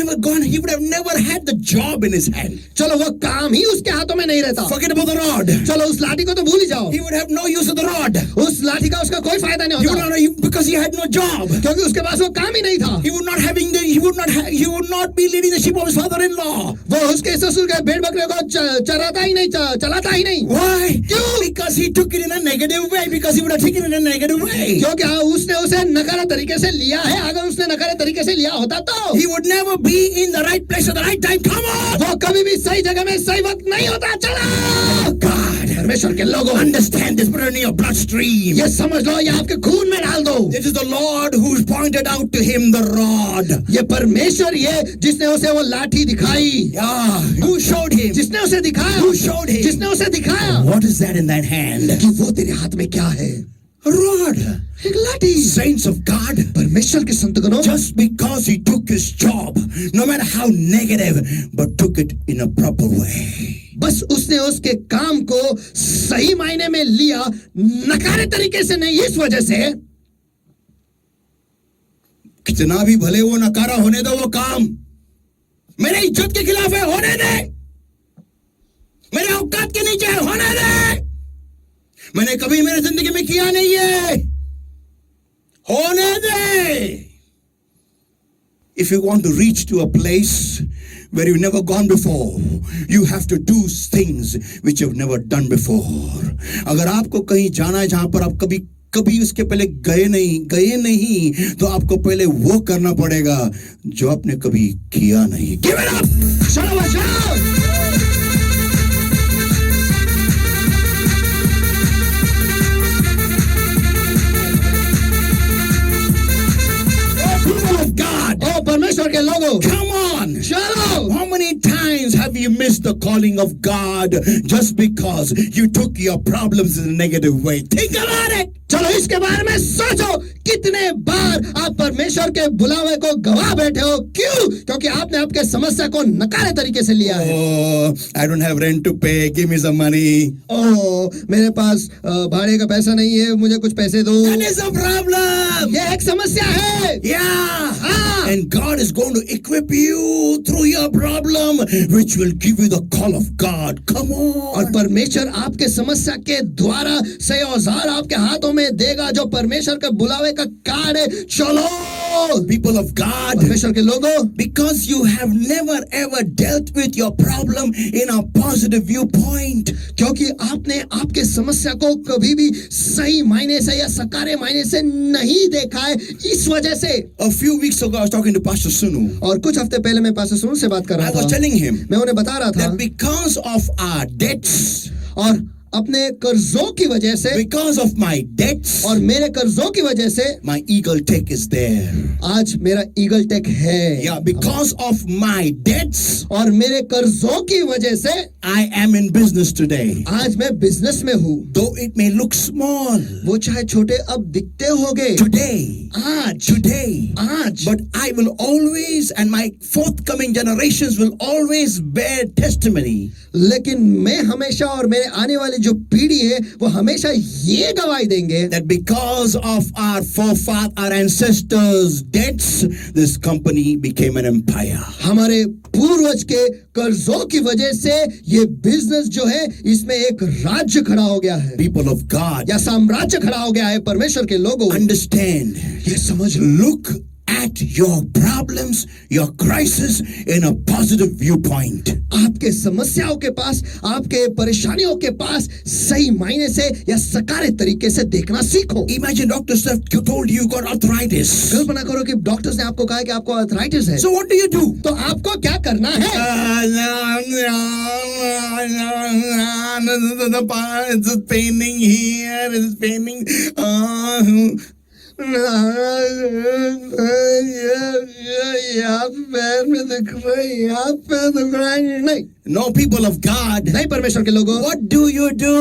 [SPEAKER 2] have never had the job in his hand.
[SPEAKER 3] चलो वो काम ही उसके हाथों में नहीं रहता।
[SPEAKER 2] Forget about the rod.
[SPEAKER 3] चलो उस लाठी को तो भूल ही जाओ।
[SPEAKER 2] He would have no use of the rod.
[SPEAKER 3] उस लाठी का उसका कोई फायदा नहीं होता
[SPEAKER 2] Because he had no job.
[SPEAKER 3] क्योंकि उसके पास वो काम ही नहीं था।
[SPEAKER 2] He would not be leading the sheep of his father-in-law.
[SPEAKER 3] वो उसके ससुर के भेड़ बकरियों को चलाता ही नहीं।
[SPEAKER 2] Why? Because he took it in a negative way. Because he would have taken it in a negative way.
[SPEAKER 3] क्योंकि उसने उसे नकारा तरीके से लिया है। अगर उसने नकारे तरीके से लिया होता तो
[SPEAKER 2] he would never be in the right place at the right time. Come on!
[SPEAKER 3] वो कभी भी सही जगह में सही वक्त नहीं होता। चलो
[SPEAKER 2] God,
[SPEAKER 3] परमेश्वर के लोगों,
[SPEAKER 2] understand this, put it in your bloodstream.
[SPEAKER 3] ये समझ लो, ये आपके खून में डाल दो।
[SPEAKER 2] This is the Lord who's pointed out to him the rod.
[SPEAKER 3] ये परमेश्वर ये जिसने उसे वो लाठी दिखाई।
[SPEAKER 2] Yeah. Who showed him?
[SPEAKER 3] जिसने उसे दिखाया।
[SPEAKER 2] Who showed him?
[SPEAKER 3] जिसने उसे दिखाया।
[SPEAKER 2] What is that in that hand?
[SPEAKER 3] कि वो तेरे हाथ में क्या है?
[SPEAKER 2] A rod.
[SPEAKER 3] एक लाठी।
[SPEAKER 2] Saints of God,
[SPEAKER 3] परमेश्वर के संतगणों,
[SPEAKER 2] just because he took his job, no matter how negative, but took it in a proper way.
[SPEAKER 3] बस उसने उसके काम को सही मायने में लिया, नकारे तरीके से नहीं। इस वजह से
[SPEAKER 2] कितना भी भले वो नकारा होने दो वो काम, मेरे इज्जत के खिलाफ है, होने दे, मेरे औकात के नीचे है, होने दे, मैंने कभी मेरी जिंदगी में किया नहीं है, होने दे. If you want to reach to a place where you've never gone before, you have to do things which you've never done before. अगर आपको कहीं जाना है जहां पर आप कभी उसके पहले गए नहीं, तो आपको पहले वो करना पड़ेगा जो आपने कभी किया नहीं. Give it up! शाबाश!
[SPEAKER 3] परमेश्वर के लोगों,
[SPEAKER 2] Come on!
[SPEAKER 3] चलो.
[SPEAKER 2] How many times have you missed the calling of God just because you took your problems in a negative way? Think about it!
[SPEAKER 3] चलो इसके बारे में सोचो, कितने बार आप परमेश्वर के बुलावे को गवा बैठे हो. क्यों? क्योंकि आपने आपके समस्या को नकारे तरीके से लिया है.
[SPEAKER 2] Oh, I don't have rent to pay. Give me some money.
[SPEAKER 3] मेरे पास भाड़े का पैसा नहीं है, मुझे कुछ पैसे दो.
[SPEAKER 2] That is a problem.
[SPEAKER 3] ये एक समस्या है.
[SPEAKER 2] Yeah.
[SPEAKER 3] हाँ.
[SPEAKER 2] And God is going to equip you through your problem, which will give you the call of God. Come
[SPEAKER 3] और
[SPEAKER 2] on.
[SPEAKER 3] परमेश्वर आपके समस्या के द्वारा सही औजार आपके हाथों में देगा जो परमेश्वर के बुलावे का कार्ड है. चलो
[SPEAKER 2] People of God,
[SPEAKER 3] परमेश्वर के लोगों,
[SPEAKER 2] because you have never ever dealt with your problem in a positive viewpoint.
[SPEAKER 3] क्योंकि आपने आपके समस्या को कभी भी सही मायने से या सकारे मायने से नहीं देखा है, इस वजह से.
[SPEAKER 2] A few weeks ago, I was talking to Pastor Sunu.
[SPEAKER 3] और कुछ हफ्ते पहले मैं पास्टर सुनु से बात कर
[SPEAKER 2] I
[SPEAKER 3] रहा
[SPEAKER 2] was
[SPEAKER 3] था.
[SPEAKER 2] telling him
[SPEAKER 3] मैं उन्हें बता रहा था
[SPEAKER 2] that because of our debts,
[SPEAKER 3] और अपने कर्जों की वजह से
[SPEAKER 2] because of my debts,
[SPEAKER 3] और मेरे कर्जों की वजह से
[SPEAKER 2] my Eagle Tech is there.
[SPEAKER 3] आज मेरा ईगल टेक है.
[SPEAKER 2] Yeah, because of my debts,
[SPEAKER 3] और मेरे कर्जों की वजह से
[SPEAKER 2] I am in business today.
[SPEAKER 3] आज मैं बिजनेस में हूँ.
[SPEAKER 2] Though it may look small
[SPEAKER 3] वो चाहे छोटे अब दिखते होंगे
[SPEAKER 2] today,
[SPEAKER 3] आज,
[SPEAKER 2] but I will always, and my forthcoming generations will always bear testimony
[SPEAKER 3] लेकिन मैं हमेशा और मेरे आने वाली जो पीढ़ी है वो हमेशा ये गवाही देंगे
[SPEAKER 2] that because of our ancestors' debts, this company became an empire.
[SPEAKER 3] हमारे पूर्वज के कर्जों की वजह से ये बिजनेस जो है इसमें एक राज्य खड़ा हो गया है
[SPEAKER 2] People of God,
[SPEAKER 3] या साम्राज्य खड़ा हो गया है. परमेश्वर के लोगों,
[SPEAKER 2] understand.
[SPEAKER 3] ये समझ लो.
[SPEAKER 2] Look at your problems, your crisis in a positive viewpoint.
[SPEAKER 3] आपके समस्याओं के पास, आपके परेशानियों के पास सही मायने से या सकारे तरीके से देखना सीखो.
[SPEAKER 2] Imagine doctors have told you got arthritis.
[SPEAKER 3] कल्पना करो कि डॉक्टर्स ने आपको कहा कि आपको आर्थराइटिस है.
[SPEAKER 2] So what do you do?
[SPEAKER 3] तो आपको क्या करना है?
[SPEAKER 2] It's paining here, it's paining.
[SPEAKER 3] यहाँ पैर में दिख रहा है, यहाँ पैर दिख रहा है. नहीं,
[SPEAKER 2] No, people of God.
[SPEAKER 3] नहीं परमेश्वर के लोगों,
[SPEAKER 2] What do you do?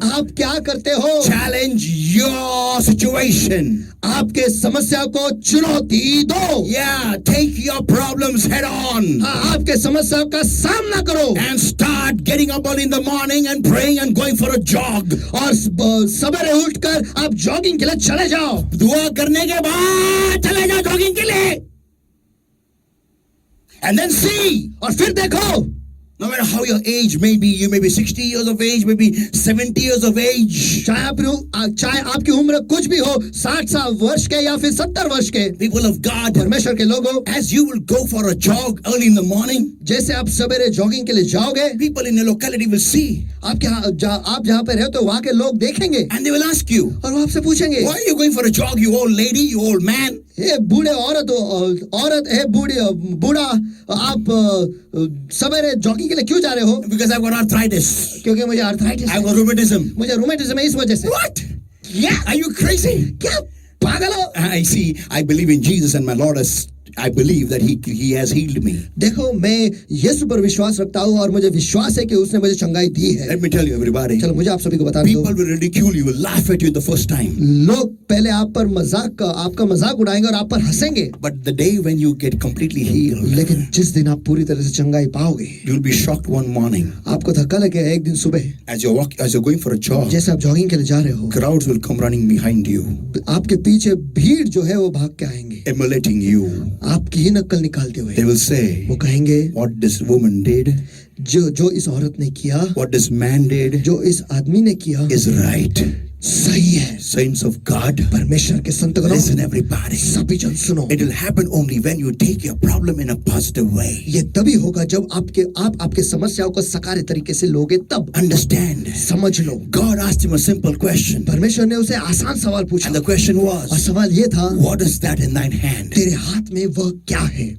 [SPEAKER 3] आप क्या करते हो?
[SPEAKER 2] Challenge your situation.
[SPEAKER 3] आपके समस्या को चुनौती दो.
[SPEAKER 2] Yeah, take your problems head on.
[SPEAKER 3] हाँ, आपके समस्या का सामना करो
[SPEAKER 2] And start getting up early in the morning and praying and going for a jog.
[SPEAKER 3] और सवेरे उठकर आप जॉगिंग के लिए चले जाओ.
[SPEAKER 2] दुआ करने के बाद चले जाओ जॉगिंग के लिए. And then see.
[SPEAKER 3] और फिर देखो,
[SPEAKER 2] No matter how your age may be, you may be 60 years of age, maybe 70 years of age.
[SPEAKER 3] चाहे आपकी उम्र कुछ भी हो, 60 वर्ष के या फिर 70 वर्ष के.
[SPEAKER 2] People of God,
[SPEAKER 3] परमेश्वर के लोगों,
[SPEAKER 2] as you will go for a jog early in the morning,
[SPEAKER 3] जैसे आप सवेरे जॉगिंग के लिए जाओगे,
[SPEAKER 2] people in your locality will see.
[SPEAKER 3] आप जहाँ पे रहते हो वहाँ के लोग देखेंगे
[SPEAKER 2] And they will ask you,
[SPEAKER 3] और वो आपसे पूछेंगे,
[SPEAKER 2] why are you going for a jog, you old lady, you old man?
[SPEAKER 3] ये बूढ़े औरत है, बूढ़ा, आप सवेरे जॉगिंग के लिए क्यों जा रहे हो?
[SPEAKER 2] Because I've got arthritis.
[SPEAKER 3] क्योंकि मुझे आर्थराइटिस
[SPEAKER 2] I've
[SPEAKER 3] है.
[SPEAKER 2] got rheumatism.
[SPEAKER 3] मुझे रूमेटिज्म है, इस वजह से.
[SPEAKER 2] What? Yeah, are you crazy?
[SPEAKER 3] क्या पागल हो?
[SPEAKER 2] I see. I believe in Jesus and my Lord has I believe that he has healed me.
[SPEAKER 3] देखो मैं यीशु पर विश्वास रखता हूँ और मुझे विश्वास है कि उसने मुझे चंगाई दी है।
[SPEAKER 2] Let me tell you, everybody.
[SPEAKER 3] चलो मुझे आप सभी को बता दूं,
[SPEAKER 2] People will ridicule you, will laugh at you the first time.
[SPEAKER 3] लोग पहले आपका मजाक उड़ाएंगे और आप पर हंसेंगे,
[SPEAKER 2] But the day when you get completely healed,
[SPEAKER 3] लेकिन जिस दिन आप पूरी तरह से चंगाई पाओगे,
[SPEAKER 2] you'll be shocked one morning
[SPEAKER 3] आपको धक्का लगेगा एक दिन सुबह,
[SPEAKER 2] as you're going for a jog.
[SPEAKER 3] जैसे आप जॉगिंग के लिए जा रहे हो,
[SPEAKER 2] Crowds will come running behind you,
[SPEAKER 3] आपके पीछे भीड़ जो है वो भाग के आएंगे,
[SPEAKER 2] emulating you.
[SPEAKER 3] आपकी ही नकल निकालते हुए।
[SPEAKER 2] They will say,
[SPEAKER 3] वो कहेंगे
[SPEAKER 2] what this woman did,
[SPEAKER 3] जो इस औरत ने किया,
[SPEAKER 2] what this man did,
[SPEAKER 3] जो इस आदमी ने किया,
[SPEAKER 2] is right.
[SPEAKER 3] सही है।
[SPEAKER 2] Saints of God,
[SPEAKER 3] परमेश्वर के संतगणों,
[SPEAKER 2] listen everybody.
[SPEAKER 3] सभी जन सुनो,
[SPEAKER 2] It will happen only when you take your problem in a positive way.
[SPEAKER 3] ये तभी होगा जब आप आपके समस्याओं को सकारे तरीके से लोगे, तब।
[SPEAKER 2] Understand?
[SPEAKER 3] समझ लो,
[SPEAKER 2] God asked him a simple question.
[SPEAKER 3] परमेश्वर ने उसे आसान सवाल पूछा,
[SPEAKER 2] And the question
[SPEAKER 3] और
[SPEAKER 2] was,
[SPEAKER 3] सवाल ये था,
[SPEAKER 2] what is that in thine hand?
[SPEAKER 3] तेरे हाथ में वह क्या है?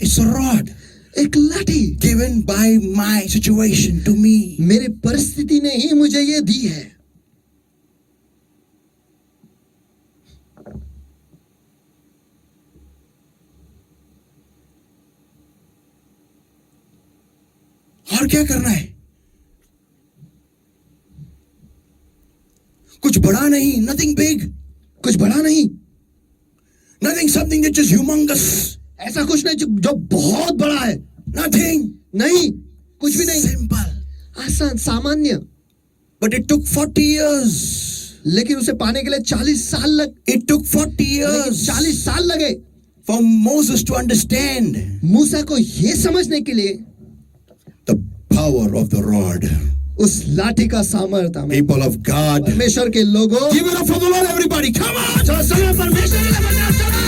[SPEAKER 2] It's a rod
[SPEAKER 3] एक लाठी,
[SPEAKER 2] given by my situation to me.
[SPEAKER 3] मेरी परिस्थिति ने ही मुझे ये दी है।
[SPEAKER 2] और क्या करना है? कुछ बड़ा नहीं, nothing big,
[SPEAKER 3] कुछ बड़ा नहीं,
[SPEAKER 2] nothing something that is humongous,
[SPEAKER 3] ऐसा कुछ नहीं जो बहुत बड़ा है,
[SPEAKER 2] nothing,
[SPEAKER 3] नहीं, कुछ भी नहीं,
[SPEAKER 2] simple.
[SPEAKER 3] आसान सामान्य।
[SPEAKER 2] But it took 40 years.
[SPEAKER 3] लेकिन उसे पाने के लिए 40 साल लग,
[SPEAKER 2] It took 40 years
[SPEAKER 3] 40 साल लगे
[SPEAKER 2] for Moses to understand
[SPEAKER 3] मूसा को ये समझने के लिए
[SPEAKER 2] the power of the rod.
[SPEAKER 3] उस लाठी का सामर्थ्य। हमें
[SPEAKER 2] People of God,
[SPEAKER 3] परमेश्वर के लोगों,
[SPEAKER 2] give it up for the Lord, everybody. Come on.
[SPEAKER 3] चलो चलो परमेश्वर के लिए बजाओ, चलो।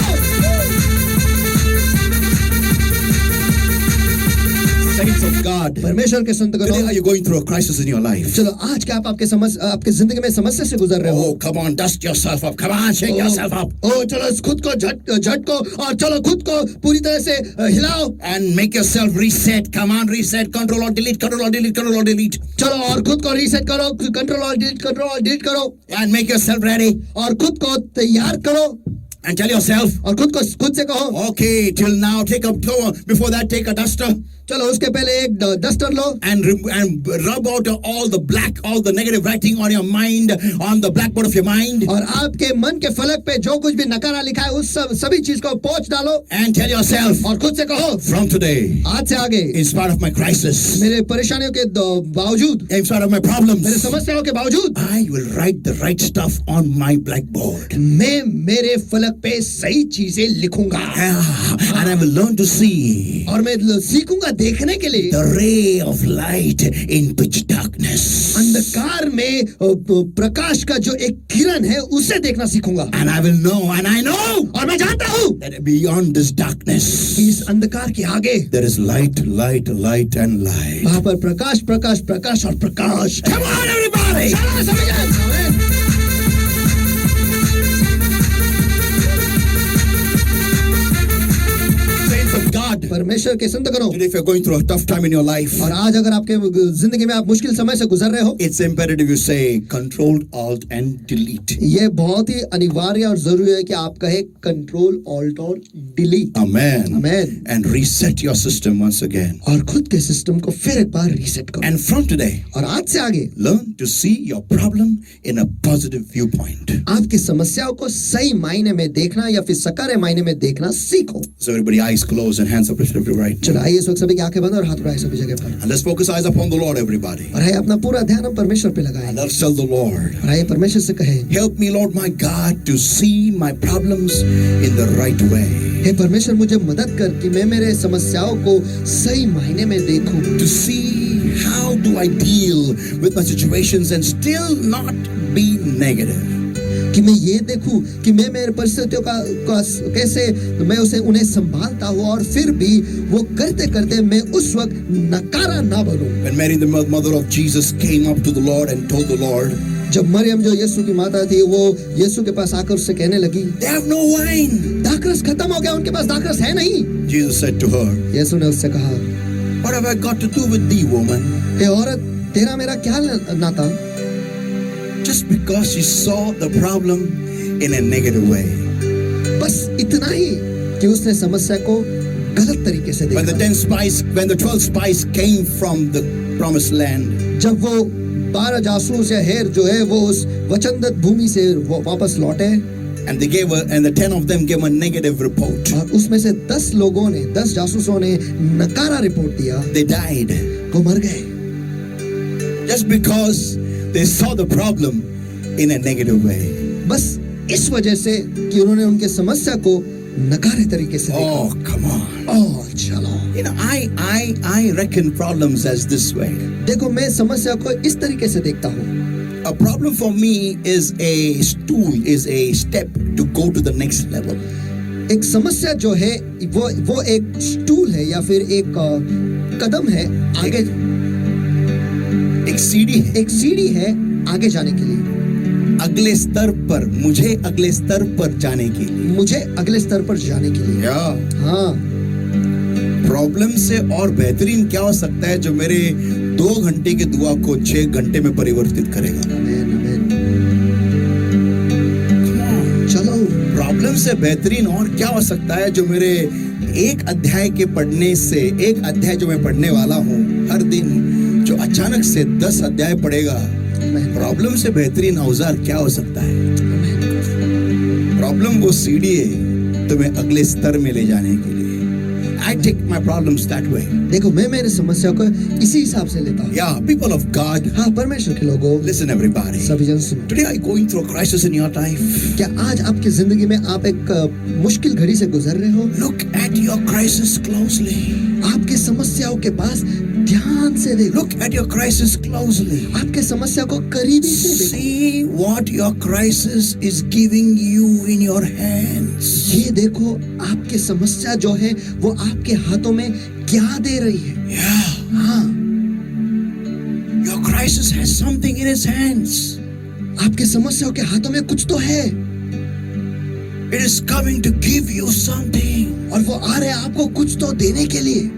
[SPEAKER 2] Saints of God,
[SPEAKER 3] परमेश्वर के संत
[SPEAKER 2] today are
[SPEAKER 3] गणों,
[SPEAKER 2] you going through a crisis in your life?
[SPEAKER 3] चलो आज क्या आप आपके जिंदगी में समस्या से गुजर रहे हो?
[SPEAKER 2] Oh, come on, dust yourself up. Come on, shake yourself up.
[SPEAKER 3] ओ चलो खुद को झटको और चलो खुद को पूरी तरह से हिलाओ
[SPEAKER 2] And make yourself reset. Come on, reset. Control or delete, control or delete, control or delete.
[SPEAKER 3] चलो और खुद को रीसेट करो, कंट्रोल और डिलीट करो
[SPEAKER 2] And make yourself ready.
[SPEAKER 3] और खुद को तैयार करो
[SPEAKER 2] And tell yourself,
[SPEAKER 3] और खुद से कहो,
[SPEAKER 2] okay, till now, before that, take a duster.
[SPEAKER 3] चलो उसके पहले एक duster low
[SPEAKER 2] And rub out all the negative writing on your mind, on the blackboard of your mind.
[SPEAKER 3] और आपके मन के फलक पे जो कुछ भी नकारा लिखा है उस सभी चीज को पोंछ डालो
[SPEAKER 2] And tell yourself,
[SPEAKER 3] और खुद से कहो,
[SPEAKER 2] from today,
[SPEAKER 3] आज से आगे
[SPEAKER 2] in spite of my crisis,
[SPEAKER 3] मेरे परेशानियों के बावजूद,
[SPEAKER 2] in spite of my problems,
[SPEAKER 3] मेरे समस्याओं के बावजूद,
[SPEAKER 2] I will write the right stuff on my blackboard.
[SPEAKER 3] मैं मेरे फलक पे सही चीजें लिखूंगा
[SPEAKER 2] And I will learn to see
[SPEAKER 3] और मैं सीखूंगा देखने के लिए
[SPEAKER 2] the ray of light in pitch darkness.
[SPEAKER 3] अंधकार में प्रकाश का जो एक किरण है उसे देखना सीखूंगा
[SPEAKER 2] And I will know, and I know
[SPEAKER 3] और मैं जानता हूँ
[SPEAKER 2] that beyond this darkness,
[SPEAKER 3] कि इस अंधकार के आगे
[SPEAKER 2] there is light, light, light, and light.
[SPEAKER 3] वहां पर प्रकाश प्रकाश प्रकाश और प्रकाश।
[SPEAKER 2] Come on, everybody!
[SPEAKER 3] चलो सभी जन,
[SPEAKER 2] Saints of God,
[SPEAKER 3] परमेश्वर के संत करो,
[SPEAKER 2] today if you're going through a tough time in your life,
[SPEAKER 3] और आज अगर आपके जिंदगी में आप मुश्किल समय से गुजर रहे हो,
[SPEAKER 2] it's imperative you say Control, Alt, and Delete.
[SPEAKER 3] ये बहुत ही अनिवार्य और जरूरी है कि आप कहे कंट्रोल ऑल्ट और delete.
[SPEAKER 2] Amen.
[SPEAKER 3] Amen.
[SPEAKER 2] And reset your system once again.
[SPEAKER 3] और खुद के सिस्टम को फिर एक बार रीसेट करो
[SPEAKER 2] And from today,
[SPEAKER 3] और आज से आगे
[SPEAKER 2] learn to see your problem in a positive viewpoint.
[SPEAKER 3] आपकी समस्याओं को सही मायने में देखना या फिर सकारे मायने में देखना सीखो।
[SPEAKER 2] So everybody eyes closed and hands up lifted to right.
[SPEAKER 3] चलो आइए इस वक्त सभी की आंखें बंद और हाथ उठाए सभी जगह पर,
[SPEAKER 2] And let's focus eyes upon the Lord, everybody.
[SPEAKER 3] और आइए अपना पूरा ध्यान हम परमेश्वर पे लगाएं
[SPEAKER 2] And let's tell the Lord,
[SPEAKER 3] और आइए परमेश्वर से कहें,
[SPEAKER 2] help me, Lord my God, to see my problems in the right way.
[SPEAKER 3] हे परमेश्वर मुझे मदद कर कि मैं मेरे समस्याओं को सही मायने में देखूं,
[SPEAKER 2] To see how do I deal with my situations and still not be negative.
[SPEAKER 3] कि मैं ये देखूं कि मैं मेरे परिस्थितियों का कैसे मैं उन्हें संभालता हूँ और फिर भी वो करते करते मैं उस वक्त नकारा ना बनूं।
[SPEAKER 2] When Mary, the mother of Jesus, came up to the Lord and told the Lord,
[SPEAKER 3] जब मरियम जो यीशु की माता थी वो यीशु के पास आकर उससे कहने लगी,
[SPEAKER 2] they have no wine.
[SPEAKER 3] दाखरस खत्म हो गया, उनके पास दाखरस है नहीं।
[SPEAKER 2] Jesus said to her,
[SPEAKER 3] यीशु ने उससे कहा,
[SPEAKER 2] what have I got to do with thee, woman?
[SPEAKER 3] हे औरत, तेरा मेरा क्या नाता?
[SPEAKER 2] Just because she saw the problem in a negative way.
[SPEAKER 3] बस इतना ही कि उसने समस्या को गलत तरीके से
[SPEAKER 2] When the
[SPEAKER 3] देखा।
[SPEAKER 2] when the 12 spies came from the promised land,
[SPEAKER 3] जब वो 12 जासूस या हेर जो है वो उस वचनदत्त भूमि से वो वापस लौटे
[SPEAKER 2] and the 10 of them gave a negative report.
[SPEAKER 3] और उसमें से 10 लोगों ने 10 जासूसों ने नकारा रिपोर्ट दिया,
[SPEAKER 2] They died
[SPEAKER 3] वो मर गए
[SPEAKER 2] just because they saw the problem in a negative way.
[SPEAKER 3] बस इस वजह से कि उन्होंने उनके समस्या को नकारे तरीके से देखा।
[SPEAKER 2] Oh, come on.
[SPEAKER 3] ओह चलो,
[SPEAKER 2] You know, I reckon problems as this way.
[SPEAKER 3] देखो मैं समस्या को इस तरीके से देखता हूँ।
[SPEAKER 2] A problem for me is a stool, is a step to go to the next level.
[SPEAKER 3] एक समस्या जो है वो एक स्टूल है या फिर एक कदम है आगे,
[SPEAKER 2] एक सीढ़ी है
[SPEAKER 3] एक सीढ़ी है आगे जाने के लिए,
[SPEAKER 2] अगले स्तर पर, मुझे अगले स्तर पर जाने के लिए।
[SPEAKER 3] मुझे अगले स्तर पर जाने के लिए।
[SPEAKER 2] Yeah.
[SPEAKER 3] हाँ,
[SPEAKER 2] प्रॉब्लम से और बेहतरीन क्या हो सकता है जो मेरे 2 घंटे की दुआ को 6 घंटे में परिवर्तित करेगा।
[SPEAKER 3] आमीन, आमीन। चलो,
[SPEAKER 2] प्रॉब्लम से बेहतरीन और क्या हो सकता है जो मेरे 1 अध्याय के पढ़ने से, 1 अध्याय जो मैं पढ़ने वाला हूँ हर दिन, जो अचानक से 10 अध्याय पढ़ेगा।
[SPEAKER 3] आमीन,
[SPEAKER 2] प्रॉब्लम से बेहतरीन औजार क्या हो सकता है?
[SPEAKER 3] आमीन।
[SPEAKER 2] प्रॉब्लम वो सीढ़ी है तुम्हें अगले स्तर में ले जाने के लिए। I take my problems that way.
[SPEAKER 3] देखो मैं मेरे समस्या को इसी हिसाब से लेता हूँ।
[SPEAKER 2] Yeah, people of God,
[SPEAKER 3] हाँ, परमेश्वर के लोगों,
[SPEAKER 2] listen everybody.
[SPEAKER 3] सभी जन सुनो।
[SPEAKER 2] Today are you going through a crisis in your life?
[SPEAKER 3] क्या आज आपकी जिंदगी में आप एक मुश्किल घड़ी से गुजर रहे हो?
[SPEAKER 2] Look at your crisis closely.
[SPEAKER 3] आपके समस्याओं के पास ध्यान से देखो।
[SPEAKER 2] Look at your crisis closely.
[SPEAKER 3] आपके समस्या को करीबी से देखो।
[SPEAKER 2] See what your crisis is giving you in your hands.
[SPEAKER 3] ये देखो आपकी समस्या जो है वो आपके हाथों में क्या दे रही है।
[SPEAKER 2] Yeah,
[SPEAKER 3] हाँ,
[SPEAKER 2] your crisis has something in its hands.
[SPEAKER 3] आपके समस्याओं के हाथों में कुछ तो है
[SPEAKER 2] It is coming to give you something.
[SPEAKER 3] और वो आ रहे हैं आपको कुछ तो देने के लिए।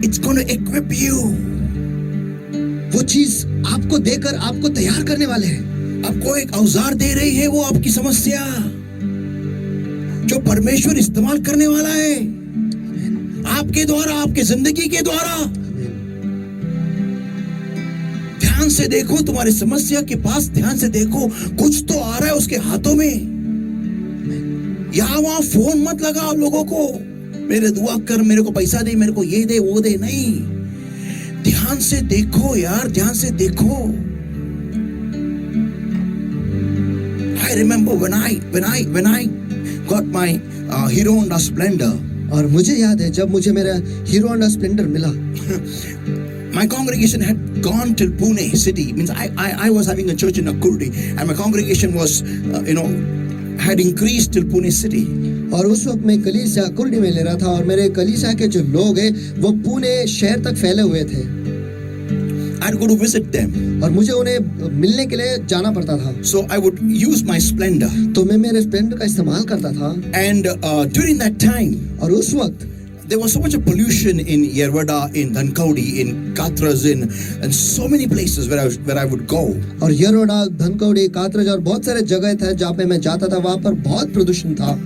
[SPEAKER 2] It's going to equip you.
[SPEAKER 3] वो चीज आपको देकर आपको तैयार करने वाले हैं।
[SPEAKER 2] आपको एक औजार दे रही है वो आपकी समस्या जो परमेश्वर इस्तेमाल करने वाला है आपके द्वारा, आपके जिंदगी के द्वारा। ध्यान से देखो तुम्हारी समस्या के पास, ध्यान से देखो कुछ तो आ रहा है उसके हाथों में। यहाँ वहां फोन मत लगाओ लोगों को, मेरे दुआ कर, मेरे को पैसा दे, मेरे को ये दे वो दे, नहीं। ध्यान से देखो यार, ध्यान से देखो। I remember when I got my Hero Honda Splendor.
[SPEAKER 3] और मुझे याद है जब मुझे मेरा हीरो होंडा स्प्लेंडर मिला,
[SPEAKER 2] My congregation had gone to Pune city. Means I was having a church in Akurdi, and my congregation was, had increased till Pune city.
[SPEAKER 3] और उस वक्त मैं कलीसिया कुर्डी में ले रहा था और मेरे कलीसिया के जो लोग हैं वो पुणे शहर तक फैले हुए थे।
[SPEAKER 2] I had to go to visit them.
[SPEAKER 3] और मुझे उन्हें मिलने के लिए जाना पड़ता था।
[SPEAKER 2] So I would use my Splendor.
[SPEAKER 3] तो मैं मेरे स्प्लेंडर का इस्तेमाल करता था।
[SPEAKER 2] And during that time,
[SPEAKER 3] और उस वक्त
[SPEAKER 2] there was so much of pollution in Yerwada, in Dhankaudi, in Katras, and so many places where I would go.
[SPEAKER 3] और यरोडा, धनकौड़ी, कात्रज और बहुत सारे जगह थे जहाँ पे मैं जाता था, वहाँ पर बहुत प्रदूषण था।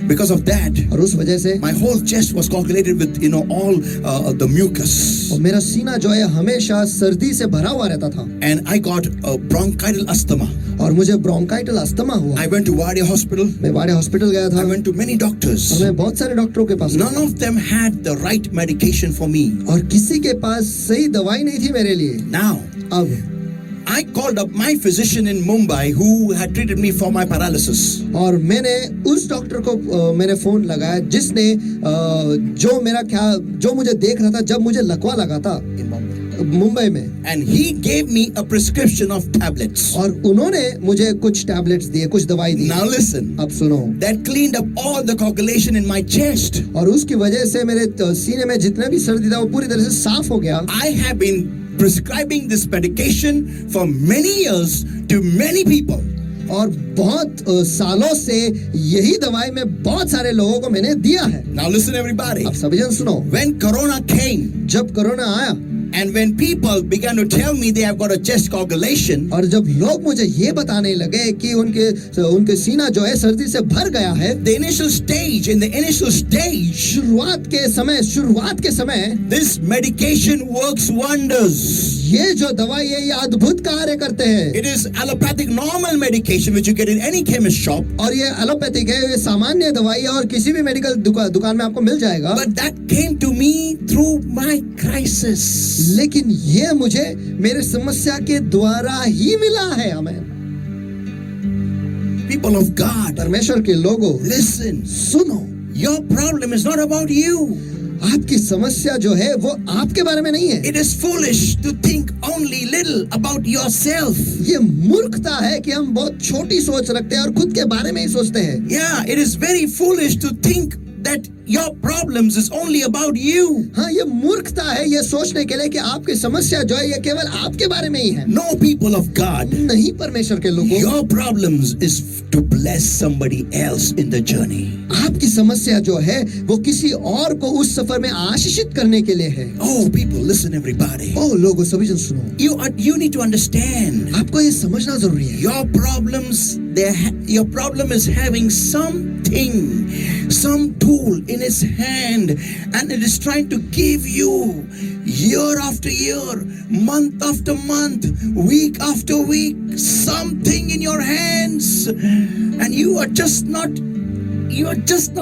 [SPEAKER 2] Because of that,
[SPEAKER 3] और उस वजह से
[SPEAKER 2] my whole chest was coagulated with all the mucus.
[SPEAKER 3] और मेरा सीना जो है हमेशा सर्दी से भरा हुआ रहता था।
[SPEAKER 2] And I got bronchial asthma.
[SPEAKER 3] और मुझे ब्रोंकाइटल अस्थमा हुआ।
[SPEAKER 2] I went to Wadi Hospital.
[SPEAKER 3] मैं वाड़े हॉस्पिटल गया था।
[SPEAKER 2] I went to many doctors.
[SPEAKER 3] और मैं बहुत सारे डॉक्टरों के पास
[SPEAKER 2] None of them had the right medication for me.
[SPEAKER 3] और किसी के पास सही दवाई नहीं थी मेरे लिए।
[SPEAKER 2] Now,
[SPEAKER 3] अब
[SPEAKER 2] I called up my physician in Mumbai who had treated me for my paralysis.
[SPEAKER 3] और मैंने उस डॉक्टर को मैंने फोन लगाया जिसने जो मुझे देख रहा था जब मुझे लकवा लगा था
[SPEAKER 2] In Mumbai.
[SPEAKER 3] मुंबई में।
[SPEAKER 2] And he gave me a prescription of tablets.
[SPEAKER 3] और उन्होंने मुझे कुछ टैबलेट्स दिए, कुछ दवाई दी।
[SPEAKER 2] Now listen.
[SPEAKER 3] अब सुनो।
[SPEAKER 2] That cleaned up all the coagulation in my chest.
[SPEAKER 3] और उसकी वजह से मेरे सीने में जितना भी सर्दी था वो पूरी तरह से साफ हो गया।
[SPEAKER 2] I have been prescribing this medication for many years to many people.
[SPEAKER 3] और बहुत सालों से यही दवाई में बहुत सारे लोगों को मैंने दिया है।
[SPEAKER 2] Now listen everybody.
[SPEAKER 3] अब सभी जन सुनो।
[SPEAKER 2] When Corona came,
[SPEAKER 3] जब कोरोना आया,
[SPEAKER 2] And when people began to tell me they have got a chest coagulation,
[SPEAKER 3] और जब लोग मुझे ये बताने लगे कि उनके सीना जो है सर्दी से भर गया है,
[SPEAKER 2] in the initial stage,
[SPEAKER 3] शुरुआत के समय
[SPEAKER 2] this medication works wonders.
[SPEAKER 3] ये जो दवाई है ये अद्भुत कार्य करते हैं.
[SPEAKER 2] It is allopathic normal medication which you get in any chemist shop.
[SPEAKER 3] और ये एलोपैथिक है, ये सामान्य दवाई है और किसी भी मेडिकल दुकान में आपको मिल जाएगा.
[SPEAKER 2] But that came to me through my crisis.
[SPEAKER 3] लेकिन ये मुझे मेरे समस्या के द्वारा ही मिला है. हमें
[SPEAKER 2] People of God,
[SPEAKER 3] परमेश्वर के लोगों,
[SPEAKER 2] listen.
[SPEAKER 3] सुनो,
[SPEAKER 2] Your problem is not about you.
[SPEAKER 3] आपकी समस्या जो है वो आपके बारे में नहीं है.
[SPEAKER 2] It is foolish to think only little about yourself.
[SPEAKER 3] ये मूर्खता है कि हम बहुत छोटी सोच रखते हैं और खुद के बारे में ही सोचते हैं.
[SPEAKER 2] Yeah, it is very foolish to think that your problems is only about you.
[SPEAKER 3] हाँ, ये मूर्खता है ये सोचने के लिए कि आपकी समस्या जो है ये केवल आपके बारे में ही है.
[SPEAKER 2] No, people of God.
[SPEAKER 3] नहीं परमेश्वर के लोगों,
[SPEAKER 2] Your problems is to bless somebody else in the journey.
[SPEAKER 3] आपकी समस्या जो है वो किसी और को उस सफर में आशीषित करने के लिए है.
[SPEAKER 2] Oh, people, listen, everybody.
[SPEAKER 3] ओ लोगों, सभी जन सुनो.
[SPEAKER 2] You need to understand.
[SPEAKER 3] आपको ये समझना जरूरी है.
[SPEAKER 2] Your problem is having something, some tool in its hand, and it is trying to give you year after year, month after month, week after week, something in your hands, and you are just not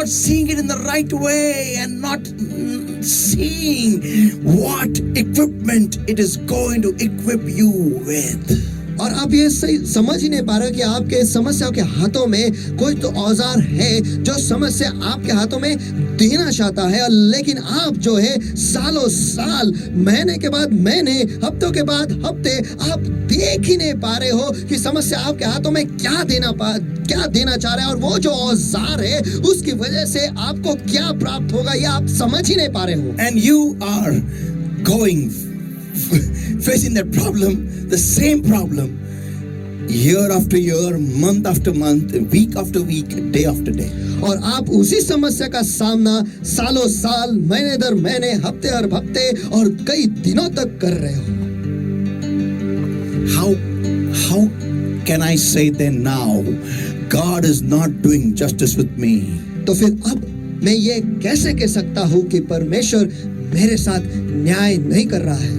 [SPEAKER 2] seeing it in the right way and not seeing what equipment it is going to equip you with.
[SPEAKER 3] और आप ये सही समझ ही नहीं पा रहे कि आपके समस्याओं के हाथों में कोई तो औजार है जो समस्या आपके हाथों में देना चाहता है, लेकिन आप जो है सालों साल, महीने के बाद महीने, हफ्तों के बाद हफ्ते आप देख ही नहीं पा रहे हो कि समस्या आपके हाथों में क्या देना चाह रहा है, और वो जो औजार है उसकी वजह से आपको क्या प्राप्त होगा ये आप समझ ही नहीं पा रहे हो.
[SPEAKER 2] And you are facing that problem, the same problem, year after year, month after month, week after week, day after day.
[SPEAKER 3] और आप उसी समस्या का सामना सालों साल, महीने दर महीने, हफ्ते हर हफ्ते और कई दिनों तक कर रहे हो.
[SPEAKER 2] How can I say then now, God is not doing justice with me?
[SPEAKER 3] तो फिर अब मैं ये कैसे कह सकता हूँ कि परमेश्वर मेरे साथ न्याय नहीं कर रहा है?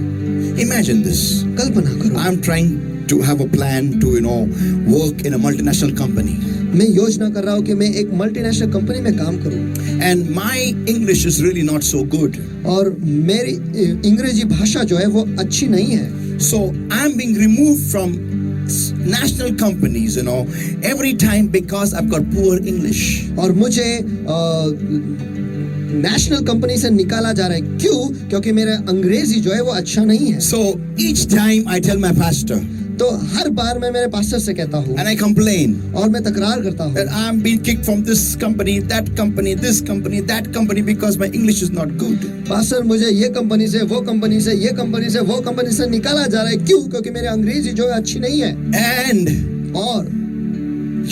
[SPEAKER 2] Imagine this.
[SPEAKER 3] कल्पना करो.
[SPEAKER 2] I'm trying to have a plan to, work in a multinational company.
[SPEAKER 3] मैं योजना कर रहा हूँ कि मैं एक मल्टीनेशनल कंपनी में काम करूँ.
[SPEAKER 2] And my English is really not so good.
[SPEAKER 3] और मेरी अंग्रेजी भाषा जो है वो अच्छी नहीं है.
[SPEAKER 2] So I'm being removed from national companies, every time because I've got poor English.
[SPEAKER 3] और मुझे नेशनल कंपनी से निकाला जा रहा है. क्यों? क्योंकि मेरा अंग्रेजी जो है वो अच्छा नहीं है.
[SPEAKER 2] So each time I tell my pastor,
[SPEAKER 3] तो हर बार मैं मेरे पास्टर से कहता हूँ
[SPEAKER 2] and I complain
[SPEAKER 3] और मैं तकरार करता हूँ
[SPEAKER 2] that I'm being kicked from this company, that company, this company, that company because my English is not good.
[SPEAKER 3] Pastor, मुझे ये कंपनी से, वो कंपनी से, ये कंपनी से, वो कंपनी से निकाला जा रहा है. क्यों? क्योंकि मेरी अंग्रेजी जो है अच्छी नहीं है.
[SPEAKER 2] And
[SPEAKER 3] और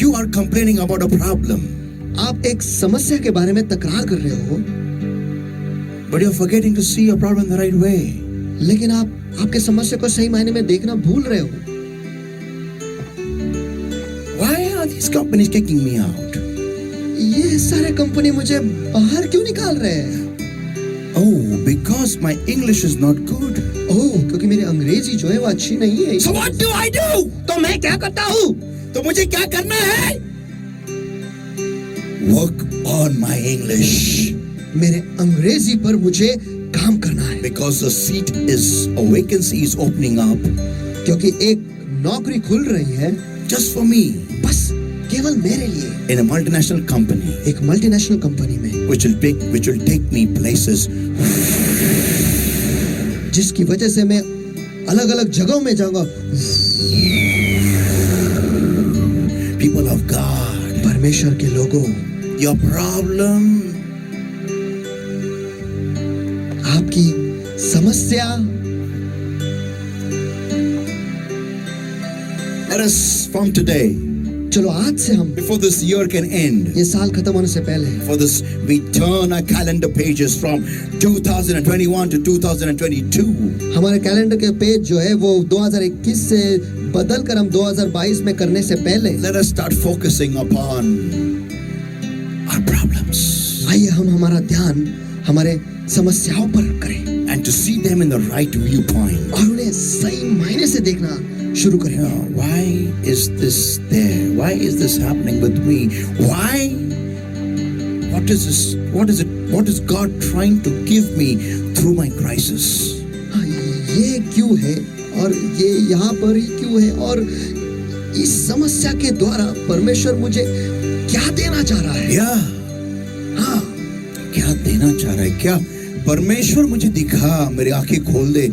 [SPEAKER 2] you are complaining about a problem,
[SPEAKER 3] आप एक समस्या के बारे में तकरार कर रहे हो,
[SPEAKER 2] but you're forgetting to see your problem the right way.
[SPEAKER 3] लेकिन आप आपके समस्या को सही मायने में देखना भूल रहे हो.
[SPEAKER 2] Why are these companies kicking me out?
[SPEAKER 3] ये सारे कंपनी मुझे बाहर क्यों निकाल रहे हैं?
[SPEAKER 2] Oh, because my English is not good.
[SPEAKER 3] ओह, क्योंकि मेरी अंग्रेजी जो है वो अच्छी नहीं है.
[SPEAKER 2] So what do I do?
[SPEAKER 3] तो मैं क्या करता हूँ?
[SPEAKER 2] तो मुझे क्या करना है? Work on my English.
[SPEAKER 3] मेरे अंग्रेजी पर मुझे काम करना है.
[SPEAKER 2] Because a vacancy is opening up.
[SPEAKER 3] क्योंकि एक नौकरी खुल रही है
[SPEAKER 2] Just for me.
[SPEAKER 3] बस केवल मेरे लिए.
[SPEAKER 2] In a multinational company.
[SPEAKER 3] एक मल्टीनेशनल कंपनी में.
[SPEAKER 2] Which will take me places.
[SPEAKER 3] जिसकी वजह से मैं अलग अलग जगहों में जाऊंगा.
[SPEAKER 2] People of God.
[SPEAKER 3] परमेश्वर के लोगों.
[SPEAKER 2] Your problem.
[SPEAKER 3] आपकी समस्या.
[SPEAKER 2] Let us from today
[SPEAKER 3] चलो आज से हम
[SPEAKER 2] before this year can end,
[SPEAKER 3] ये साल खत्म होने से पहले
[SPEAKER 2] for this, we turn our calendar pages from 2021 to 2022.
[SPEAKER 3] हमारे कैलेंडर के पेज जो है वो 2021 से बदल कर हम 2022 में करने से पहले
[SPEAKER 2] Let us start focusing upon our problems
[SPEAKER 3] आइए हम हमारा ध्यान हमारे समस्याओं पर करें
[SPEAKER 2] and to see them in the right viewpoint.
[SPEAKER 3] और उन्हें सही मायने से देखना शुरू करें।
[SPEAKER 2] Why is this there? Why is this happening with me? Why? What is this? What is it? What is God trying to give me through my crisis?
[SPEAKER 3] हाँ, ये क्यों है और ये यहाँ पर ही क्यों है और इस समस्या के द्वारा परमेश्वर मुझे क्या देना चाह रहा है?
[SPEAKER 2] Yeah.
[SPEAKER 3] हाँ,
[SPEAKER 2] क्या देना चाह रहा है? क्या परमेश्वर मुझे दिखा, मेरी आंखें खोल दे,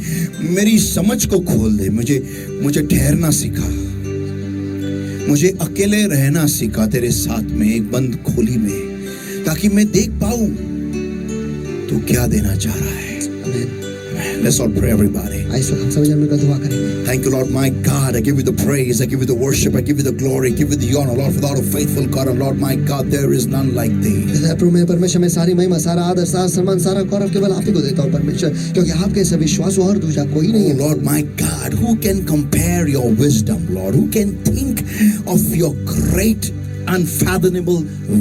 [SPEAKER 2] मेरी समझ को खोल दे, मुझे ठहरना सिखा, मुझे अकेले रहना सिखा तेरे साथ में एक बंद खोली में, ताकि मैं देख पाऊं तू क्या देना चाह रहा है।
[SPEAKER 3] आमीन।
[SPEAKER 2] Let's all pray, everybody.
[SPEAKER 3] आइए इस वक्त हम सभी जन मिलकर दुआ करेंगे।
[SPEAKER 2] Thank you, Lord, my God. I give you the praise, I give you the worship, I give you the glory, I give you the honor, Lord, without a faithful God, and Lord, my God, there is none like thee.
[SPEAKER 3] प्रभु मेरे परमेश्वर में सारी महिमा, सारा आदर, सारा सम्मान, सारा गौरव केवल आप ही को देता हूँ परमेश्वर, क्योंकि आपके से विश्वास और दूसरा कोई नहीं
[SPEAKER 2] Oh,
[SPEAKER 3] है।
[SPEAKER 2] Lord, my God, who can compare your wisdom, Lord? Who can think of your great, unfathomable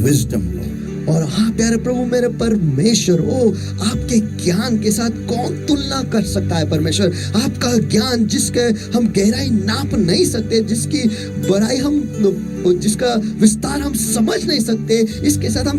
[SPEAKER 2] wisdom, Lord?
[SPEAKER 3] और हाँ प्यारे प्रभु मेरे परमेश्वर, ओ आपके ज्ञान के साथ कौन तुलना कर सकता है परमेश्वर? आपका ज्ञान जिसके हम गहराई नाप नहीं सकते, जिसकी बड़ाई हम, जिसका विस्तार हम समझ नहीं सकते, इसके साथ हम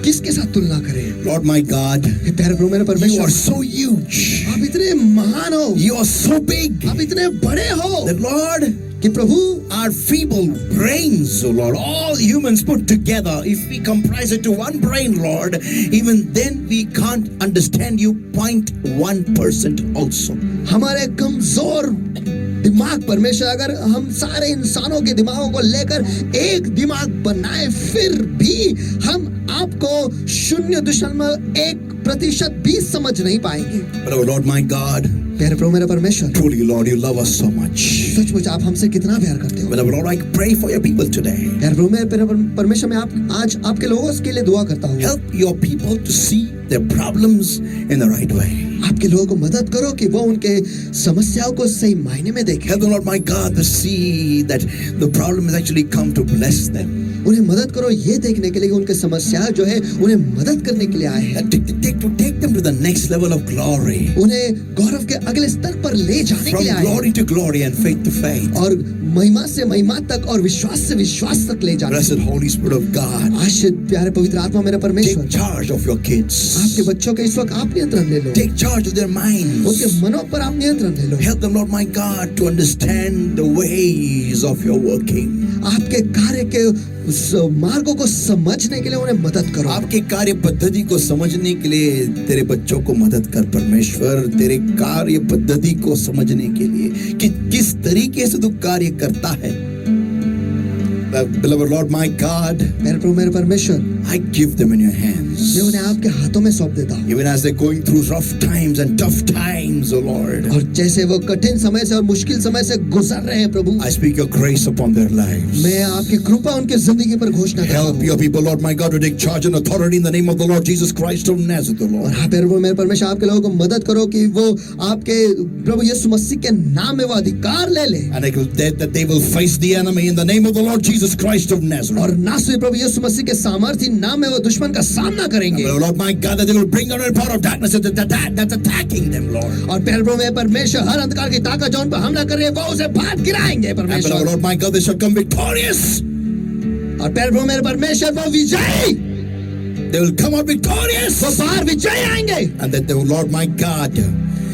[SPEAKER 3] किसके साथ तुलना करें?
[SPEAKER 2] Lord, my God,
[SPEAKER 3] प्यारे प्रभु मेरे
[SPEAKER 2] you
[SPEAKER 3] परमेश्वर,
[SPEAKER 2] are so huge.
[SPEAKER 3] आप इतने महान हो,
[SPEAKER 2] You are so big
[SPEAKER 3] आप इतने बड़े हो
[SPEAKER 2] that, Lord,
[SPEAKER 3] कि प्रभु
[SPEAKER 2] our feeble brains, oh Lord, all humans put together, if we comprise it to one brain, Lord, even then we can't understand you 0.1% also.
[SPEAKER 3] हमारे कमजोर दिमाग परमेश्वर, अगर हम सारे इंसानों के दिमागों को लेकर एक दिमाग बनाए फिर भी हम आपको 0.1% भी समझ नहीं पाएंगे।
[SPEAKER 2] But oh Lord, my God,
[SPEAKER 3] प्यारे प्रभु मेरे परमेश्वर,
[SPEAKER 2] truly Lord, you love us so much.
[SPEAKER 3] सचमुच आप हमसे कितना प्यार करते हो।
[SPEAKER 2] But Lord, I pray for your people today.
[SPEAKER 3] प्यारे प्रभु मेरे परमेश्वर, मैं आज आपके लोगों के लिए दुआ करता हूँ।
[SPEAKER 2] Help your people to see their problems in the right way.
[SPEAKER 3] आपके लोगों को मदद करो कि वो उनके समस्याओं को सही मायने में देखें।
[SPEAKER 2] Help them, Lord, my God, to see that the problem has actually come to bless them.
[SPEAKER 3] उन्हें मदद करो ये देखने के लिए कि उनके समस्या जो है उन्हें मदद करने के लिए आए हैं।
[SPEAKER 2] Take them to the next level of glory.
[SPEAKER 3] उन्हें गौरव के अगले स्तर पर ले जाने के
[SPEAKER 2] From
[SPEAKER 3] लिए आए हैं।
[SPEAKER 2] glory to glory and faith to faith.
[SPEAKER 3] और महिमा से महिमा तक और विश्वास से विश्वास तक ले जाने।
[SPEAKER 2] Blessed Holy Spirit of God,
[SPEAKER 3] आशीष प्यारे पवित्र आत्मा मेरे परमेश्वर,
[SPEAKER 2] take charge of your kids.
[SPEAKER 3] आपके बच्चों के इस वक्त आप नियंत्रण ले लो।
[SPEAKER 2] Take charge of their minds.
[SPEAKER 3] उनके मनों पर आप नियंत्रण ले लो।
[SPEAKER 2] Help them, Lord my God, to understand the ways of your working.
[SPEAKER 3] आपके कार्य के मार्गों को समझने के लिए उन्हें मदद करो।
[SPEAKER 2] आपके कार्य पद्धति को समझने के लिए तेरे बच्चों को मदद कर परमेश्वर, तेरे कार्य पद्धति को समझने के लिए कि किस तरीके से तू कार्य करता है। Beloved Lord my God,
[SPEAKER 3] मेरे प्रभु मेरे परमेश्वर,
[SPEAKER 2] I give them in your hands.
[SPEAKER 3] मैं उन्हें आपके हाथों में सौंप देता हूँ।
[SPEAKER 2] Even as they're going through rough times and tough times, oh Lord,
[SPEAKER 3] और जैसे वो कठिन समय से और मुश्किल समय से गुजर रहे हैं प्रभु,
[SPEAKER 2] I speak your grace upon their lives.
[SPEAKER 3] मैं आपकी कृपा उनके जिंदगी पर घोषणा करता
[SPEAKER 2] Help
[SPEAKER 3] हूँ।
[SPEAKER 2] your people, Lord my God, to take charge and authority in the name of the Lord Jesus Christ of Nazareth, oh
[SPEAKER 3] और
[SPEAKER 2] Lord.
[SPEAKER 3] हाँ प्रभु मेरे परमेश्वर, आपके लोगों को मदद करो कि वो आपके प्रभु यीशु मसीह के नाम में वो अधिकार ले ले,
[SPEAKER 2] And that they will face the enemy in the name of the Lord Jesus Christ of Nazareth.
[SPEAKER 3] और नासरी प्रभु यीशु मसीह के सामर्थ्य नाम में वो दुश्मन का सामना करेंगे।
[SPEAKER 2] But Lord my God, that they will bring down the power of darkness that's attacking them, Lord.
[SPEAKER 3] और प्यारे प्रभु मेरे परमेश्वर, हर अंधकार की ताकत जो उन पर हमला कर रही है वो उसे भाग गिराएंगे
[SPEAKER 2] And but
[SPEAKER 3] परमेश्वर।
[SPEAKER 2] Lord my God, they shall come victorious.
[SPEAKER 3] और प्यारे प्रभु मेरे परमेश्वर, वो विजयी,
[SPEAKER 2] They will come out victorious.
[SPEAKER 3] वो बाहर विजयी आएंगे।
[SPEAKER 2] And that they will, Lord my God,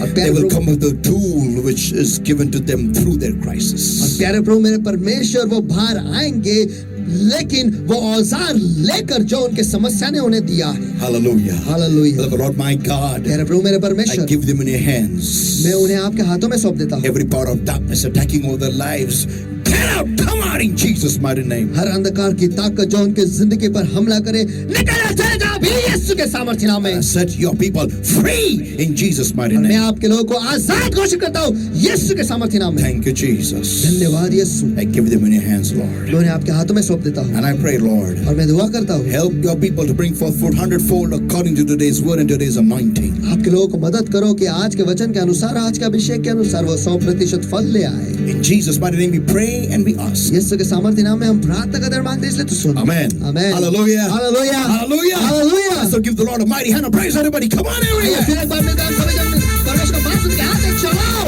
[SPEAKER 3] और
[SPEAKER 2] they
[SPEAKER 3] प्यारे
[SPEAKER 2] will
[SPEAKER 3] Prabhu,
[SPEAKER 2] come with the tool which is given to them through their
[SPEAKER 3] और
[SPEAKER 2] crisis.
[SPEAKER 3] प्यारे प्रभु मेरे परमेश्वर, वो बाहर आएंगे लेकिन वो औजार लेकर जो उनके समस्या ने उन्हें दिया है।
[SPEAKER 2] Hallelujah.
[SPEAKER 3] Hallelujah.
[SPEAKER 2] But Lord my God,
[SPEAKER 3] प्यारे प्रभु मेरे
[SPEAKER 2] I
[SPEAKER 3] परमेश्वर,
[SPEAKER 2] give them in your hands.
[SPEAKER 3] मैं उन्हें आपके हाथों में सौंप देता हूँ।
[SPEAKER 2] Every power of darkness attacking over their lives, Get out! Come out in Jesus' mighty name.
[SPEAKER 3] हर अंधकार की ताकत जो उनके जिंदगी पर हमला करे, निकल जाएगा अभी यीशु के सामर्थ्य नाम में।
[SPEAKER 2] Set your people free in Jesus' mighty
[SPEAKER 3] मैं
[SPEAKER 2] name.
[SPEAKER 3] आपके लोगों को आजाद घोषित करता हूँ यीशु के सामर्थ्य नाम में।
[SPEAKER 2] Thank you, Jesus.
[SPEAKER 3] धन्यवाद यीशु।
[SPEAKER 2] I give them in your hands, Lord.
[SPEAKER 3] मैं उन्हें आपके हाथों में सौंप देता हूँ
[SPEAKER 2] And I pray, Lord,
[SPEAKER 3] और मैं दुआ करता हूँ
[SPEAKER 2] help your people to bring forth fruit 100-fold according to today's word and today's anointing.
[SPEAKER 3] आपके लोगों को मदद करो कि आज के वचन के अनुसार, आज के अभिषेक के अनुसार वो 100% फल ले आए।
[SPEAKER 2] In Jesus' mighty name we pray and we ask.
[SPEAKER 3] यीशु के सामर्थ्य नाम में हम प्रार्थना करते और मांगते हैं, इसलिए तो सुनो।
[SPEAKER 2] Amen.
[SPEAKER 3] Amen.
[SPEAKER 2] Hallelujah.
[SPEAKER 3] Hallelujah.
[SPEAKER 2] Hallelujah.
[SPEAKER 3] Hallelujah.
[SPEAKER 2] So give the Lord a mighty hand of praise, everybody. Come on,
[SPEAKER 3] आइए
[SPEAKER 2] everybody.
[SPEAKER 3] फिर एक बार मिलकर हम सभी जन परमेश्वर को बांसुरी के हाथ से चलाओ।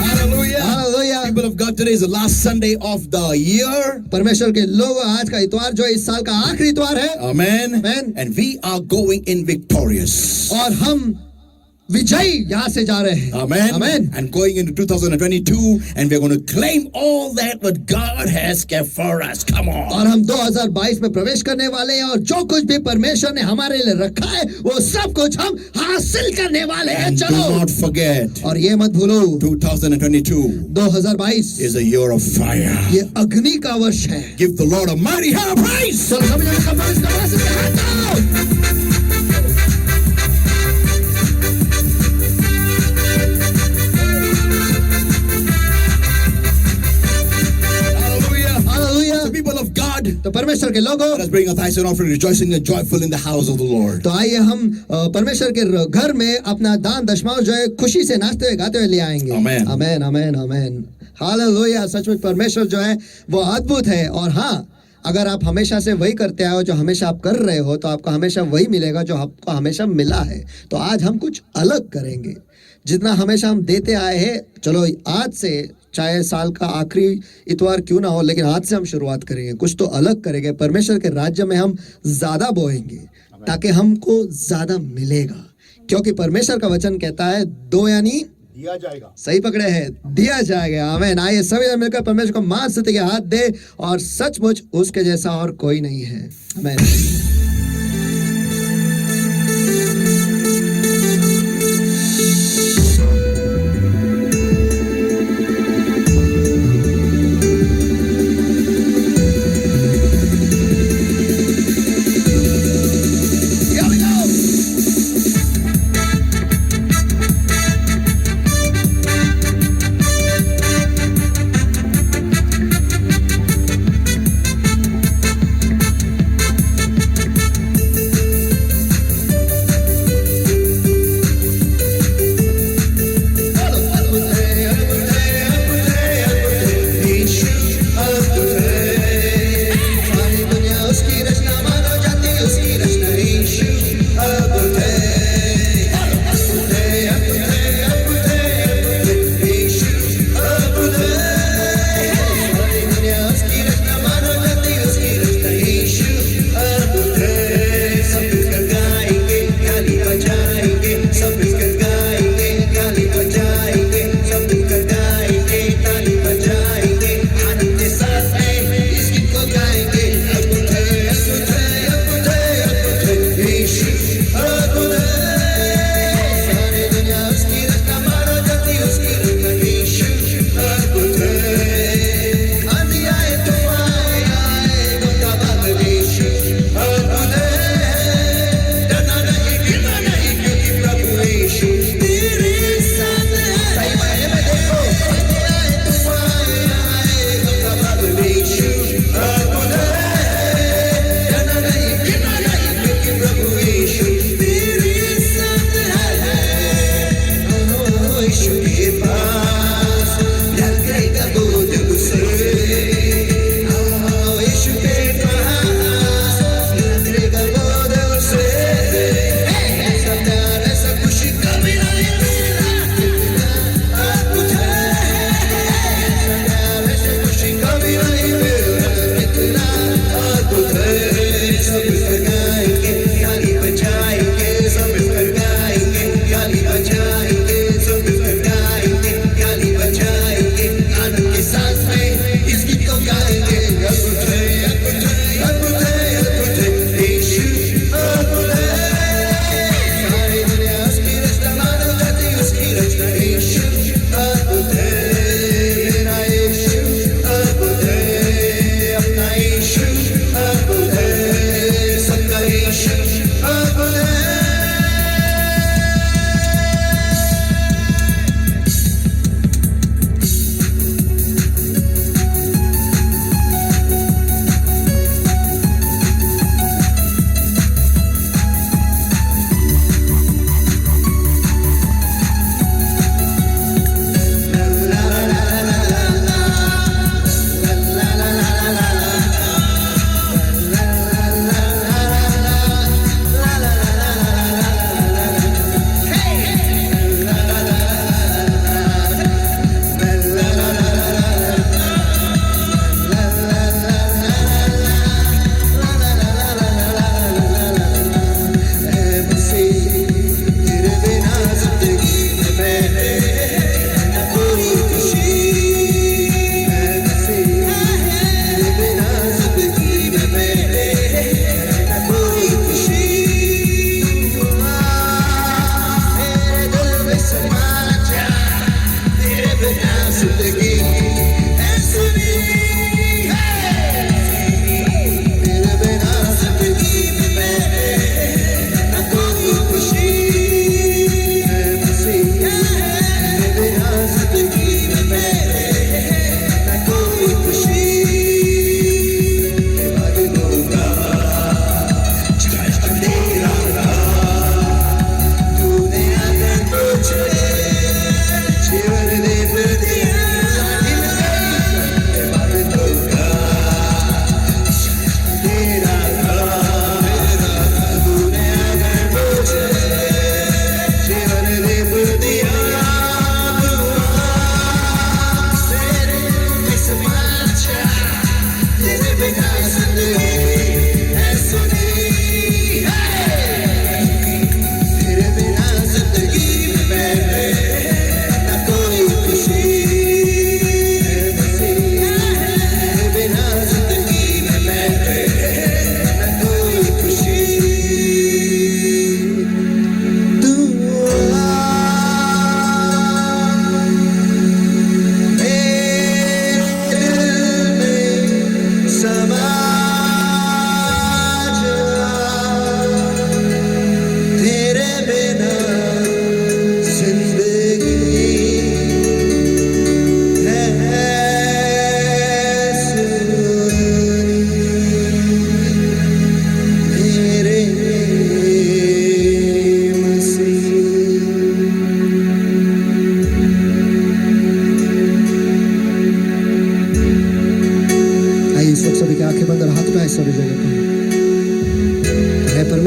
[SPEAKER 2] Hallelujah.
[SPEAKER 3] Hallelujah.
[SPEAKER 2] People of God, today is the last Sunday of the year.
[SPEAKER 3] परमेश्वर के लोग, आज का इतवार जो इस साल का आखिरी इतवार है,
[SPEAKER 2] Amen.
[SPEAKER 3] Amen.
[SPEAKER 2] And we are going in victorious.
[SPEAKER 3] और हम विजयी यहाँ से जा रहे हैं।
[SPEAKER 2] Amen.
[SPEAKER 3] Amen.
[SPEAKER 2] And going into 2022, and we're going to claim all that what God has kept for us. Come on.
[SPEAKER 3] और हम 2022 में प्रवेश करने वाले हैं और जो कुछ भी परमेश्वर ने हमारे लिए रखा है वो सब कुछ हम हासिल करने वाले हैं।
[SPEAKER 2] And do
[SPEAKER 3] चलो,
[SPEAKER 2] not forget,
[SPEAKER 3] और ये मत भूलो
[SPEAKER 2] 2022
[SPEAKER 3] 2022
[SPEAKER 2] is a year of fire.
[SPEAKER 3] ये अग्नि का वर्ष है।
[SPEAKER 2] Give the Lord a mighty hand of praise.
[SPEAKER 3] चलो सभी जन कमांड का वर्ष के हाथ दो।
[SPEAKER 2] Hallelujah.
[SPEAKER 3] Hallelujah.
[SPEAKER 2] The people of God,
[SPEAKER 3] तो परमेश्वर के लोगों,
[SPEAKER 2] let us bring a tithes and offering, rejoicing and joyful in the house of the Lord.
[SPEAKER 3] तो आइए हम परमेश्वर के घर में अपना दान दशमांश जो है खुशी से नाचते हुए गाते हुए ले आएंगे।
[SPEAKER 2] Amen.
[SPEAKER 3] आमेन आमेन आमेन। हालेलुया। सचमुच परमेश्वर जो है वो अद्भुत है। और हाँ, अगर आप हमेशा से वही करते आए हो जो हमेशा आप कर रहे हो, तो आपको हमेशा वही मिलेगा जो आपको हमेशा मिला है। तो आज हम कुछ अलग करेंगे। जितना हमेशा हम देते आए हैं, चलो आज से चाहे साल का आखिरी इतवार क्यों ना हो, लेकिन आज से हम शुरुआत करेंगे, कुछ तो अलग करेंगे। परमेश्वर के राज्य में हम ज्यादा बोएंगे ताकि हमको ज्यादा मिलेगा, क्योंकि परमेश्वर का वचन कहता है दो यानी
[SPEAKER 2] दिया जाएगा।
[SPEAKER 3] सही पकड़े हैं, दिया जाएगा। आमीन। आइए सभी मिलकर परमेश्वर को मान स्तुति के हाथ दे, और सचमुच उसके जैसा और कोई नहीं है। आमीन। Here we go.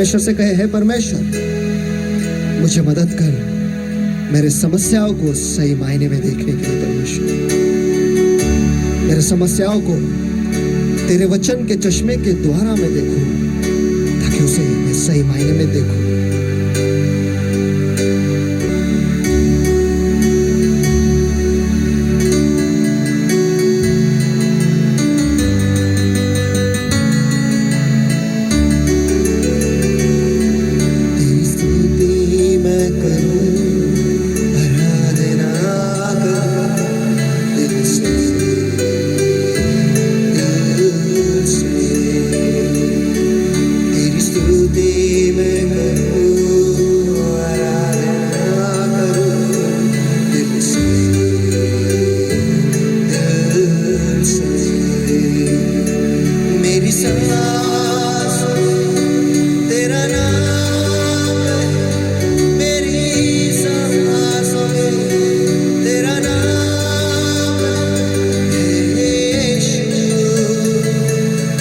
[SPEAKER 3] परमेश्वर से कहे, हे परमेश्वर, मुझे मदद कर मेरे समस्याओं को सही मायने में देखने के लिए। परमेश्वर, मेरे समस्याओं को तेरे वचन के चश्मे के द्वारा मैं देखूं, ताकि उसे मैं सही मायने में देखूं। तेरी स्तुति मैं करूं, आराधना करूं दिल से, दिल से। तेरी स्तुति मैं करूं, आराधना करूं दिल से, दिल से। मेरी सांस तेरा नाम है, मेरी सांसों में तेरा नाम है, यीशु,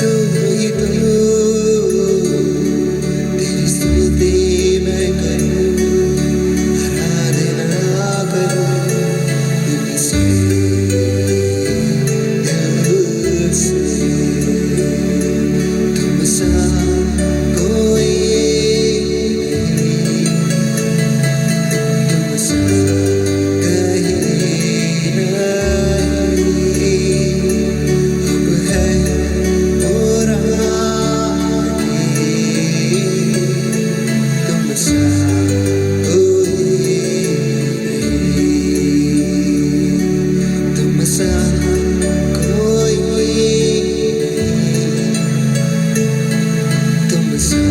[SPEAKER 3] तू ही तू। तेरी स्तुति मैं करूं, आराधना करूं दिल से, दिल से। तुम सा कोई नहीं, तुम सा कहीं नहीं। अब है और आगे, तुम सा कोई नहीं, तुम सा कोई नहीं, तुम सा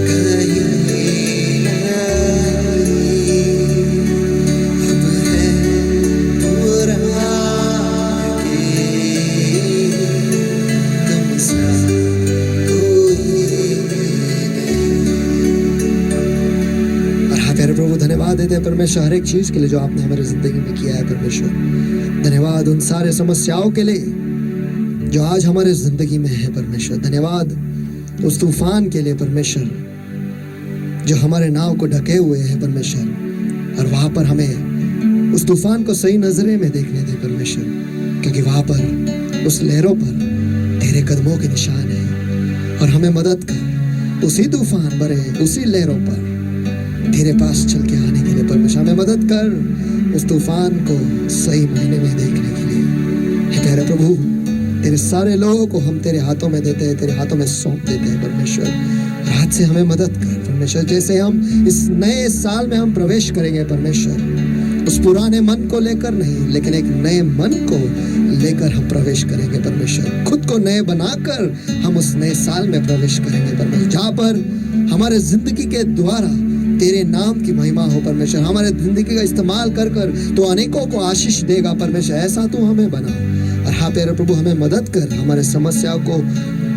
[SPEAKER 3] कहीं नहीं। अब है और आगे, तुम सा कोई नहीं। और हाँ प्यारे प्रभु, धन्यवाद देते हैं परमेश्वर हर एक चीज के लिए जो आपने हमारी जिंदगी में किया है। परमेश्वर, धन्यवाद उन सारे समस्याओं के लिए जो आज हमारे जिंदगी में है। परमेश्वर, धन्यवाद उस तूफान के लिए परमेश्वर, जो हमारे नाव को ढके हुए है परमेश्वर, और वहां पर हमें उस तूफान को सही नजरे में देखने दे परमेश्वर, क्योंकि वहां पर उस लहरों पर तेरे कदमों के निशान है। और हमें मदद कर उसी तूफान भरे उसी लहरों पर तेरे पास चल के आने के लिए। परमेश्वर, हमें मदद कर उस तूफान को सही मायने में देखने के लिए। हे प्यारे प्रभु, तेरे सारे लोगों को हम तेरे हाथों में देते हैं, तेरे हाथों में सौंप देते हैं परमेश्वर। और आज से हमें मदद कर परमेश्वर, जैसे हम इस नए साल में हम प्रवेश करेंगे परमेश्वर, उस पुराने मन को लेकर नहीं, लेकिन एक नए मन को लेकर हम प्रवेश करेंगे परमेश्वर। खुद को नए बनाकर हम उस नए साल में प्रवेश करेंगे परमेश्वर, जहाँ पर हमारे जिंदगी के द्वारा तेरे नाम की महिमा हो परमेश्वर। हमारे जिंदगी का इस्तेमाल कर कर तो अनेकों को आशीष देगा परमेश्वर, ऐसा तू हमें बना। और हाँ प्यारे प्रभु, हमें मदद कर हमारे समस्याओं को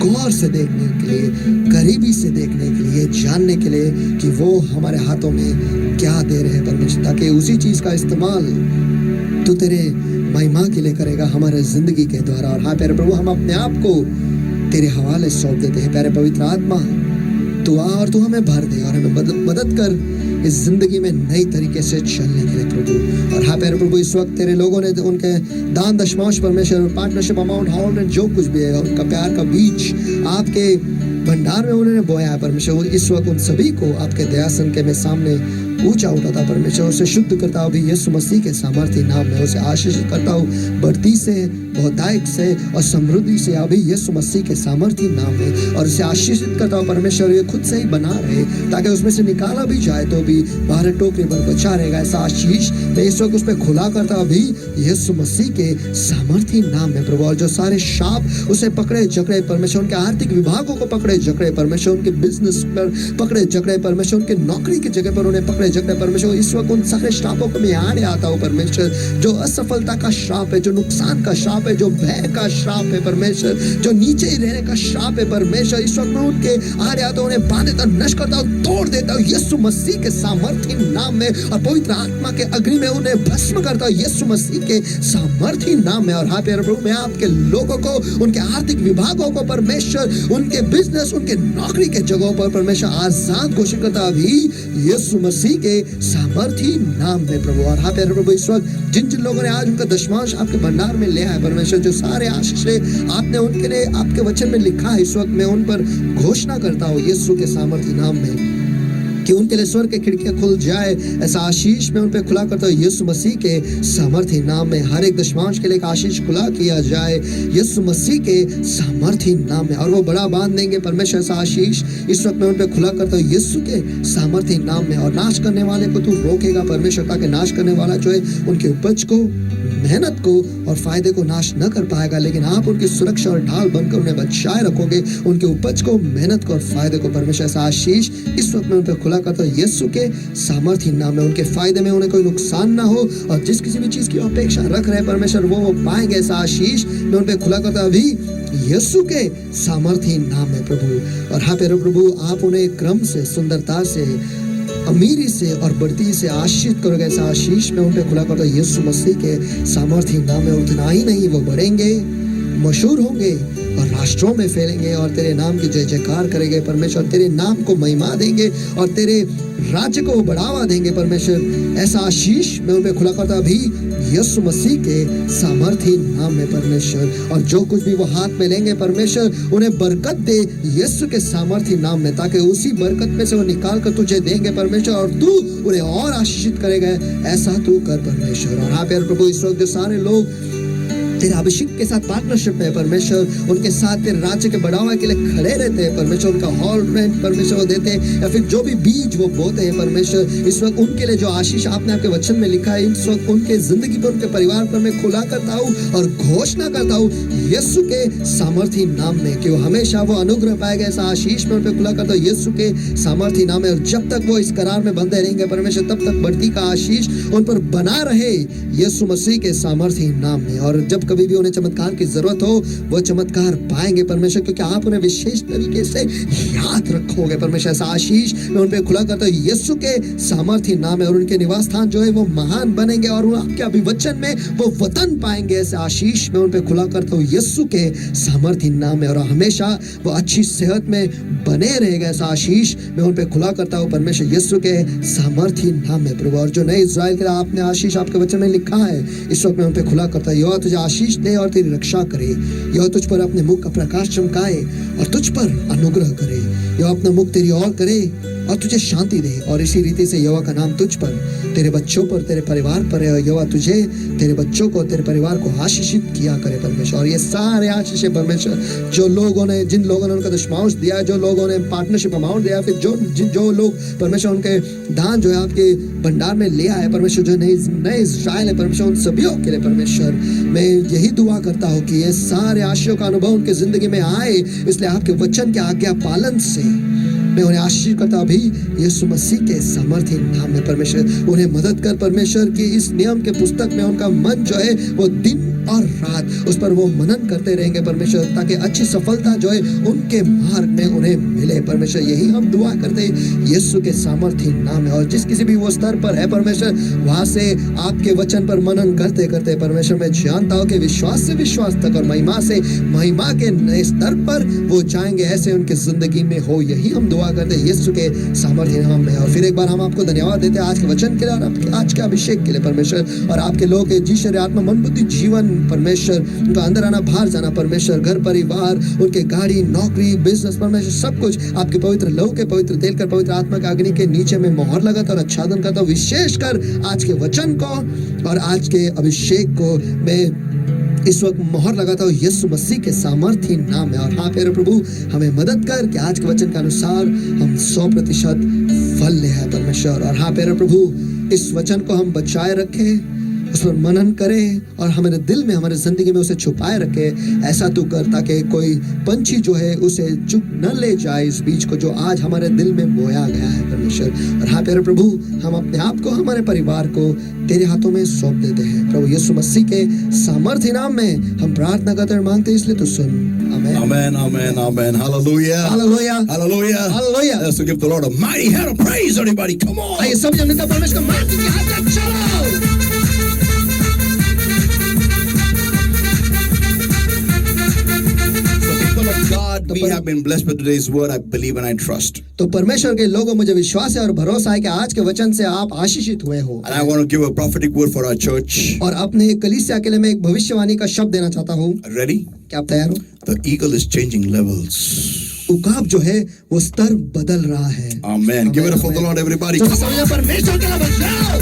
[SPEAKER 3] गौर से देखने के लिए, करीबी से देखने के लिए, जानने के लिए कि वो हमारे हाथों में क्या दे रहे हैं परमेश्वर, ताकि उसी चीज का इस्तेमाल तू तेरे महिमा के लिए करेगा हमारे जिंदगी के द्वारा। और हाँ प्यारे प्रभु, हम अपने आप को तेरे हवाले सौंप देते हैं। प्यारे पवित्र आत्मा, तू आ और तू हमें भर दे और हमें मदद कर इस जिंदगी में नई तरीके से चलने के लिए प्रभु। और हाँ प्यारे प्रभु, इस वक्त तेरे लोगों ने उनके दान दशमांश परमेश्वर, पार्टनरशिप अमाउंट, हॉल में जो कुछ भी है, उनका प्यार का बीज आपके भंडार में उन्होंने बोया है परमेश्वर। इस वक्त उन सभी को आपके दयासन के में सामने ऊंचा उठाता परमेश्वर, उसे शुद्ध करता हूँ अभी यीशु मसीह के सामर्थ्य नाम में, उसे आशीषित करता हूँ बढ़ती से, बहुतायत से और समृद्धि से अभी यीशु मसीह के सामर्थ्य नाम में। और उसे आशीषित करता हूँ परमेश्वर, ये खुद से ही बना रहे, ताकि उसमें से निकाला भी जाए तो भी बाहर टोकरी पर बचा रहेगा। ऐसा आशीष मैं इस वक्त उस पर खुला करता हूँ अभी यीशु मसीह के सामर्थ्य नाम में प्रभु। और जो सारे शाप उसे पकड़े जकड़े परमेश्वर, उनके आर्थिक विभागों को पकड़े जकड़े परमेश्वर, उनके बिजनेस पर पकड़े जकड़े परमेश्वर, उनके नौकरी की जगह पर उन्हें पकड़े झगड़े परमेश्वर, इस वक्त उन सारे श्रापों को मैं यहाँ आता हूँ परमेश्वर, जो असफलता का श्राप है, जो नुकसान का श्राप है, जो भय का श्राप है परमेश्वर, जो नीचे ही रहने का श्राप है परमेश्वर, इस वक्त मैं उनके आड़े आता हूँ, उन्हें बांध देता हूँ, नष्ट करता हूँ, तोड़ देता हूँ यीशु मसीह के सामर्थी नाम में, और पवित्र आत्मा के अग्नि में उन्हें भस्म करता हूँ यीशु मसीह के सामर्थी नाम में। और हाँ प्यारे प्रभु, मैं आपके लोगों को, उनके आर्थिक विभागों को परमेश्वर, उनके बिजनेस, उनके नौकरी के जगहों पर परमेश्वर आजाद घोषित करता अभी यीशु मसीह के सामर्थी नाम में प्रभु। और हाँ प्यारे प्रभु, इस वक्त जिन जिन लोगों ने आज उनका दशमांश आपके भंडार में लिया है परमेश्वर, जो सारे आशीषें आपने उनके लिए आपके वचन में लिखा है, इस वक्त मैं उन पर घोषणा करता हूँ यीशु के सामर्थी नाम में कि उनके लिए स्वर्ग की खिड़कियां खुल जाए। ऐसा आशीष मैं उन पे खुला करता हूँ यीशु मसीह के सामर्थी नाम में। हर एक दशमांश के लिए एक आशीष खुला किया जाए यीशु मसीह के सामर्थी नाम में, और वो बड़ा बांध देंगे परमेश्वर। ऐसा आशीष इस वक्त मैं उन पे खुला करता हूँ यीशु के सामर्थी नाम में। और नाश करने वाले को तू रोकेगा परमेश्वर, ताकि नाश करने वाला जो है उनकी उपज को, मेहनत को और फायदे को नाश न कर पाएगा, लेकिन आप उनकी सुरक्षा और ढाल बनकर उन्हें बचाए रखोगे, उनके उपज को, मेहनत को और फायदे को परमेश्वर। ऐसा आशीष इस वक्त में उन पर खुला करता हूं यीशु के सामर्थी नाम में। उनके फायदे में उन्हें कोई नुकसान ना हो, और जिस किसी भी चीज की अपेक्षा रख रहे हैं परमेश्वर, वो पाएंगे। ऐसा आशीष मैं उन पर खुला करता हूं अभी यीशु के सामर्थी नाम में प्रभु। और हाँ प्यारे प्रभु, आप उन्हें क्रम से, सुंदरता से, अमीरी से और बढ़ती से आशीष करोगे। ऐसा आशीष मैं उन पे खुला करता हूं यीशु मसीह के सामर्थी नाम में। उतना ही नहीं, वो बढ़ेंगे, मशहूर होंगे और राष्ट्रों में फैलेंगे, और तेरे नाम की जय जयकार करेंगे परमेश्वर। तेरे नाम को महिमा देंगे और तेरे राज्य को बढ़ावा देंगे परमेश्वर। ऐसा आशीष मैं उन पे खुला करता अभी यीशु मसीह के सामर्थी नाम में परमेश्वर। और जो कुछ भी वो हाथ में लेंगे परमेश्वर, उन्हें बरकत दे यीशु के सामर्थी नाम में, ताकि उसी बरकत में से वो निकाल कर तुझे देंगे परमेश्वर, और तू उन्हें और आशीषित करेगा। ऐसा तू कर परमेश्वर। और हाँ प्यारे प्रभु, इस वक्त जो सारे लोग तेरे अभिषेक के साथ पार्टनरशिप में परमेश्वर, उनके साथ तेरे राज्य के बढ़ावा के लिए खड़े रहते हैं परमेश्वर, उनका हॉल रेंट परमेश्वर वो देते हैं, या फिर जो भी बीज वो बोते हैं परमेश्वर, इस वक्त उनके लिए जो आशीष आपने आपके वचन में लिखा है, इस वक्त उनके जिंदगी पर, उनके परिवार पर मैं खुला करता हूँ और घोषणा करता हूँ यीशु के सामर्थी नाम में कि वो हमेशा वो अनुग्रह पाएगा। ऐसा आशीष में उन पर खुला करता हूँ यीशु के सामर्थी नाम में। और जब तक वो इस करार में बंधे रहेंगे परमेश्वर, तब तक बढ़ती का आशीष उन पर बना रहे यीशु मसीह के सामर्थी नाम में। और जब कभी भी उन्हें चमत्कार की जरूरत हो, वो चमत्कार पाएंगे परमेश्वर, क्योंकि आप उन्हें विशेष तरीके से याद रखोगे परमेश्वर। ऐसा आशीष मैं उन पे खुला करता हूँ यीशु के सामर्थी नाम है। और उनके निवास स्थान जो है वो महान बनेंगे, और वो आपके अभिवचन में वो वतन पाएंगे। ऐसे आशीष मैं उन पे खुला करता हूँ यीशु के सामर्थी नाम में। और हमेशा वो अच्छी सेहत में बने रहेगा। ऐसा आशीष मैं उन पे खुला करता हूँ परमेश्वर यीशु के सामर्थी नाम में प्रभु। और जो नए इज़राइल के आपने आशीष आपके वचन में लिखा है, इस वक्त मैं उन पे खुला करता हूँ, यहोवा तुझे आशीष दे और तेरी रक्षा करे, यहोवा तुझ पर अपने मुख का प्रकाश चमकाए और तुझ पर अनुग्रह करे, यहोवा अपना मुख तेरी ओर करे और तुझे शांति दे। और इसी रीति से यहोवा का नाम तुझ पर, तेरे बच्चों पर, तेरे परिवार पर है। यहोवा तुझे, तेरे बच्चों को, तेरे परिवार को आशीषित किया करे परमेश्वर। और ये सारे आशीष परमेश्वर, जो लोगों ने, जिन लोगों ने उनका दशमांश दिया, जो लोगों ने पार्टनरशिप अमाउंट दिया, फिर जो लोग परमेश्वर उनके दान जो है आपके भंडार में ले आए परमेश्वर, जो नए इज़राइल है परमेश्वर, उन सभी के लिए परमेश्वर मैं यही दुआ करता हूँ कि ये सारे आशीषों का अनुभव उनके जिंदगी में आए। इसलिए आपके वचन के आज्ञा पालन से मैं उन्हें आशीष करता अभी यीशु मसीह के सामर्थी नाम में परमेश्वर। उन्हें मदद कर परमेश्वर की इस नियम के पुस्तक में उनका मन जो है वो दिन और रात उस पर वो मनन करते रहेंगे परमेश्वर, ताकि अच्छी सफलता जो है उनके मार्ग में उन्हें मिले परमेश्वर। यही हम दुआ करते हैं यीशु के सामर्थी नाम में। और जिस किसी भी वो स्तर पर है परमेश्वर, वहां से आपके वचन पर मनन करते करते परमेश्वर मैं जानता हूँ कि विश्वास से विश्वास तक और महिमा से महिमा के नए स्तर पर वो जाएंगे। ऐसे उनकी जिंदगी में हो, यही हम दुआ करते हैं यीशु के सामर्थी नाम में। और फिर एक बार हम आपको धन्यवाद देते हैं आज के वचन के लिए और आज के अभिषेक के लिए परमेश्वर। और आपके लोग के जी शरीर आत्मा मन बुद्धि जीवन परमेश्वर, उनका अंदर आना बाहर जाना परमेश्वर, घर परिवार, उनके गाड़ी नौकरी बिजनेस परमेश्वर, सब कुछ आपके पवित्र लहू के पवित्र तेल कर पवित्र आत्मा के अग्नि के नीचे में मोहर लगाता और आच्छादन करता हूं। विशेषकर आज के वचन को और आज के अभिषेक को मैं इस वक्त मोहर लगाता हूँ यीशु मसीह के सामर्थी नाम में। और हाँ प्यारे प्रभु, हमें मदद कर कि आज के वचन के अनुसार हम 100% फल ले आए परमेश्वर। और हाँ प्यारे प्रभु, इस वचन को हम बचाए रखें उस पर मनन करे और हमारे दिल में, हमारे जिंदगी में उसे छुपाए रखे। ऐसा तू कर ताकि कोई पंछी जो है उसे चुप न ले जाए इस बीज को जो आज हमारे दिल में बोया गया है परमेश्वर। और हाँ प्यारे प्रभु, हम अपने आप को, हमारे परिवार को तेरे हाथों में सौंप देते हैं प्रभु यीशु मसीह के सामर्थ्य नाम में हम प्रार्थना करते और मांगते हैं, इसलिए तू सुन।
[SPEAKER 2] Amen, amen, amen. Hallelujah.
[SPEAKER 3] Hallelujah.
[SPEAKER 2] Hallelujah.
[SPEAKER 3] Hallelujah.
[SPEAKER 2] Let's give the Lord a mighty hand of praise, everybody. Come on.
[SPEAKER 3] आइए सब जन नेता परमेश्वर का मार्ग के हाथ में चलो।
[SPEAKER 2] So, people of God, we have been blessed with today's word. I believe and I trust.
[SPEAKER 3] तो परमेश्वर के लोगों, मुझे विश्वास है और भरोसा है कि आज के वचन से आप आशीषित हुए हो।
[SPEAKER 2] And I want to give a prophetic word for our church.
[SPEAKER 3] और अपने कलीसिया के लिए मैं एक भविष्यवाणी का शब्द देना चाहता हूँ।
[SPEAKER 2] Ready?
[SPEAKER 3] क्या आप तैयार हो?
[SPEAKER 2] The eagle is changing levels.
[SPEAKER 3] उकाब जो है वो स्तर बदल रहा है।
[SPEAKER 2] Amen. Give it up for the Lord, everybody.
[SPEAKER 3] तो समझो परमेश्वर के लिए बजाओ।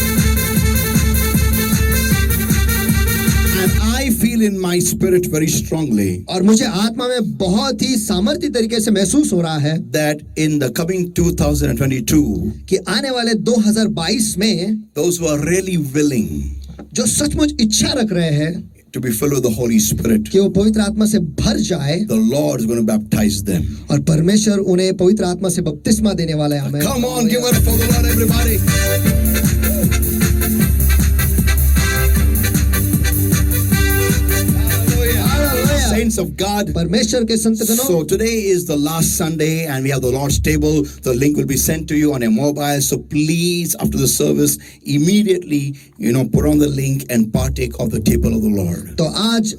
[SPEAKER 2] And I feel in my spirit very strongly
[SPEAKER 3] और मुझे आत्मा में बहुत ही सामर्थ्य तरीके से महसूस हो रहा है
[SPEAKER 2] that in the coming 2022,
[SPEAKER 3] कि आने वाले 2022 में
[SPEAKER 2] those who are really willing
[SPEAKER 3] जो सचमुच इच्छा रख रहे हैं
[SPEAKER 2] to be filled with the Holy Spirit,
[SPEAKER 3] कि वो पवित्र आत्मा से भर जाए,
[SPEAKER 2] the Lord is going to baptize them.
[SPEAKER 3] और परमेश्वर उन्हें पवित्र आत्मा से बपतिस्मा देने वाला है। आमीन।
[SPEAKER 2] Come on, give it up for the Lord, everybody.
[SPEAKER 3] Hallelujah.
[SPEAKER 2] Saints of God.
[SPEAKER 3] परमेश्वर के संतगणों,
[SPEAKER 2] So today is the last Sunday and we have the Lord's table. The link will be sent to you on your mobile. So please, after the service, immediately, put on the link and partake of the table of the Lord.
[SPEAKER 3] तो आज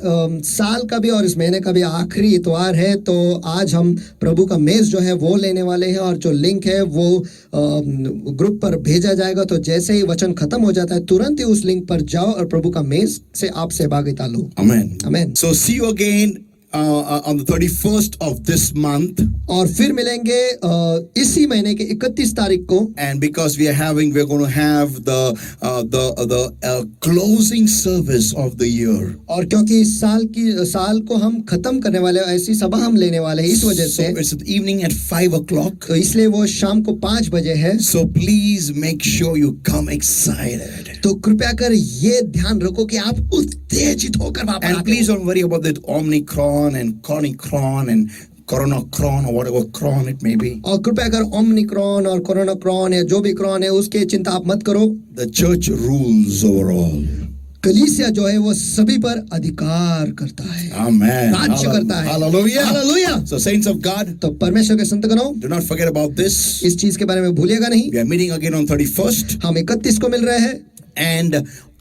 [SPEAKER 3] साल का भी और इस महीने का भी आखिरी इतवार है, तो आज हम प्रभु का मेज जो है वो लेने वाले हैं और जो लिंक है वो ग्रुप पर भेजा जाएगा। तो जैसे ही वचन खत्म हो जाता है तुरंत ही उस लिंक पर जाओ और प्रभु का मेज से आप सहभागिता लो।
[SPEAKER 2] Amen.
[SPEAKER 3] Amen.
[SPEAKER 2] So see you again on the 31st of this month.
[SPEAKER 3] और फिर मिलेंगे इसी महीने के 31 तारीख को।
[SPEAKER 2] And because we're going to have the closing service of the year.
[SPEAKER 3] और क्योंकि साल को हम खत्म करने वाले हैं, ऐसी सभा हम लेने वाले हैं, इस वजह
[SPEAKER 2] So
[SPEAKER 3] से
[SPEAKER 2] it's evening at 5 o'clock.
[SPEAKER 3] तो इसलिए वो शाम को 5 बजे है।
[SPEAKER 2] So please make sure you come excited.
[SPEAKER 3] तो कृपया कर ये ध्यान रखो कि आप उत्तेजित होकर वहां पर
[SPEAKER 2] And
[SPEAKER 3] आते
[SPEAKER 2] please
[SPEAKER 3] हो।
[SPEAKER 2] don't worry about that Omicron and Conicron and Coronacron or whatever cron it may be.
[SPEAKER 3] और कृपया कर ओमनिक्रॉन और कोरोनाक्रॉन या जो भी क्रॉन है उसके चिंता आप मत करो।
[SPEAKER 2] The church rules over all.
[SPEAKER 3] कलीसिया जो है वो सभी पर अधिकार करता है,
[SPEAKER 2] Amen.
[SPEAKER 3] राज्य करता है।
[SPEAKER 2] Hallelujah.
[SPEAKER 3] Hallelujah.
[SPEAKER 2] So saints of God,
[SPEAKER 3] तो परमेश्वर के संतगणों,
[SPEAKER 2] do not forget about this.
[SPEAKER 3] इस चीज के बारे में भूलिएगा नहीं।
[SPEAKER 2] We are meeting again on 31st
[SPEAKER 3] हम 31 को मिल रहे हैं
[SPEAKER 2] and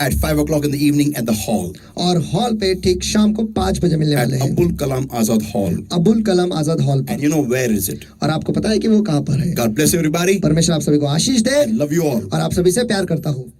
[SPEAKER 2] at 5 o'clock in the evening at the hall.
[SPEAKER 3] और हॉल पे ठीक शाम को 5 बजे मिलने
[SPEAKER 2] At
[SPEAKER 3] वाले हैं,
[SPEAKER 2] Abul Kalam Azad Hall.
[SPEAKER 3] Abul Kalam Azad hall
[SPEAKER 2] And
[SPEAKER 3] पर।
[SPEAKER 2] you know where is it?
[SPEAKER 3] और आपको पता है कि वो कहाँ पर है।
[SPEAKER 2] God bless everybody.
[SPEAKER 3] परमेश्वर आप सभी को आशीष दे
[SPEAKER 2] Love you all.
[SPEAKER 3] और आप सभी से प्यार करता हूँ।